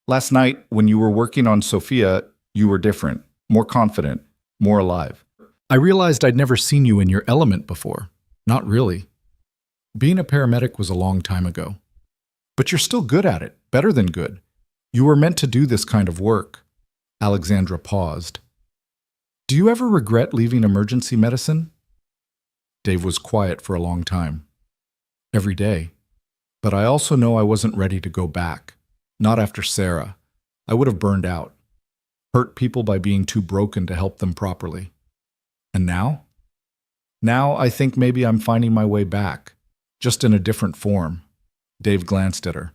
Last night, when you were working on Sophia, you were different, more confident, more alive. I realized I'd never seen you in your element before. Not really. Being a paramedic was a long time ago. But you're still good at it, better than good. You were meant to do this kind of work. Alexandra paused. Do you ever regret leaving emergency medicine? Dave was quiet for a long time. Every day. But I also know I wasn't ready to go back. Not after Sarah. I would have burned out. Hurt people by being too broken to help them properly. And now? Now I think maybe I'm finding my way back. Just in a different form. Dave glanced at her.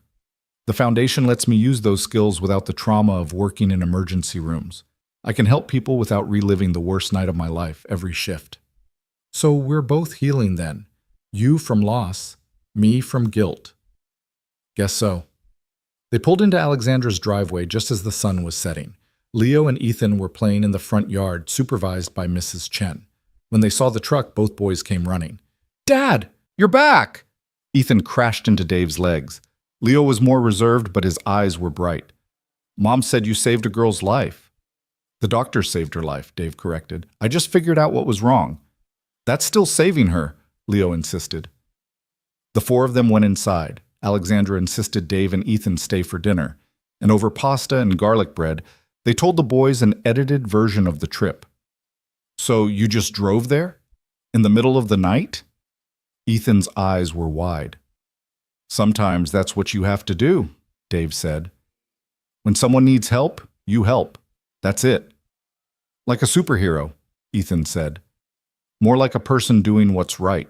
The foundation lets me use those skills without the trauma of working in emergency rooms. I can help people without reliving the worst night of my life every shift. So we're both healing then. You from loss, me from guilt. Guess so. They pulled into Alexandra's driveway just as the sun was setting. Leo and Ethan were playing in the front yard, supervised by Mrs. Chen. When they saw the truck, both boys came running. Dad, you're back! Ethan crashed into Dave's legs. Leo was more reserved, but his eyes were bright. Mom said you saved a girl's life. The doctor saved her life, Dave corrected. I just figured out what was wrong. That's still saving her, Leo insisted. The four of them went inside. Alexandra insisted Dave and Ethan stay for dinner, and over pasta and garlic bread, they told the boys an edited version of the trip. So you just drove there? In the middle of the night? Ethan's eyes were wide. Sometimes that's what you have to do, Dave said. When someone needs help, you help. That's it. Like a superhero, Ethan said. More like a person doing what's right.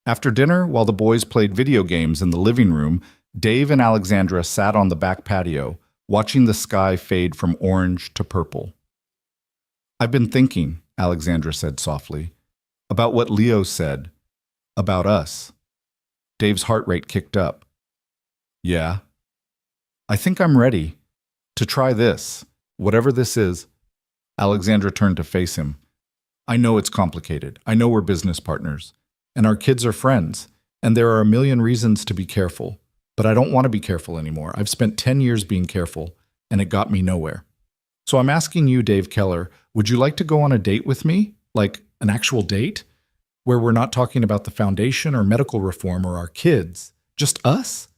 After dinner, while the boys played video games in the living room, Dave and Alexandra sat on the back patio, watching the sky fade from orange to purple. I've been thinking, Alexandra said softly, about what Leo said, about us. Dave's heart rate kicked up. Yeah. I think I'm ready to try this, whatever this is. Alexandra turned to face him. I know it's complicated. I know we're business partners. And our kids are friends, and there are a million reasons to be careful. But I don't want to be careful anymore. I've spent 10 years being careful, and it got me nowhere. So I'm asking you, Dave Keller, would you like to go on a date with me? Like an actual date? Where we're not talking about the foundation or medical reform or our kids, just us?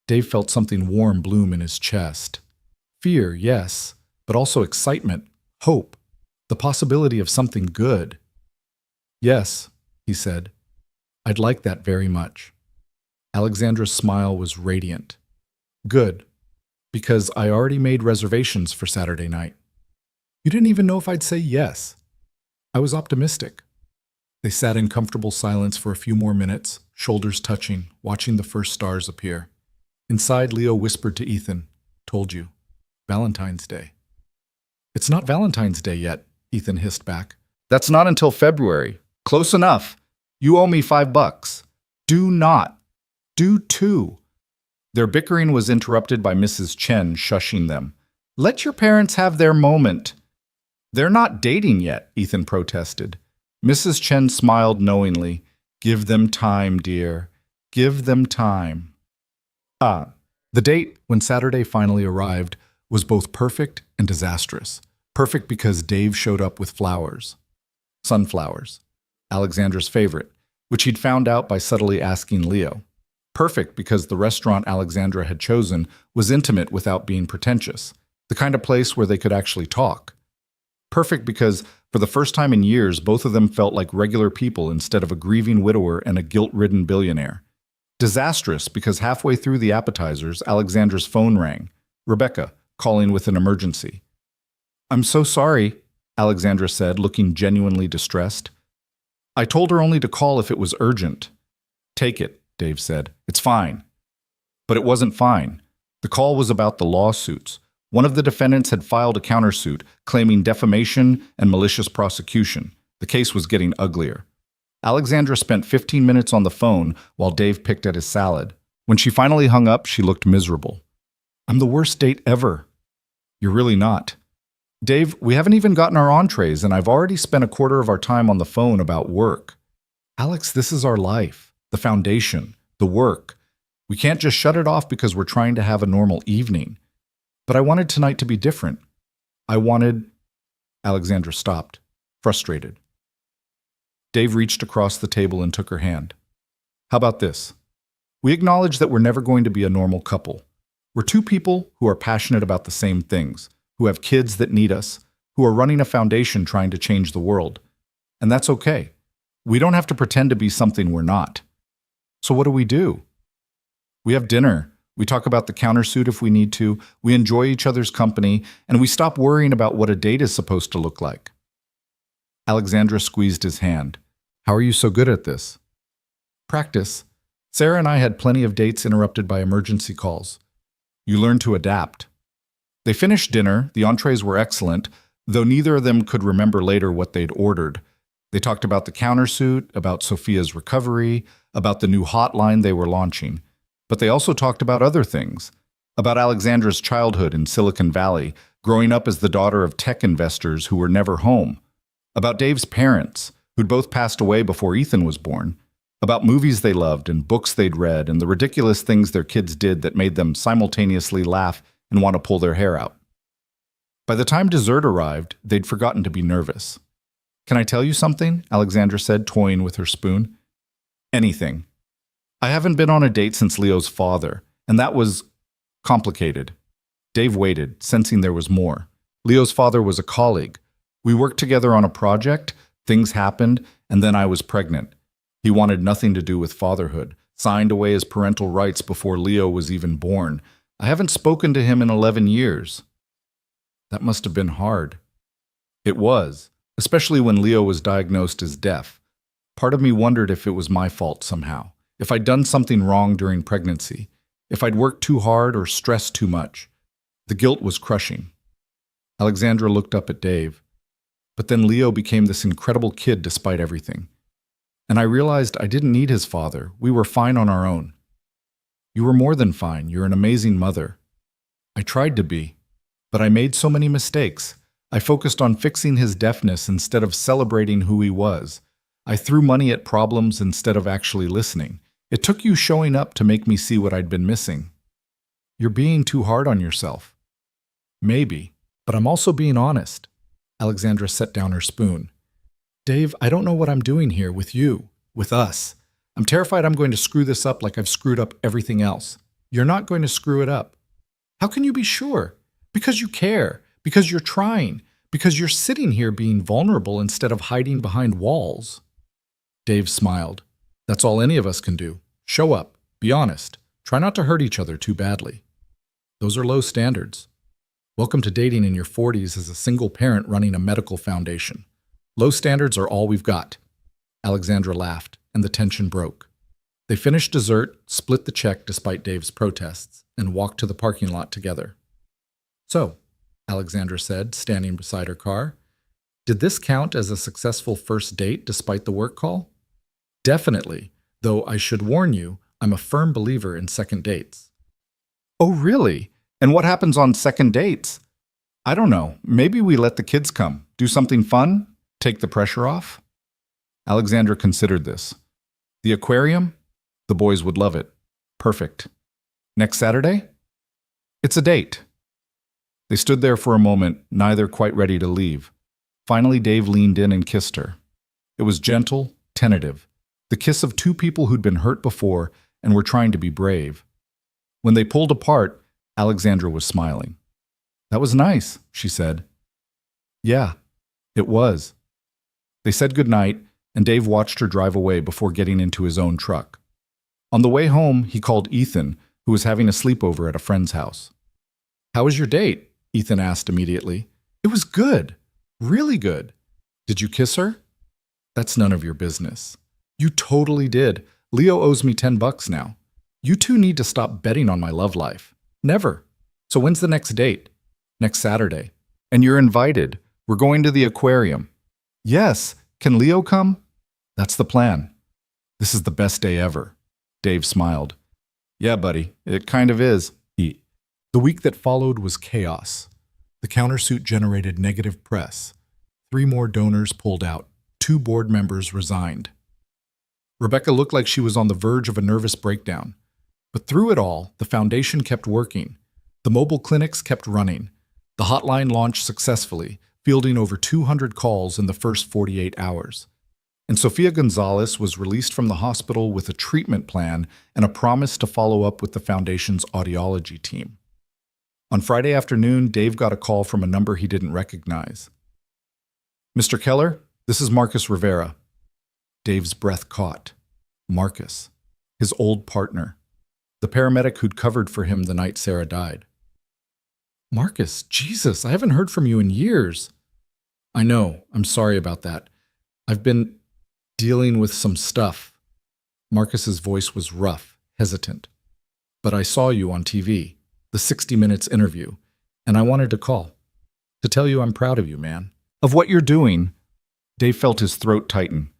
Dave felt something warm bloom in his chest. Fear, yes, but also excitement, hope, the possibility of something good. Yes, he said. I'd like that very much. Alexandra's smile was radiant. Good, because I already made reservations for Saturday night. You didn't even know if I'd say yes. I was optimistic. They sat in comfortable silence for a few more minutes, shoulders touching, watching the first stars appear. Inside, Leo whispered to Ethan, "Told you. Valentine's Day." "It's not Valentine's Day yet," Ethan hissed back. "That's not until February. Close enough. You owe me $5. Do not. Do too." Their bickering was interrupted by Mrs. Chen shushing them. "Let your parents have their moment." "They're not dating yet," Ethan protested. Mrs. Chen smiled knowingly. "Give them time, dear. Give them time." The date, when Saturday finally arrived, was both perfect and disastrous. Perfect because Dave showed up with flowers. Sunflowers. Alexandra's favorite, which he'd found out by subtly asking Leo. Perfect because the restaurant Alexandra had chosen was intimate without being pretentious, the kind of place where they could actually talk. Perfect because, for the first time in years, both of them felt like regular people instead of a grieving widower and a guilt-ridden billionaire. Disastrous because halfway through the appetizers, Alexandra's phone rang. Rebecca, calling with an emergency. "I'm so sorry," Alexandra said, looking genuinely distressed. "I told her only to call if it was urgent." "Take it," Dave said. "It's fine." But it wasn't fine. The call was about the lawsuits. One of the defendants had filed a countersuit, claiming defamation and malicious prosecution. The case was getting uglier. Alexandra spent 15 minutes on the phone while Dave picked at his salad. When she finally hung up, she looked miserable. "I'm the worst date ever." "You're really not." "Dave, we haven't even gotten our entrees, and I've already spent a quarter of our time on the phone about work." "Alex, this is our life, the foundation, the work. We can't just shut it off because we're trying to have a normal evening." "But I wanted tonight to be different. I wanted—" Alexandra stopped, frustrated. Dave reached across the table and took her hand. "How about this? We acknowledge that we're never going to be a normal couple. We're two people who are passionate about the same things, who have kids that need us, who are running a foundation trying to change the world. And that's okay. We don't have to pretend to be something we're not. So what do? We have dinner. We talk about the countersuit if we need to. We enjoy each other's company, and we stop worrying about what a date is supposed to look like." Alexandra squeezed his hand. "How are you so good at this?" "Practice. Sarah and I had plenty of dates interrupted by emergency calls. You learn to adapt." They finished dinner. The entrees were excellent, though neither of them could remember later what they'd ordered. They talked about the countersuit, about Sophia's recovery, about the new hotline they were launching. But they also talked about other things. About Alexandra's childhood in Silicon Valley, growing up as the daughter of tech investors who were never home. About Dave's parents, who'd both passed away before Ethan was born. About movies they loved and books they'd read and the ridiculous things their kids did that made them simultaneously laugh and want to pull their hair out. By the time dessert arrived, they'd forgotten to be nervous. "Can I tell you something?" Alexandra said, toying with her spoon. "Anything. I haven't been on a date since Leo's father, and that was complicated." Dave waited, sensing there was more. Leo's father was a colleague. We worked together on a project, things happened, and then I was pregnant. He wanted nothing to do with fatherhood, signed away his parental rights before Leo was even born. I haven't spoken to him in 11 years. That must have been hard. It was, especially when Leo was diagnosed as deaf. Part of me wondered if it was my fault somehow, if I'd done something wrong during pregnancy, if I'd worked too hard or stressed too much. The guilt was crushing. Alexandra looked up at Dave. But then Leo became this incredible kid despite everything. And I realized I didn't need his father. We were fine on our own. You were more than fine. You're an amazing mother. I tried to be, but I made so many mistakes. I focused on fixing his deafness instead of celebrating who he was. I threw money at problems instead of actually listening. It took you showing up to make me see what I'd been missing. You're being too hard on yourself. Maybe, but I'm also being honest. Alexandra set down her spoon. Dave, I don't know what I'm doing here with you, with us. I'm terrified I'm going to screw this up like I've screwed up everything else. You're not going to screw it up. How can you be sure? Because you care, because you're trying, because you're sitting here being vulnerable instead of hiding behind walls. Dave smiled. That's all any of us can do. Show up, be honest, try not to hurt each other too badly. Those are low standards. Welcome to dating in your 40s as a single parent running a medical foundation. Low standards are all we've got. Alexandra laughed, and the tension broke. They finished dessert, split the check despite Dave's protests, and walked to the parking lot together. "So," Alexandra said, standing beside her car, "did this count as a successful first date despite the work call?" "Definitely, though I should warn you, I'm a firm believer in second dates." "Oh, really? And what happens on second dates?" "I don't know. Maybe we let the kids come, do something fun, take the pressure off." Alexandra considered this. "The aquarium? The boys would love it. Perfect. Next Saturday?" "It's a date." They stood there for a moment, neither quite ready to leave. Finally, Dave leaned in and kissed her. It was gentle, tentative, the kiss of two people who'd been hurt before and were trying to be brave. When they pulled apart, Alexandra was smiling. "That was nice," she said. "Yeah, it was." They said goodnight, and Dave watched her drive away before getting into his own truck. On the way home, he called Ethan, who was having a sleepover at a friend's house. "How was your date?" Ethan asked immediately. "It was good. Really good." "Did you kiss her?" "That's none of your business." "You totally did. Leo owes me $10 now. You two need to stop betting on my love life." "Never." "So when's the next date?" "Next Saturday." "And you're invited. We're going to the aquarium." "Yes. Can Leo come?" "That's the plan." "This is the best day ever." Dave smiled. "Yeah, buddy, it kind of is." The week that followed was chaos. The countersuit generated negative press. 3 more donors pulled out. 2 board members resigned. Rebecca looked like she was on the verge of a nervous breakdown. But through it all, the foundation kept working. The mobile clinics kept running. The hotline launched successfully, fielding over 200 calls in the first 48 hours. And Sofia Gonzalez was released from the hospital with a treatment plan and a promise to follow up with the foundation's audiology team. On Friday afternoon, Dave got a call from a number he didn't recognize. "Mr. Keller, this is Marcus Rivera." Dave's breath caught. Marcus, his old partner, the paramedic who'd covered for him the night Sarah died. "Marcus, Jesus, I haven't heard from you in years." "I know, I'm sorry about that. I've been dealing with some stuff." Marcus's voice was rough, hesitant. "But I saw you on TV. The 60 Minutes interview, and I wanted to call. To tell you I'm proud of you, man. Of what you're doing." Dave felt his throat tighten.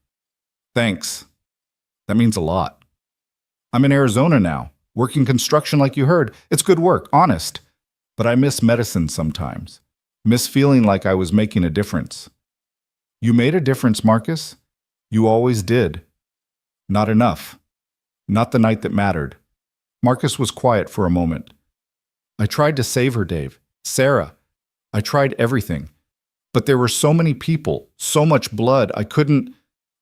"Thanks. That means a lot. I'm in Arizona now, working construction like you heard. It's good work, honest. But I miss medicine sometimes. Miss feeling like I was making a difference." "You made a difference, Marcus. You always did." "Not enough. Not the night that mattered." Marcus was quiet for a moment. "I tried to save her, Dave. Sarah. I tried everything. But there were so many people, so much blood, I couldn't—"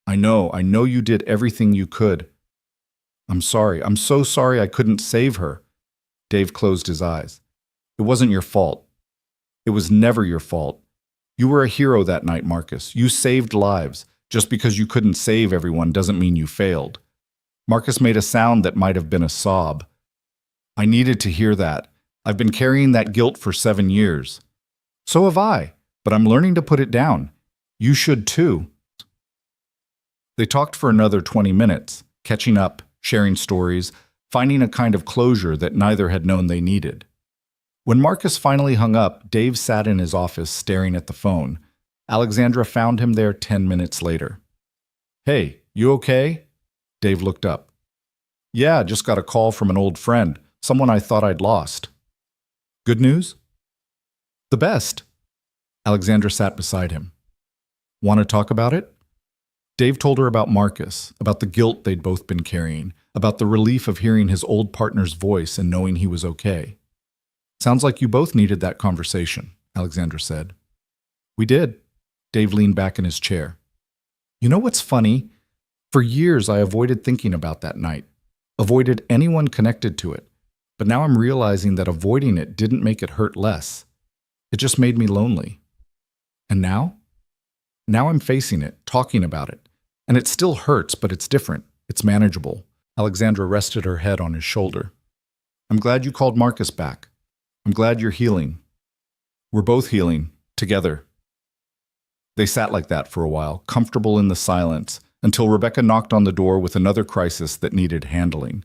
I know you did everything you could." "I'm sorry. I'm so sorry I couldn't save her." Dave closed his eyes. "It wasn't your fault. It was never your fault. You were a hero that night, Marcus. You saved lives. Just because you couldn't save everyone doesn't mean you failed." Marcus made a sound that might have been a sob. "I needed to hear that. I've been carrying that guilt for 7 years. So have I, but I'm learning to put it down. You should too." They talked for another 20 minutes, catching up, sharing stories, finding a kind of closure that neither had known they needed. When Marcus finally hung up, Dave sat in his office staring at the phone. Alexandra found him there 10 minutes later. "Hey, you okay?" Dave looked up. "Yeah, just got a call from an old friend, someone I thought I'd lost." "Good news?" "The best." Alexandra sat beside him. "Want to talk about it?" Dave told her about Marcus, about the guilt they'd both been carrying, about the relief of hearing his old partner's voice and knowing he was okay. "Sounds like you both needed that conversation," Alexandra said. "We did." Dave leaned back in his chair. "You know what's funny? For years I avoided thinking about that night, avoided anyone connected to it. But now I'm realizing that avoiding it didn't make it hurt less. It just made me lonely. And now? Now I'm facing it, talking about it. And it still hurts, but it's different. It's manageable." Alexandra rested her head on his shoulder. "I'm glad you called Marcus back. I'm glad you're healing. We're both healing, together." They sat like that for a while, comfortable in the silence, until Rebecca knocked on the door with another crisis that needed handling.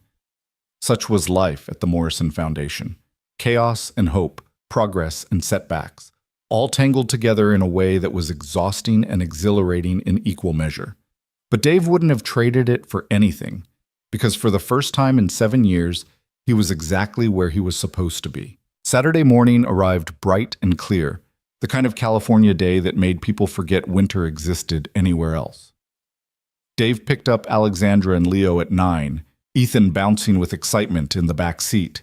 Such was life at the Morrison Foundation. Chaos and hope, progress and setbacks, all tangled together in a way that was exhausting and exhilarating in equal measure. But Dave wouldn't have traded it for anything, because for the first time in 7 years, he was exactly where he was supposed to be. Saturday morning arrived bright and clear, the kind of California day that made people forget winter existed anywhere else. Dave picked up Alexandra and Leo at 9, Ethan bouncing with excitement in the back seat.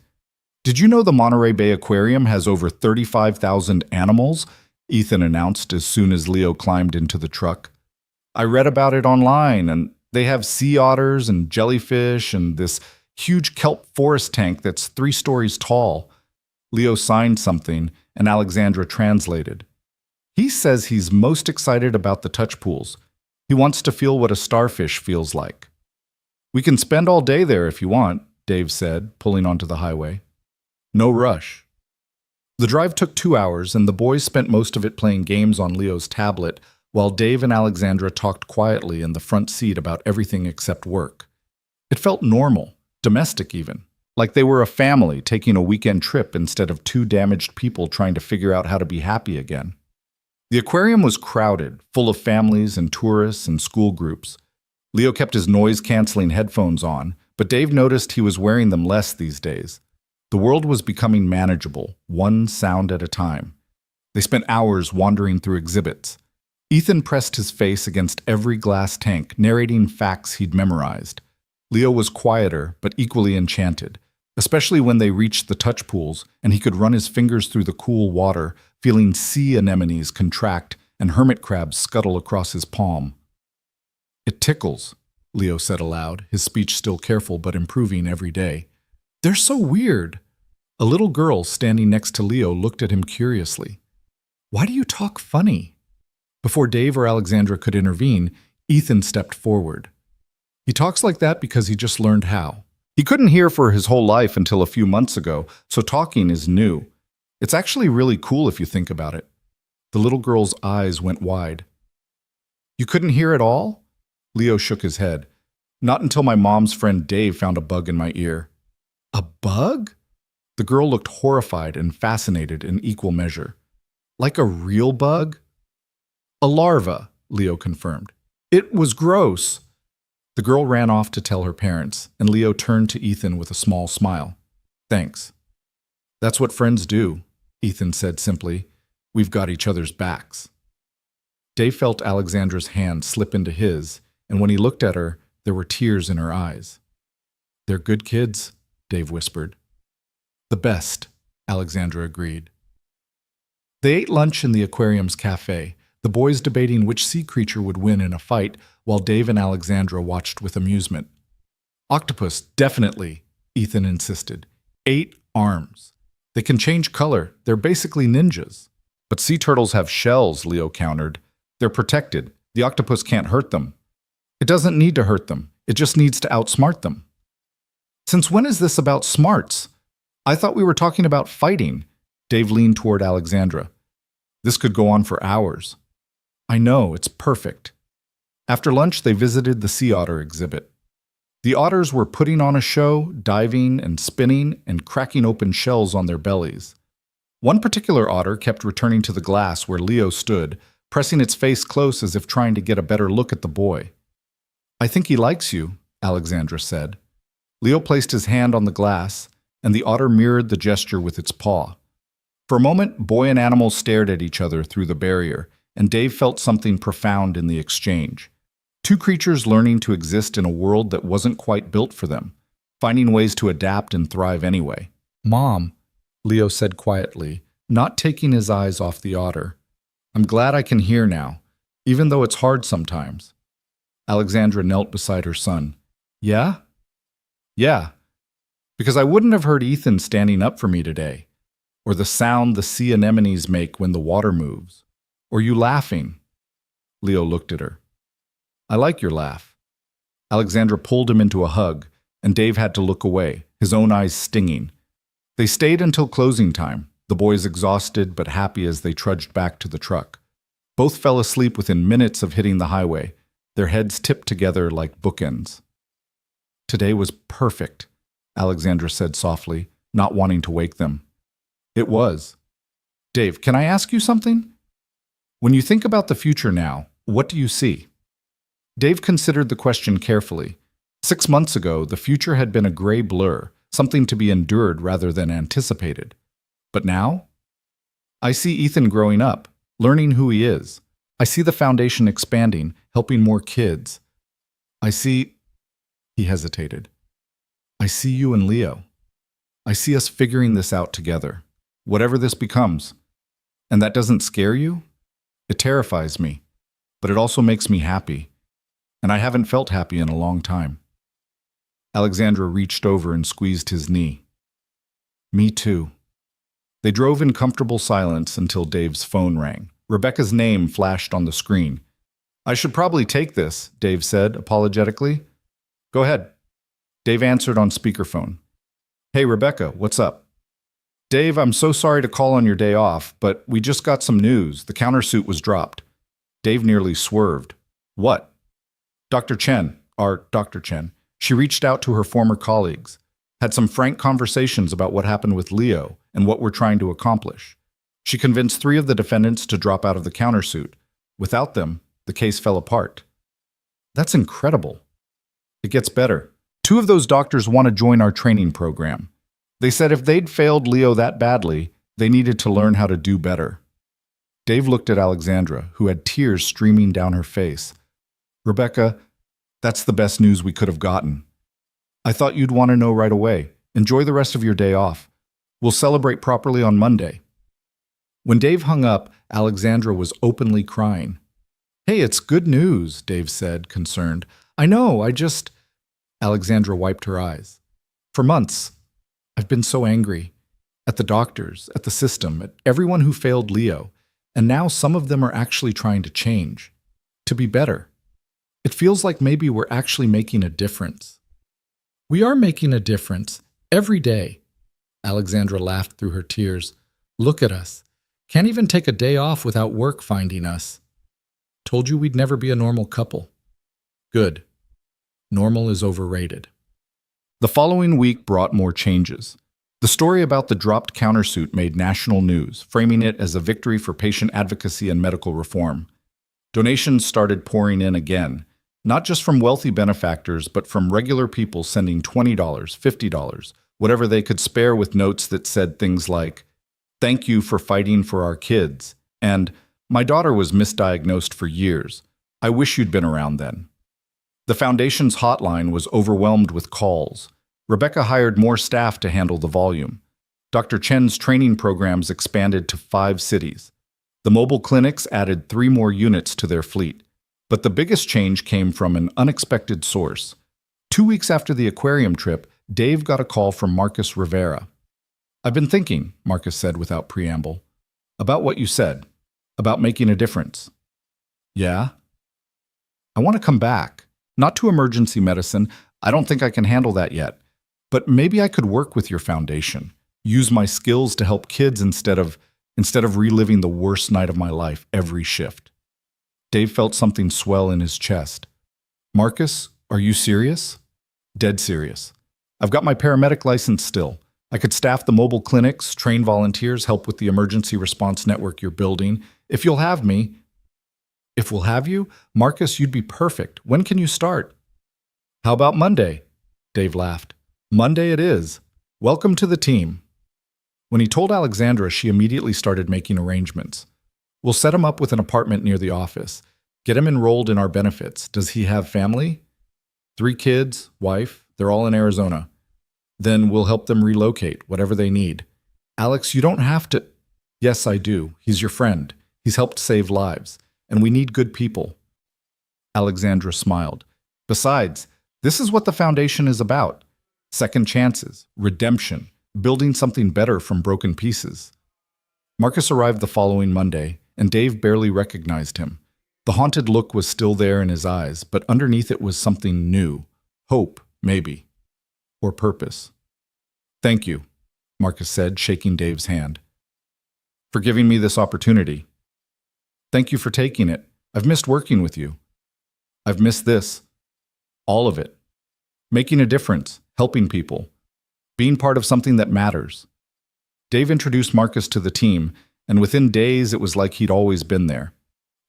"Did you know the Monterey Bay Aquarium has over 35,000 animals?" Ethan announced as soon as Leo climbed into the truck. "I read about it online, and they have sea otters and jellyfish and this huge kelp forest tank that's 3 stories tall." Leo signed something, and Alexandra translated. "He says he's most excited about the touch pools. He wants to feel what a starfish feels like." "We can spend all day there if you want," Dave said, pulling onto the highway. "No rush." The drive took 2 hours, and the boys spent most of it playing games on Leo's tablet, while Dave and Alexandra talked quietly in the front seat about everything except work. It felt normal, domestic even, like they were a family taking a weekend trip instead of 2 damaged people trying to figure out how to be happy again. The aquarium was crowded, full of families and tourists and school groups. Leo kept his noise-canceling headphones on, but Dave noticed he was wearing them less these days. The world was becoming manageable, one sound at a time. They spent hours wandering through exhibits. Ethan pressed his face against every glass tank, narrating facts he'd memorized. Leo was quieter, but equally enchanted, especially when they reached the touch pools and he could run his fingers through the cool water, feeling sea anemones contract and hermit crabs scuttle across his palm. "It tickles," Leo said aloud, his speech still careful but improving every day. "They're so weird." A little girl standing next to Leo looked at him curiously. "Why do you talk funny?" Before Dave or Alexandra could intervene, Ethan stepped forward. "He talks like that because he just learned how. He couldn't hear for his whole life until a few months ago, so talking is new. It's actually really cool if you think about it." The little girl's eyes went wide. "You couldn't hear at all?" Leo shook his head. "Not until my mom's friend Dave found a bug in my ear." "A bug?" The girl looked horrified and fascinated in equal measure. "Like a real bug?" "A larva," Leo confirmed. "It was gross." The girl ran off to tell her parents, and Leo turned to Ethan with a small smile. "Thanks." "That's what friends do," Ethan said simply. "We've got each other's backs." Dave felt Alexandra's hand slip into his, and when he looked at her, there were tears in her eyes. "They're good kids," Dave whispered. "The best," Alexandra agreed. They ate lunch in the aquarium's cafe, the boys debating which sea creature would win in a fight, while Dave and Alexandra watched with amusement. "Octopus, definitely," Ethan insisted. 8 arms. They can change color. They're basically ninjas. "But sea turtles have shells," Leo countered. "They're protected. The octopus can't hurt them." "It doesn't need to hurt them. It just needs to outsmart them." "Since when is this about smarts? I thought we were talking about fighting." Dave leaned toward Alexandra. "This could go on for hours." "I know, it's perfect." After lunch, they visited the sea otter exhibit. The otters were putting on a show, diving and spinning and cracking open shells on their bellies. One particular otter kept returning to the glass where Leo stood, pressing its face close as if trying to get a better look at the boy. "I think he likes you," Alexandra said. Leo placed his hand on the glass, and the otter mirrored the gesture with its paw. For a moment, boy and animal stared at each other through the barrier, and Dave felt something profound in the exchange. 2 creatures learning to exist in a world that wasn't quite built for them, finding ways to adapt and thrive anyway. "Mom," Leo said quietly, not taking his eyes off the otter. "I'm glad I can hear now, even though it's hard sometimes." Alexandra knelt beside her son. "Yeah?" "Yeah. Because I wouldn't have heard Ethan standing up for me today, or the sound the sea anemones make when the water moves, or you laughing." Leo looked at her. "I like your laugh." Alexandra pulled him into a hug, and Dave had to look away, his own eyes stinging. They stayed until closing time, the boys exhausted but happy as they trudged back to the truck. Both fell asleep within minutes of hitting the highway, their heads tipped together like bookends. Today was perfect, Alexandra said softly, not wanting to wake them. It was. Dave, can I ask you something? When you think about the future now, what do you see? Dave considered the question carefully. 6 months ago, the future had been a gray blur, something to be endured rather than anticipated. But now? I see Ethan growing up, learning who he is. I see the foundation expanding, helping more kids. I see... He hesitated. I see you and Leo. I see us figuring this out together, whatever this becomes. And that doesn't scare you? It terrifies me, but it also makes me happy. And I haven't felt happy in a long time. Alexandra reached over and squeezed his knee. Me too. They drove in comfortable silence until Dave's phone rang. Rebecca's name flashed on the screen. I should probably take this, Dave said apologetically. Go ahead. Dave answered on speakerphone. Hey, Rebecca, what's up? Dave, I'm so sorry to call on your day off, but we just got some news. The countersuit was dropped. Dave nearly swerved. What? Dr. Chen. She reached out to her former colleagues, had some frank conversations about what happened with Leo and what we're trying to accomplish. She convinced 3 of the defendants to drop out of the countersuit. Without them, the case fell apart. That's incredible. It gets better. 2 of those doctors want to join our training program. They said if they'd failed Leo that badly, they needed to learn how to do better. Dave looked at Alexandra, who had tears streaming down her face. Rebecca, that's the best news we could have gotten. I thought you'd want to know right away. Enjoy the rest of your day off. We'll celebrate properly on Monday. When Dave hung up, Alexandra was openly crying. Hey, it's good news, Dave said, concerned. I know, Alexandra wiped her eyes. For months, I've been so angry. At the doctors, at the system, at everyone who failed Leo. And now some of them are actually trying to change. To be better. It feels like maybe we're actually making a difference. We are making a difference. Every day. Alexandra laughed through her tears. Look at us. Can't even take a day off without work finding us. Told you we'd never be a normal couple. Good. Normal is overrated. The following week brought more changes. The story about the dropped countersuit made national news, framing it as a victory for patient advocacy and medical reform. Donations started pouring in again, not just from wealthy benefactors, but from regular people sending $20, $50, whatever they could spare, with notes that said things like, "Thank you for fighting for our kids," and "My daughter was misdiagnosed for years. I wish you'd been around then." The foundation's hotline was overwhelmed with calls. Rebecca hired more staff to handle the volume. Dr. Chen's training programs expanded to 5 cities. The mobile clinics added 3 more units to their fleet. But the biggest change came from an unexpected source. 2 weeks after the aquarium trip, Dave got a call from Marcus Rivera. I've been thinking, Marcus said without preamble, about what you said, about making a difference. Yeah? I want to come back. Not to emergency medicine. I don't think I can handle that yet. But maybe I could work with your foundation. Use my skills to help kids instead of reliving the worst night of my life every shift. Dave felt something swell in his chest. Marcus, are you serious? Dead serious. I've got my paramedic license still. I could staff the mobile clinics, train volunteers, help with the emergency response network you're building. If you'll have me. If we'll have you? Marcus, you'd be perfect. When can you start? How about Monday? Dave laughed. Monday it is. Welcome to the team. When he told Alexandra, she immediately started making arrangements. We'll set him up with an apartment near the office. Get him enrolled in our benefits. Does he have family? 3 kids, wife, they're all in Arizona. Then we'll help them relocate, whatever they need. Alex, you don't have to... Yes, I do. He's your friend. He's helped save lives. And we need good people. Alexandra smiled. Besides, this is what the foundation is about. Second chances, redemption, building something better from broken pieces. Marcus arrived the following Monday, and Dave barely recognized him. The haunted look was still there in his eyes, but underneath it was something new. Hope, maybe. Or purpose. Thank you, Marcus said, shaking Dave's hand. For giving me this opportunity. Thank you for taking it. I've missed working with you. I've missed this. All of it. Making a difference, helping people, being part of something that matters. Dave introduced Marcus to the team, and within days it was like he'd always been there.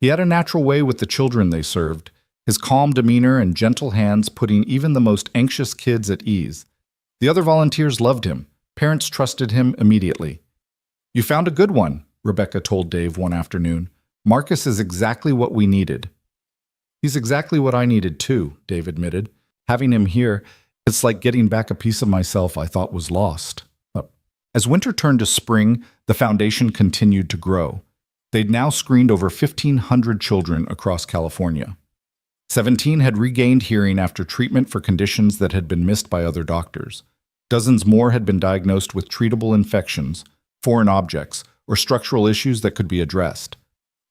He had a natural way with the children they served, his calm demeanor and gentle hands putting even the most anxious kids at ease. The other volunteers loved him. Parents trusted him immediately. "You found a good one," Rebecca told Dave one afternoon. "Marcus is exactly what we needed." "He's exactly what I needed too," Dave admitted. "Having him here, it's like getting back a piece of myself I thought was lost." As winter turned to spring, the foundation continued to grow. They'd now screened over 1,500 children across California. 17 had regained hearing after treatment for conditions that had been missed by other doctors. Dozens more had been diagnosed with treatable infections, foreign objects, or structural issues that could be addressed.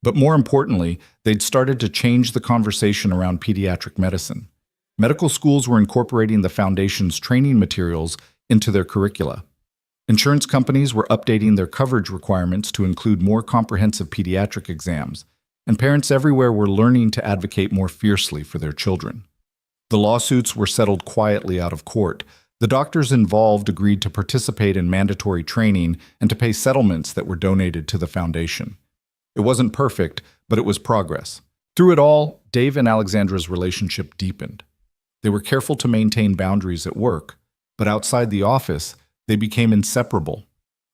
But more importantly, they'd started to change the conversation around pediatric medicine. Medical schools were incorporating the foundation's training materials into their curricula. Insurance companies were updating their coverage requirements to include more comprehensive pediatric exams, and parents everywhere were learning to advocate more fiercely for their children. The lawsuits were settled quietly out of court. The doctors involved agreed to participate in mandatory training and to pay settlements that were donated to the foundation. It wasn't perfect, but it was progress. Through it all, Dave and Alexandra's relationship deepened. They were careful to maintain boundaries at work, but outside the office, they became inseparable.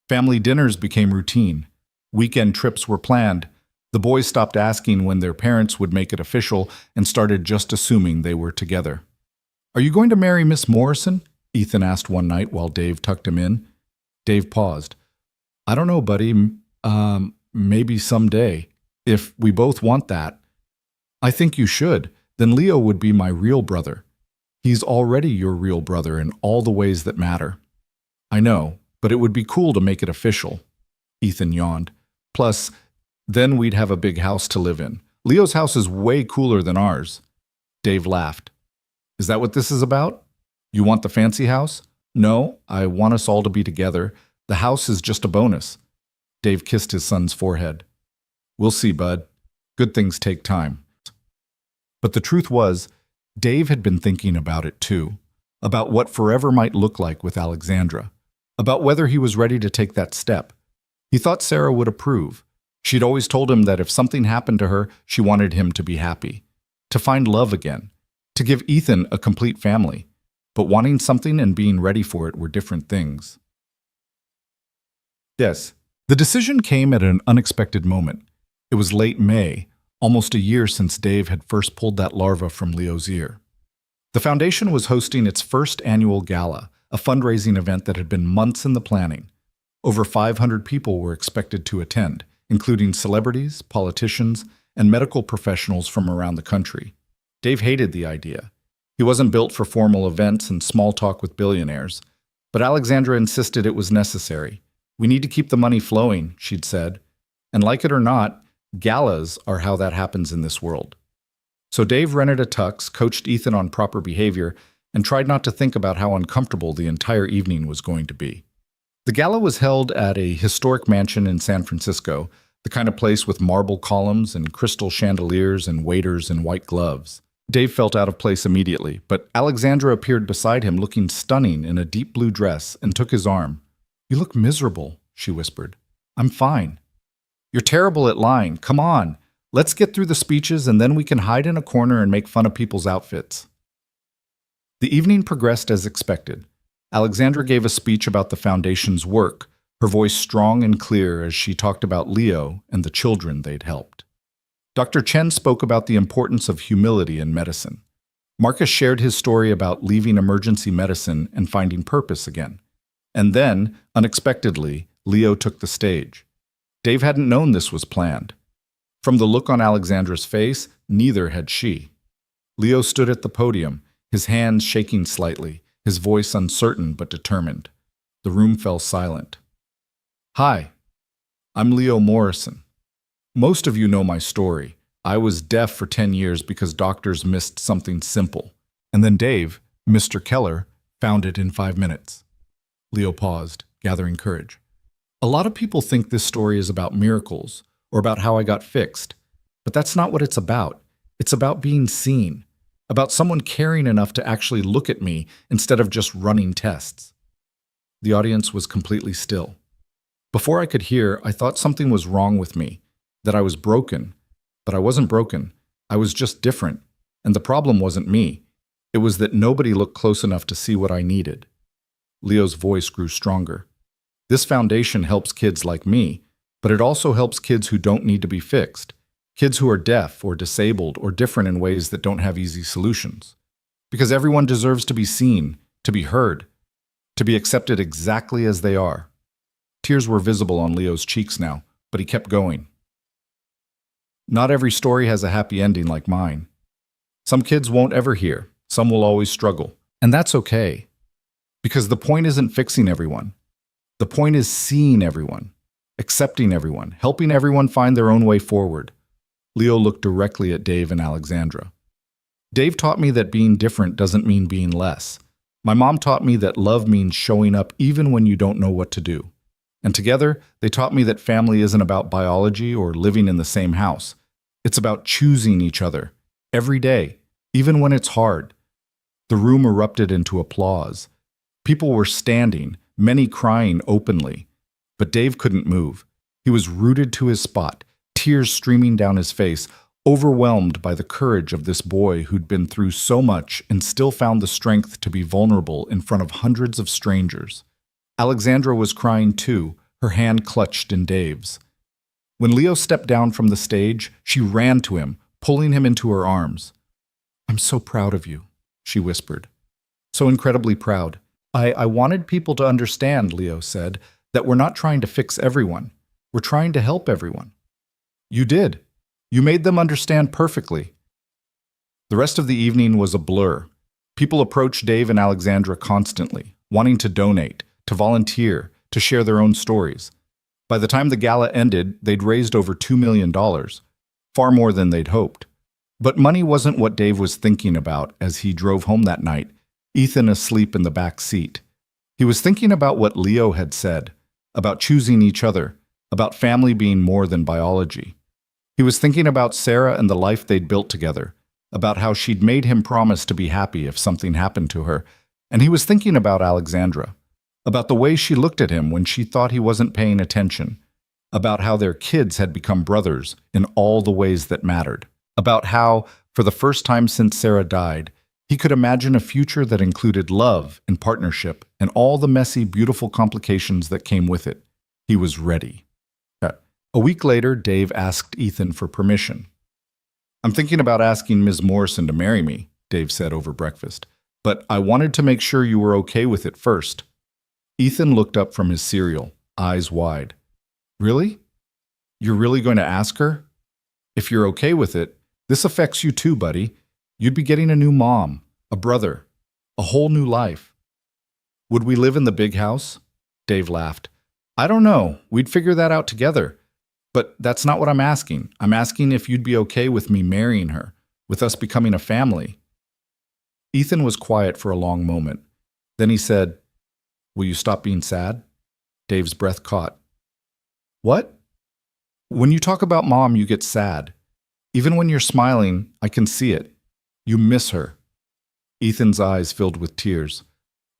Family dinners became routine. Weekend trips were planned. The boys stopped asking when their parents would make it official and started just assuming they were together. "Are you going to marry Miss Morrison?" Ethan asked one night while Dave tucked him in. Dave paused. "I don't know, buddy. Maybe someday. If we both want that." "I think you should. Then Leo would be my real brother. He's already your real brother in all the ways that matter." "I know, but it would be cool to make it official." Ethan yawned. "Plus, then we'd have a big house to live in. Leo's house is way cooler than ours." Dave laughed. "Is that what this is about? You want the fancy house?" "No, I want us all to be together. The house is just a bonus." Dave kissed his son's forehead. "We'll see, bud. Good things take time." But the truth was, Dave had been thinking about it too, about what forever might look like with Alexandra, about whether he was ready to take that step. He thought Sarah would approve. She'd always told him that if something happened to her, she wanted him to be happy, to find love again, to give Ethan a complete family. But wanting something and being ready for it were different things. Yes, the decision came at an unexpected moment. It was late May, almost a year since Dave had first pulled that larva from Leo's ear. The foundation was hosting its first annual gala, a fundraising event that had been months in the planning. Over 500 people were expected to attend, including celebrities, politicians, and medical professionals from around the country. Dave hated the idea. He wasn't built for formal events and small talk with billionaires. But Alexandra insisted it was necessary. "We need to keep the money flowing," she'd said. And like it or not, galas are how that happens in this world. So Dave rented a tux, coached Ethan on proper behavior, and tried not to think about how uncomfortable the entire evening was going to be. The gala was held at a historic mansion in San Francisco, the kind of place with marble columns and crystal chandeliers and waiters in white gloves. Dave felt out of place immediately, but Alexandra appeared beside him looking stunning in a deep blue dress and took his arm. "You look miserable," she whispered. "I'm fine." "You're terrible at lying. Come on. Let's get through the speeches and then we can hide in a corner and make fun of people's outfits." The evening progressed as expected. Alexandra gave a speech about the foundation's work, her voice strong and clear as she talked about Leo and the children they'd helped. Dr. Chen spoke about the importance of humility in medicine. Marcus shared his story about leaving emergency medicine and finding purpose again. And then, unexpectedly, Leo took the stage. Dave hadn't known this was planned. From the look on Alexandra's face, neither had she. Leo stood at the podium, his hands shaking slightly, his voice uncertain but determined. The room fell silent. "Hi, I'm Leo Morrison. Most of you know my story. I was deaf for 10 years because doctors missed something simple. And then Dave, Mr. Keller, found it in 5 minutes." Leo paused, gathering courage. "A lot of people think this story is about miracles or about how I got fixed. But that's not what it's about. It's about being seen. about someone caring enough to actually look at me instead of just running tests. The audience was completely still. Before I could hear, I thought something was wrong with me, that I was broken. But I wasn't broken. I was just different. And the problem wasn't me. It was that nobody looked close enough to see what I needed. Leo's voice grew stronger. This foundation helps kids like me, but it also helps kids who don't need to be fixed. Kids who are deaf or disabled or different in ways that don't have easy solutions. Because everyone deserves to be seen, to be heard, to be accepted exactly as they are. Tears were visible on Leo's cheeks now, but he kept going. Not every story has a happy ending like mine. Some kids won't ever hear. Some will always struggle. And that's okay. Because the point isn't fixing everyone. The point is seeing everyone, accepting everyone, helping everyone find their own way forward. Leo looked directly at Dave and Alexandra. Dave taught me that being different doesn't mean being less. My mom taught me that love means showing up even when you don't know what to do. And together, they taught me that family isn't about biology or living in the same house. It's about choosing each other, every day, even when it's hard. The room erupted into applause. People were standing, many crying openly. But Dave couldn't move. He was rooted to his spot, tears streaming down his face, overwhelmed by the courage of this boy who'd been through so much and still found the strength to be vulnerable in front of hundreds of strangers. Alexandra was crying too, her hand clutched in Dave's. When Leo stepped down from the stage, she ran to him, pulling him into her arms. "I'm so proud of you," she whispered. "So incredibly proud. I wanted people to understand," Leo said, "that we're not trying to fix everyone. We're trying to help everyone." "You did. You made them understand perfectly." The rest of the evening was a blur. People approached Dave and Alexandra constantly, wanting to donate, to volunteer, to share their own stories. By the time the gala ended, they'd raised over $2 million, far more than they'd hoped. But money wasn't what Dave was thinking about as he drove home that night, Ethan asleep in the back seat. He was thinking about what Leo had said, about choosing each other, about family being more than biology. He was thinking about Sarah and the life they'd built together, about how she'd made him promise to be happy if something happened to her, and he was thinking about Alexandra, about the way she looked at him when she thought he wasn't paying attention, about how their kids had become brothers in all the ways that mattered, about how, for the first time since Sarah died, he could imagine a future that included love and partnership and all the messy, beautiful complications that came with it. He was ready. A week later, Dave asked Ethan for permission. "I'm thinking about asking Ms. Morrison to marry me," Dave said over breakfast, "but I wanted to make sure you were okay with it first." Ethan looked up from his cereal, eyes wide. "Really? You're really going to ask her? If you're okay with it, this affects you too, buddy. You'd be getting a new mom, a brother, a whole new life." "Would we live in the big house?" Dave laughed. "I don't know. We'd figure that out together. But that's not what I'm asking. I'm asking if you'd be okay with me marrying her, with us becoming a family." Ethan was quiet for a long moment. Then he said, "Will you stop being sad?" Dave's breath caught. "What?" "When you talk about Mom, you get sad. Even when you're smiling, I can see it. You miss her." Ethan's eyes filled with tears.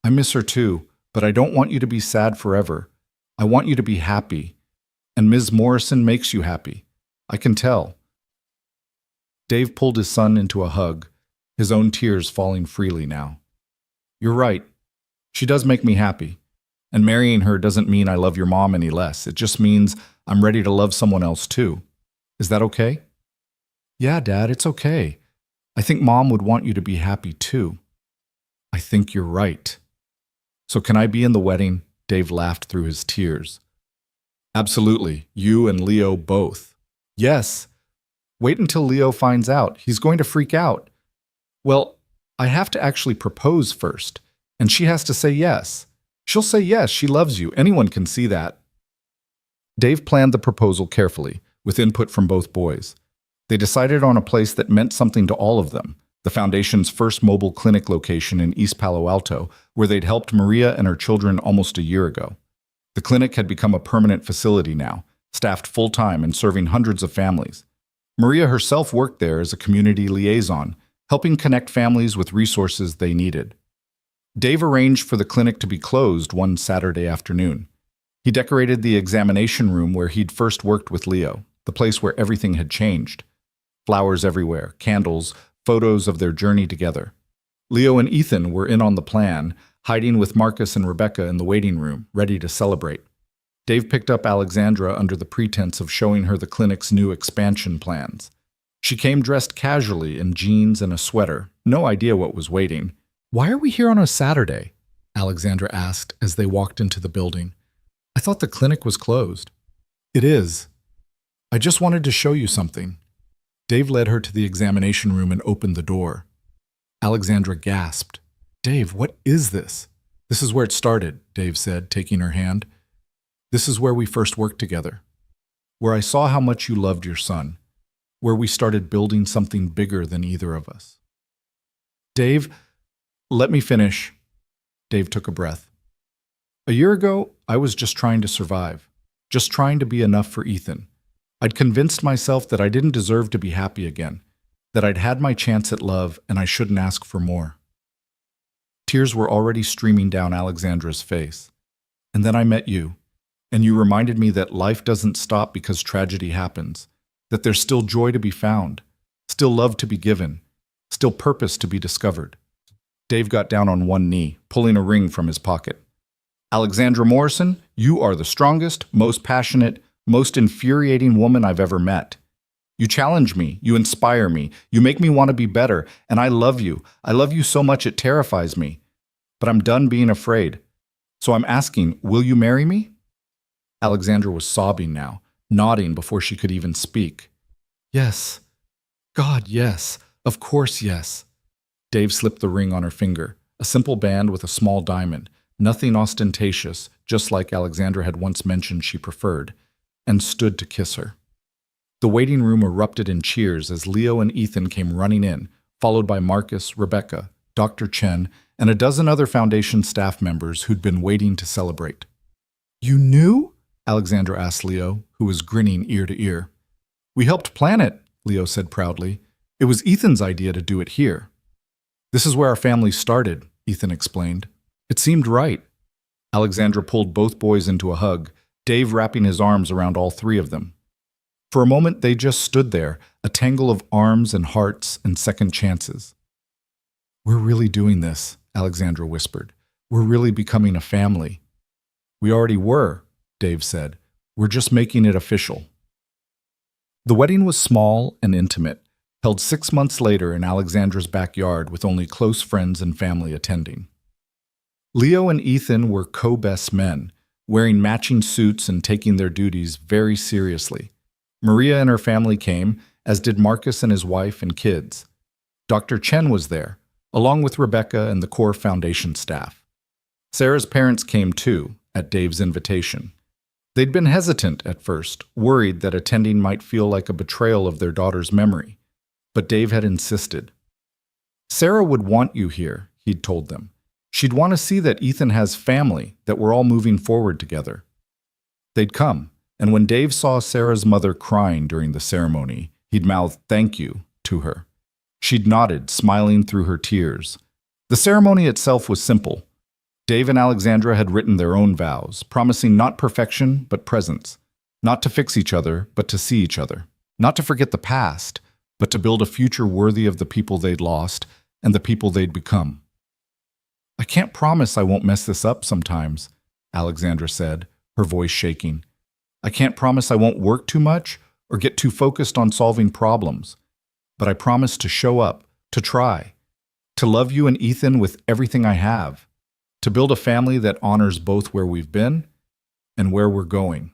"I miss her too, but I don't want you to be sad forever. I want you to be happy. And Ms. Morrison makes you happy. I can tell." Dave pulled his son into a hug, his own tears falling freely now. "You're right. She does make me happy. And marrying her doesn't mean I love your mom any less. It just means I'm ready to love someone else too. Is that okay?" "Yeah, Dad, it's okay. I think Mom would want you to be happy too." "I think you're right." "So can I be in the wedding?" Dave laughed through his tears. "Absolutely. You and Leo both." "Yes." "Wait until Leo finds out. He's going to freak out." "Well, I have to actually propose first, and she has to say yes. She'll say yes, she loves you. Anyone can see that." Dave planned the proposal carefully, with input from both boys. They decided on a place that meant something to all of them, the Foundation's first mobile clinic location in East Palo Alto, where they'd helped Maria and her children almost a year ago. The clinic had become a permanent facility now, staffed full-time and serving hundreds of families. Maria herself worked there as a community liaison, helping connect families with resources they needed. Dave arranged for the clinic to be closed one Saturday afternoon. He decorated the examination room where he'd first worked with Leo, the place where everything had changed. Flowers everywhere, candles, photos of their journey together. Leo and Ethan were in on the plan, hiding with Marcus and Rebecca in the waiting room, ready to celebrate. Dave picked up Alexandra under the pretense of showing her the clinic's new expansion plans. She came dressed casually in jeans and a sweater, no idea what was waiting. "Why are we here on a Saturday?" Alexandra asked as they walked into the building. "I thought the clinic was closed." "It is. I just wanted to show you something." Dave led her to the examination room and opened the door. Alexandra gasped. "Dave, what is this?" "This is where it started," Dave said, taking her hand. "This is where we first worked together. Where I saw how much you loved your son. Where we started building something bigger than either of us." "Dave, let me finish." Dave took a breath. "A year ago, I was just trying to survive. Just trying to be enough for Ethan. I'd convinced myself that I didn't deserve to be happy again, that I'd had my chance at love and I shouldn't ask for more." Tears were already streaming down Alexandra's face. "And then I met you, and you reminded me that life doesn't stop because tragedy happens, that there's still joy to be found, still love to be given, still purpose to be discovered." Dave got down on one knee, pulling a ring from his pocket. "Alexandra Morrison, you are the strongest, most passionate, most infuriating woman I've ever met. You challenge me, you inspire me, you make me want to be better, and I love you. I love you so much it terrifies me. But I'm done being afraid. So I'm asking, will you marry me?" Alexandra was sobbing now, nodding before she could even speak. "Yes. God, yes. Of course, yes." Dave slipped the ring on her finger, a simple band with a small diamond, nothing ostentatious, just like Alexandra had once mentioned she preferred, and stood to kiss her. The waiting room erupted in cheers as Leo and Ethan came running in, followed by Marcus, Rebecca, Dr. Chen, and a dozen other Foundation staff members who'd been waiting to celebrate. "You knew?" Alexandra asked Leo, who was grinning ear to ear. "We helped plan it," Leo said proudly. "It was Ethan's idea to do it here." "This is where our family started," Ethan explained. "It seemed right." Alexandra pulled both boys into a hug, Dave wrapping his arms around all three of them. For a moment, they just stood there, a tangle of arms and hearts and second chances. "We're really doing this," Alexandra whispered. "We're really becoming a family." "We already were," Dave said. "We're just making it official." The wedding was small and intimate, held 6 months later in Alexandra's backyard with only close friends and family attending. Leo and Ethan were co-best men, wearing matching suits and taking their duties very seriously. Maria and her family came, as did Marcus and his wife and kids. Dr. Chen was there, along with Rebecca and the core Foundation staff. Sarah's parents came too, at Dave's invitation. They'd been hesitant at first, worried that attending might feel like a betrayal of their daughter's memory. But Dave had insisted. "Sarah would want you here," he'd told them. "She'd want to see that Ethan has family, that we're all moving forward together." They'd come, and when Dave saw Sarah's mother crying during the ceremony, he'd mouthed "thank you" to her. She'd nodded, smiling through her tears. The ceremony itself was simple. Dave and Alexandra had written their own vows, promising not perfection, but presence. Not to fix each other, but to see each other. Not to forget the past, but to build a future worthy of the people they'd lost and the people they'd become. "I can't promise I won't mess this up sometimes," Alexandra said, her voice shaking. "I can't promise I won't work too much or get too focused on solving problems. But I promise to show up, to try, to love you and Ethan with everything I have, to build a family that honors both where we've been and where we're going.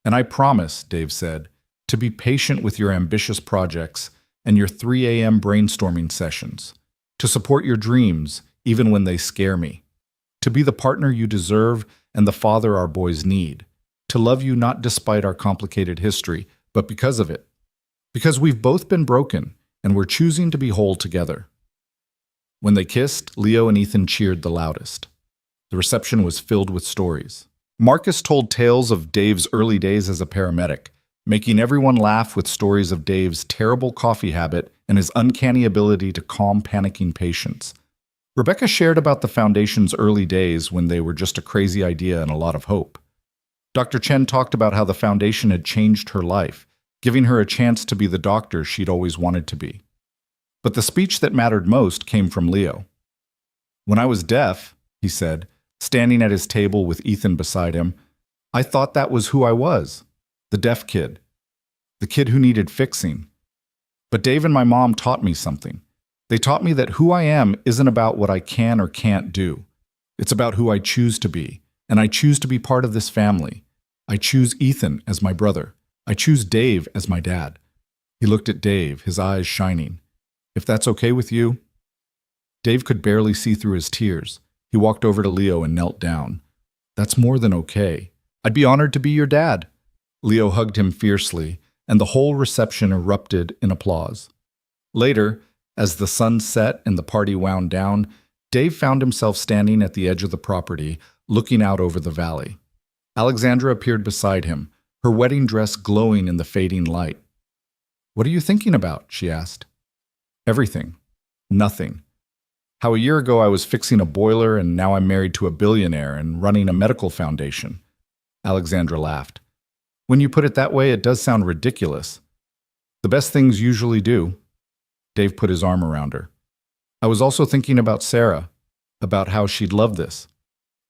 And I promise," Dave said, "to be patient with your ambitious projects and your 3 a.m. brainstorming sessions, to support your dreams even when they scare me, to be the partner you deserve and the father our boys need, to love you not despite our complicated history, but because of it. Because we've both been broken, and we're choosing to be whole together." When they kissed, Leo and Ethan cheered the loudest. The reception was filled with stories. Marcus told tales of Dave's early days as a paramedic, making everyone laugh with stories of Dave's terrible coffee habit and his uncanny ability to calm panicking patients. Rebecca shared about the foundation's early days when they were just a crazy idea and a lot of hope. Dr. Chen talked about how the foundation had changed her life, giving her a chance to be the doctor she'd always wanted to be. But the speech that mattered most came from Leo. "When I was deaf," he said, standing at his table with Ethan beside him, "I thought that was who I was, the deaf kid, the kid who needed fixing. But Dave and my mom taught me something. They taught me that who I am isn't about what I can or can't do. It's about who I choose to be, and I choose to be part of this family. I choose Ethan as my brother. I choose Dave as my dad." He looked at Dave, his eyes shining. "If that's okay with you?" Dave could barely see through his tears. He walked over to Leo and knelt down. "That's more than okay. I'd be honored to be your dad." Leo hugged him fiercely, and the whole reception erupted in applause. Later, as the sun set and the party wound down, Dave found himself standing at the edge of the property, looking out over the valley. Alexandra appeared beside him, her wedding dress glowing in the fading light. "What are you thinking about?" she asked. "Everything. Nothing. How a year ago I was fixing a boiler and now I'm married to a billionaire and running a medical foundation." Alexandra laughed. "When you put it that way, it does sound ridiculous. The best things usually do." Dave put his arm around her. "I was also thinking about Sarah, about how she'd love this,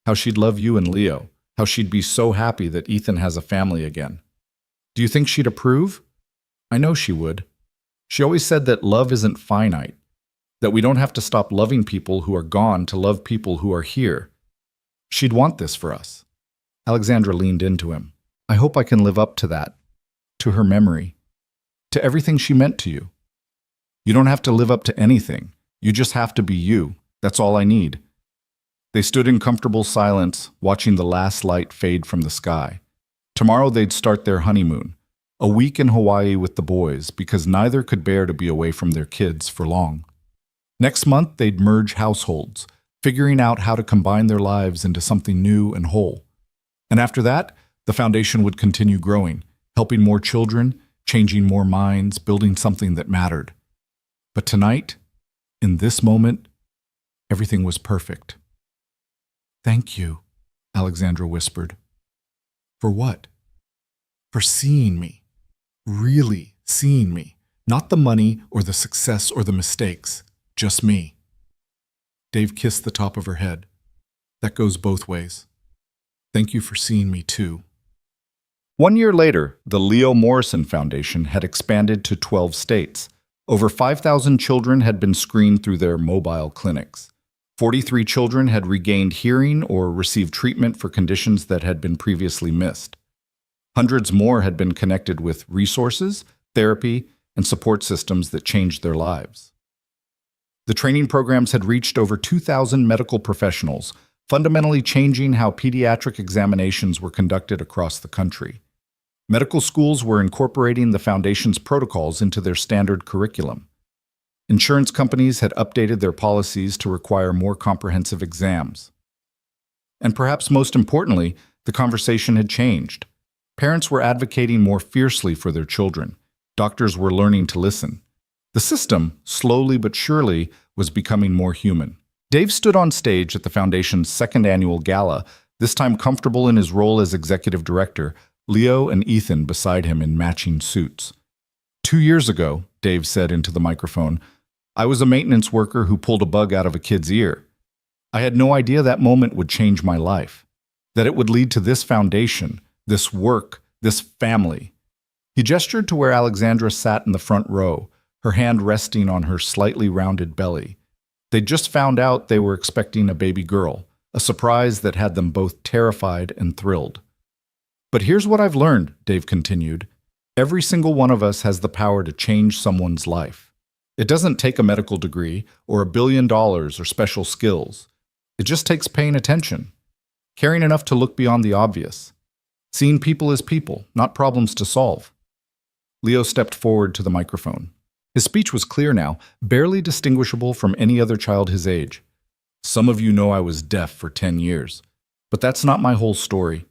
how she'd love you and Leo, how she'd be so happy that Ethan has a family again. Do you think she'd approve?" "I know she would. She always said that love isn't finite, that we don't have to stop loving people who are gone to love people who are here. She'd want this for us." Alexandra leaned into him. "I hope I can live up to that, to her memory, to everything she meant to you. You don't have to live up to anything. You just have to be you. That's all I need." They stood in comfortable silence, watching the last light fade from the sky. Tomorrow they'd start their honeymoon, a week in Hawaii with the boys, because neither could bear to be away from their kids for long. Next month they'd merge households, figuring out how to combine their lives into something new and whole. And after that, the foundation would continue growing, helping more children, changing more minds, building something that mattered. But tonight, in this moment, everything was perfect. "Thank you," Alexandra whispered. "For what?" "For seeing me. Really seeing me. Not the money or the success or the mistakes. Just me." Dave kissed the top of her head. "That goes both ways. Thank you for seeing me too." 1 year later, the Leo Morrison Foundation had expanded to 12 states. Over 5,000 children had been screened through their mobile clinics. 43 children had regained hearing or received treatment for conditions that had been previously missed. Hundreds more had been connected with resources, therapy, and support systems that changed their lives. The training programs had reached over 2,000 medical professionals, fundamentally changing how pediatric examinations were conducted across the country. Medical schools were incorporating the foundation's protocols into their standard curriculum. Insurance companies had updated their policies to require more comprehensive exams. And perhaps most importantly, the conversation had changed. Parents were advocating more fiercely for their children. Doctors were learning to listen. The system, slowly but surely, was becoming more human. Dave stood on stage at the Foundation's second annual gala, this time comfortable in his role as executive director, Leo and Ethan beside him in matching suits. 2 years ago, Dave said into the microphone, I was a maintenance worker who pulled a bug out of a kid's ear. I had no idea that moment would change my life, that it would lead to this foundation, this work, this family. He gestured to where Alexandra sat in the front row, her hand resting on her slightly rounded belly. They'd just found out they were expecting a baby girl, a surprise that had them both terrified and thrilled. But here's what I've learned, Dave continued. Every single one of us has the power to change someone's life. It doesn't take a medical degree or $1 billion or special skills. It just takes paying attention, caring enough to look beyond the obvious, seeing people as people, not problems to solve. Leo stepped forward to the microphone. His speech was clear now, barely distinguishable from any other child his age. Some of you know I was deaf for 10 years, but that's not my whole story.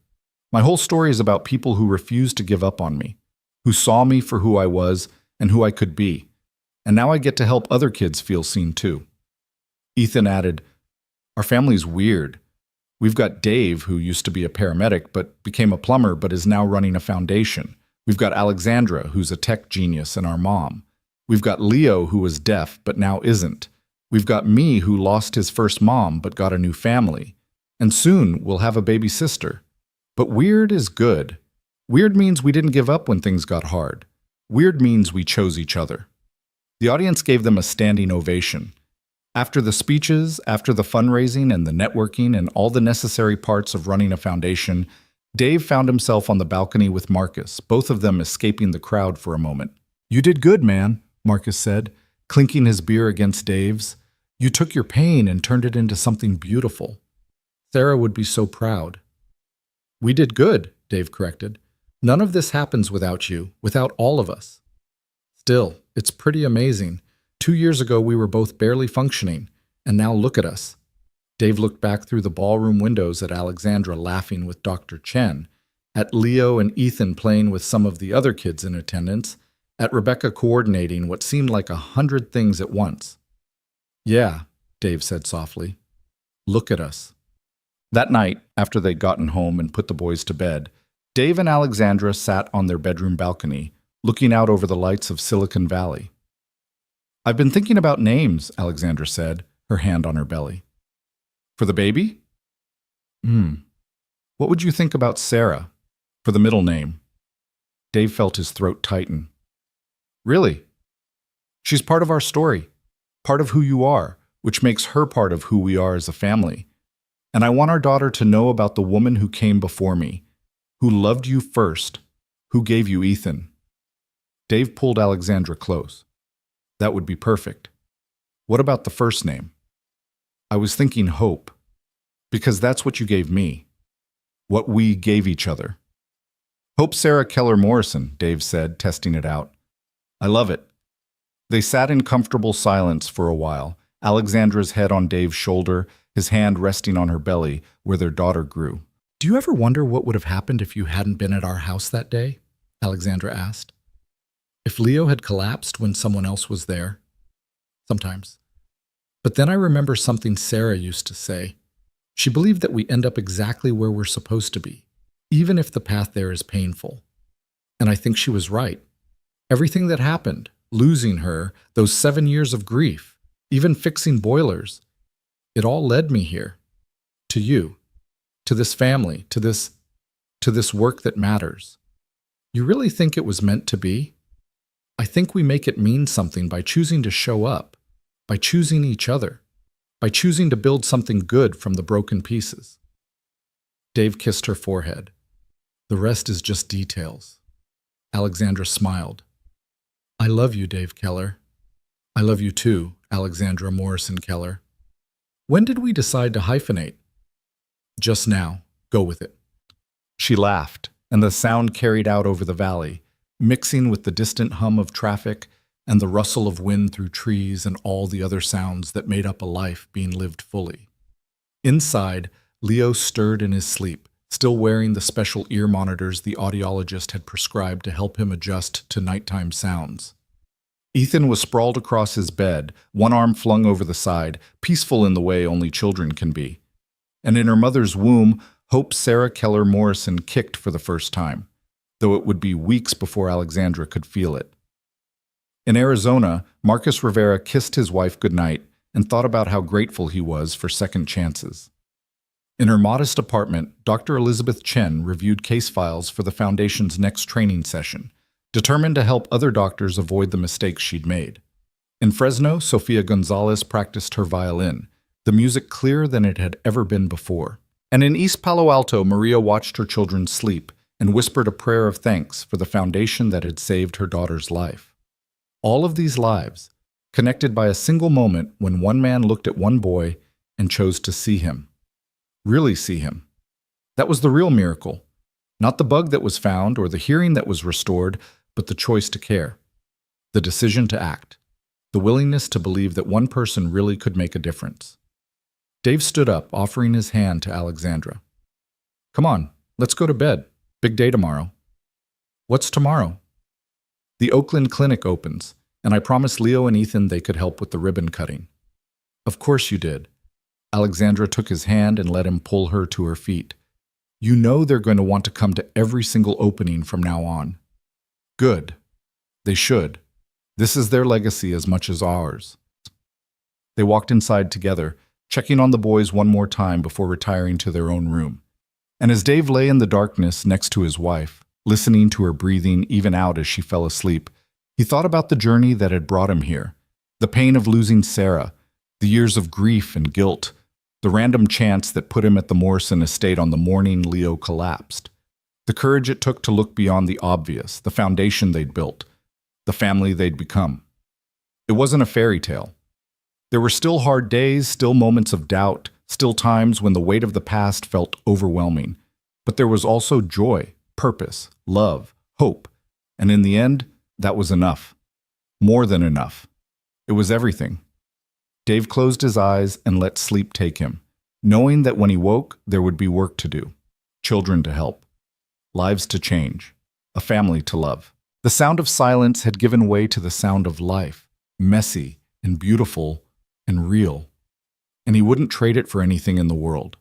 My whole story is about people who refused to give up on me, who saw me for who I was and who I could be. and now I get to help other kids feel seen too. Ethan added, "Our family's weird. We've got Dave, who used to be a paramedic but became a plumber but is now running a foundation. We've got Alexandra, who's a tech genius, and our mom. We've got Leo, who was deaf but now isn't. We've got me, who lost his first mom but got a new family. And soon we'll have a baby sister. But weird is good. Weird means we didn't give up when things got hard. Weird means we chose each other." The audience gave them a standing ovation. After the speeches, after the fundraising and the networking and all the necessary parts of running a foundation, Dave found himself on the balcony with Marcus, both of them escaping the crowd for a moment. "You did good, man," Marcus said, clinking his beer against Dave's. "You took your pain and turned it into something beautiful. Sarah would be so proud." "We did good," Dave corrected. "None of this happens without you, without all of us. Still, it's pretty amazing. 2 years ago we were both barely functioning, and now look at us." Dave looked back through the ballroom windows at Alexandra laughing with Dr. Chen, at Leo and Ethan playing with some of the other kids in attendance, at Rebecca coordinating what seemed like 100 things at once. "Yeah," Dave said softly. "Look at us." That night, after they'd gotten home and put the boys to bed, Dave and Alexandra sat on their bedroom balcony, looking out over the lights of Silicon Valley. "I've been thinking about names," Alexandra said, her hand on her belly. "For the baby?" What would you think about Sarah, for the middle name?" Dave felt his throat tighten. "Really? She's part of our story, part of who you are, which makes her part of who we are as a family. And I want our daughter to know about the woman who came before me, who loved you first, who gave you Ethan." Dave pulled Alexandra close. "That would be perfect. What about the first name?" "I was thinking Hope, because that's what you gave me, what we gave each other." "Hope Sarah Keller Morrison," Dave said, testing it out. "I love it." They sat in comfortable silence for a while, Alexandra's head on Dave's shoulder, his hand resting on her belly where their daughter grew. "Do you ever wonder what would have happened if you hadn't been at our house that day?" Alexandra asked. "If Leo had collapsed when someone else was there?" "Sometimes. But then I remember something Sarah used to say. She believed that we end up exactly where we're supposed to be, even if the path there is painful. And I think she was right. Everything that happened, losing her, those 7 years of grief, even fixing boilers, it all led me here. To you. To this family. To this work that matters. You really think it was meant to be? I think we make it mean something by choosing to show up, by choosing each other, by choosing to build something good from the broken pieces." Dave kissed her forehead. "The rest is just details." Alexandra smiled. "I love you, Dave Keller. I love you too, Alexandra Morrison Keller. When did we decide to hyphenate?" "Just now. Go with it." She laughed, and the sound carried out over the valley, mixing with the distant hum of traffic and the rustle of wind through trees and all the other sounds that made up a life being lived fully. Inside, Leo stirred in his sleep, still wearing the special ear monitors the audiologist had prescribed to help him adjust to nighttime sounds. Ethan was sprawled across his bed, one arm flung over the side, peaceful in the way only children can be. And in her mother's womb, Hope Sarah Keller Morrison kicked for the first time, though it would be weeks before Alexandra could feel it. In Arizona, Marcus Rivera kissed his wife goodnight and thought about how grateful he was for second chances. In her modest apartment, Dr. Elizabeth Chen reviewed case files for the Foundation's next training session, determined to help other doctors avoid the mistakes she'd made. In Fresno, Sofia Gonzalez practiced her violin, the music clearer than it had ever been before. And in East Palo Alto, Maria watched her children sleep and whispered a prayer of thanks for the foundation that had saved her daughter's life. All of these lives, connected by a single moment when one man looked at one boy and chose to see him. Really see him. That was the real miracle. Not the bug that was found or the hearing that was restored, but the choice to care. The decision to act. The willingness to believe that one person really could make a difference. Dave stood up, offering his hand to Alexandra. "Come on, let's go to bed. Big day tomorrow." "What's tomorrow?" "The Oakland Clinic opens. And I promised Leo and Ethan they could help with the ribbon cutting. Of course you did. Alexandra took his hand and let him pull her to her feet. You know they're going to want to come to every single opening from now on. Good. They should. This is their legacy as much as ours. They walked inside together, checking on the boys one more time before retiring to their own room. And as Dave lay in the darkness next to his wife, listening to her breathing even out as she fell asleep, he thought about the journey that had brought him here, the pain of losing Sarah, the years of grief and guilt, the random chance that put him at the Morrison estate on the morning Leo collapsed, the courage it took to look beyond the obvious, the foundation they'd built, the family they'd become. It wasn't a fairy tale. There were still hard days, still moments of doubt, still times when the weight of the past felt overwhelming. But there was also joy, purpose, love, hope, and in the end, that was enough. More than enough. It was everything. Dave closed his eyes and let sleep take him, knowing that when he woke, there would be work to do, children to help, lives to change, a family to love. The sound of silence had given way to the sound of life, messy and beautiful and real, and he wouldn't trade it for anything in the world.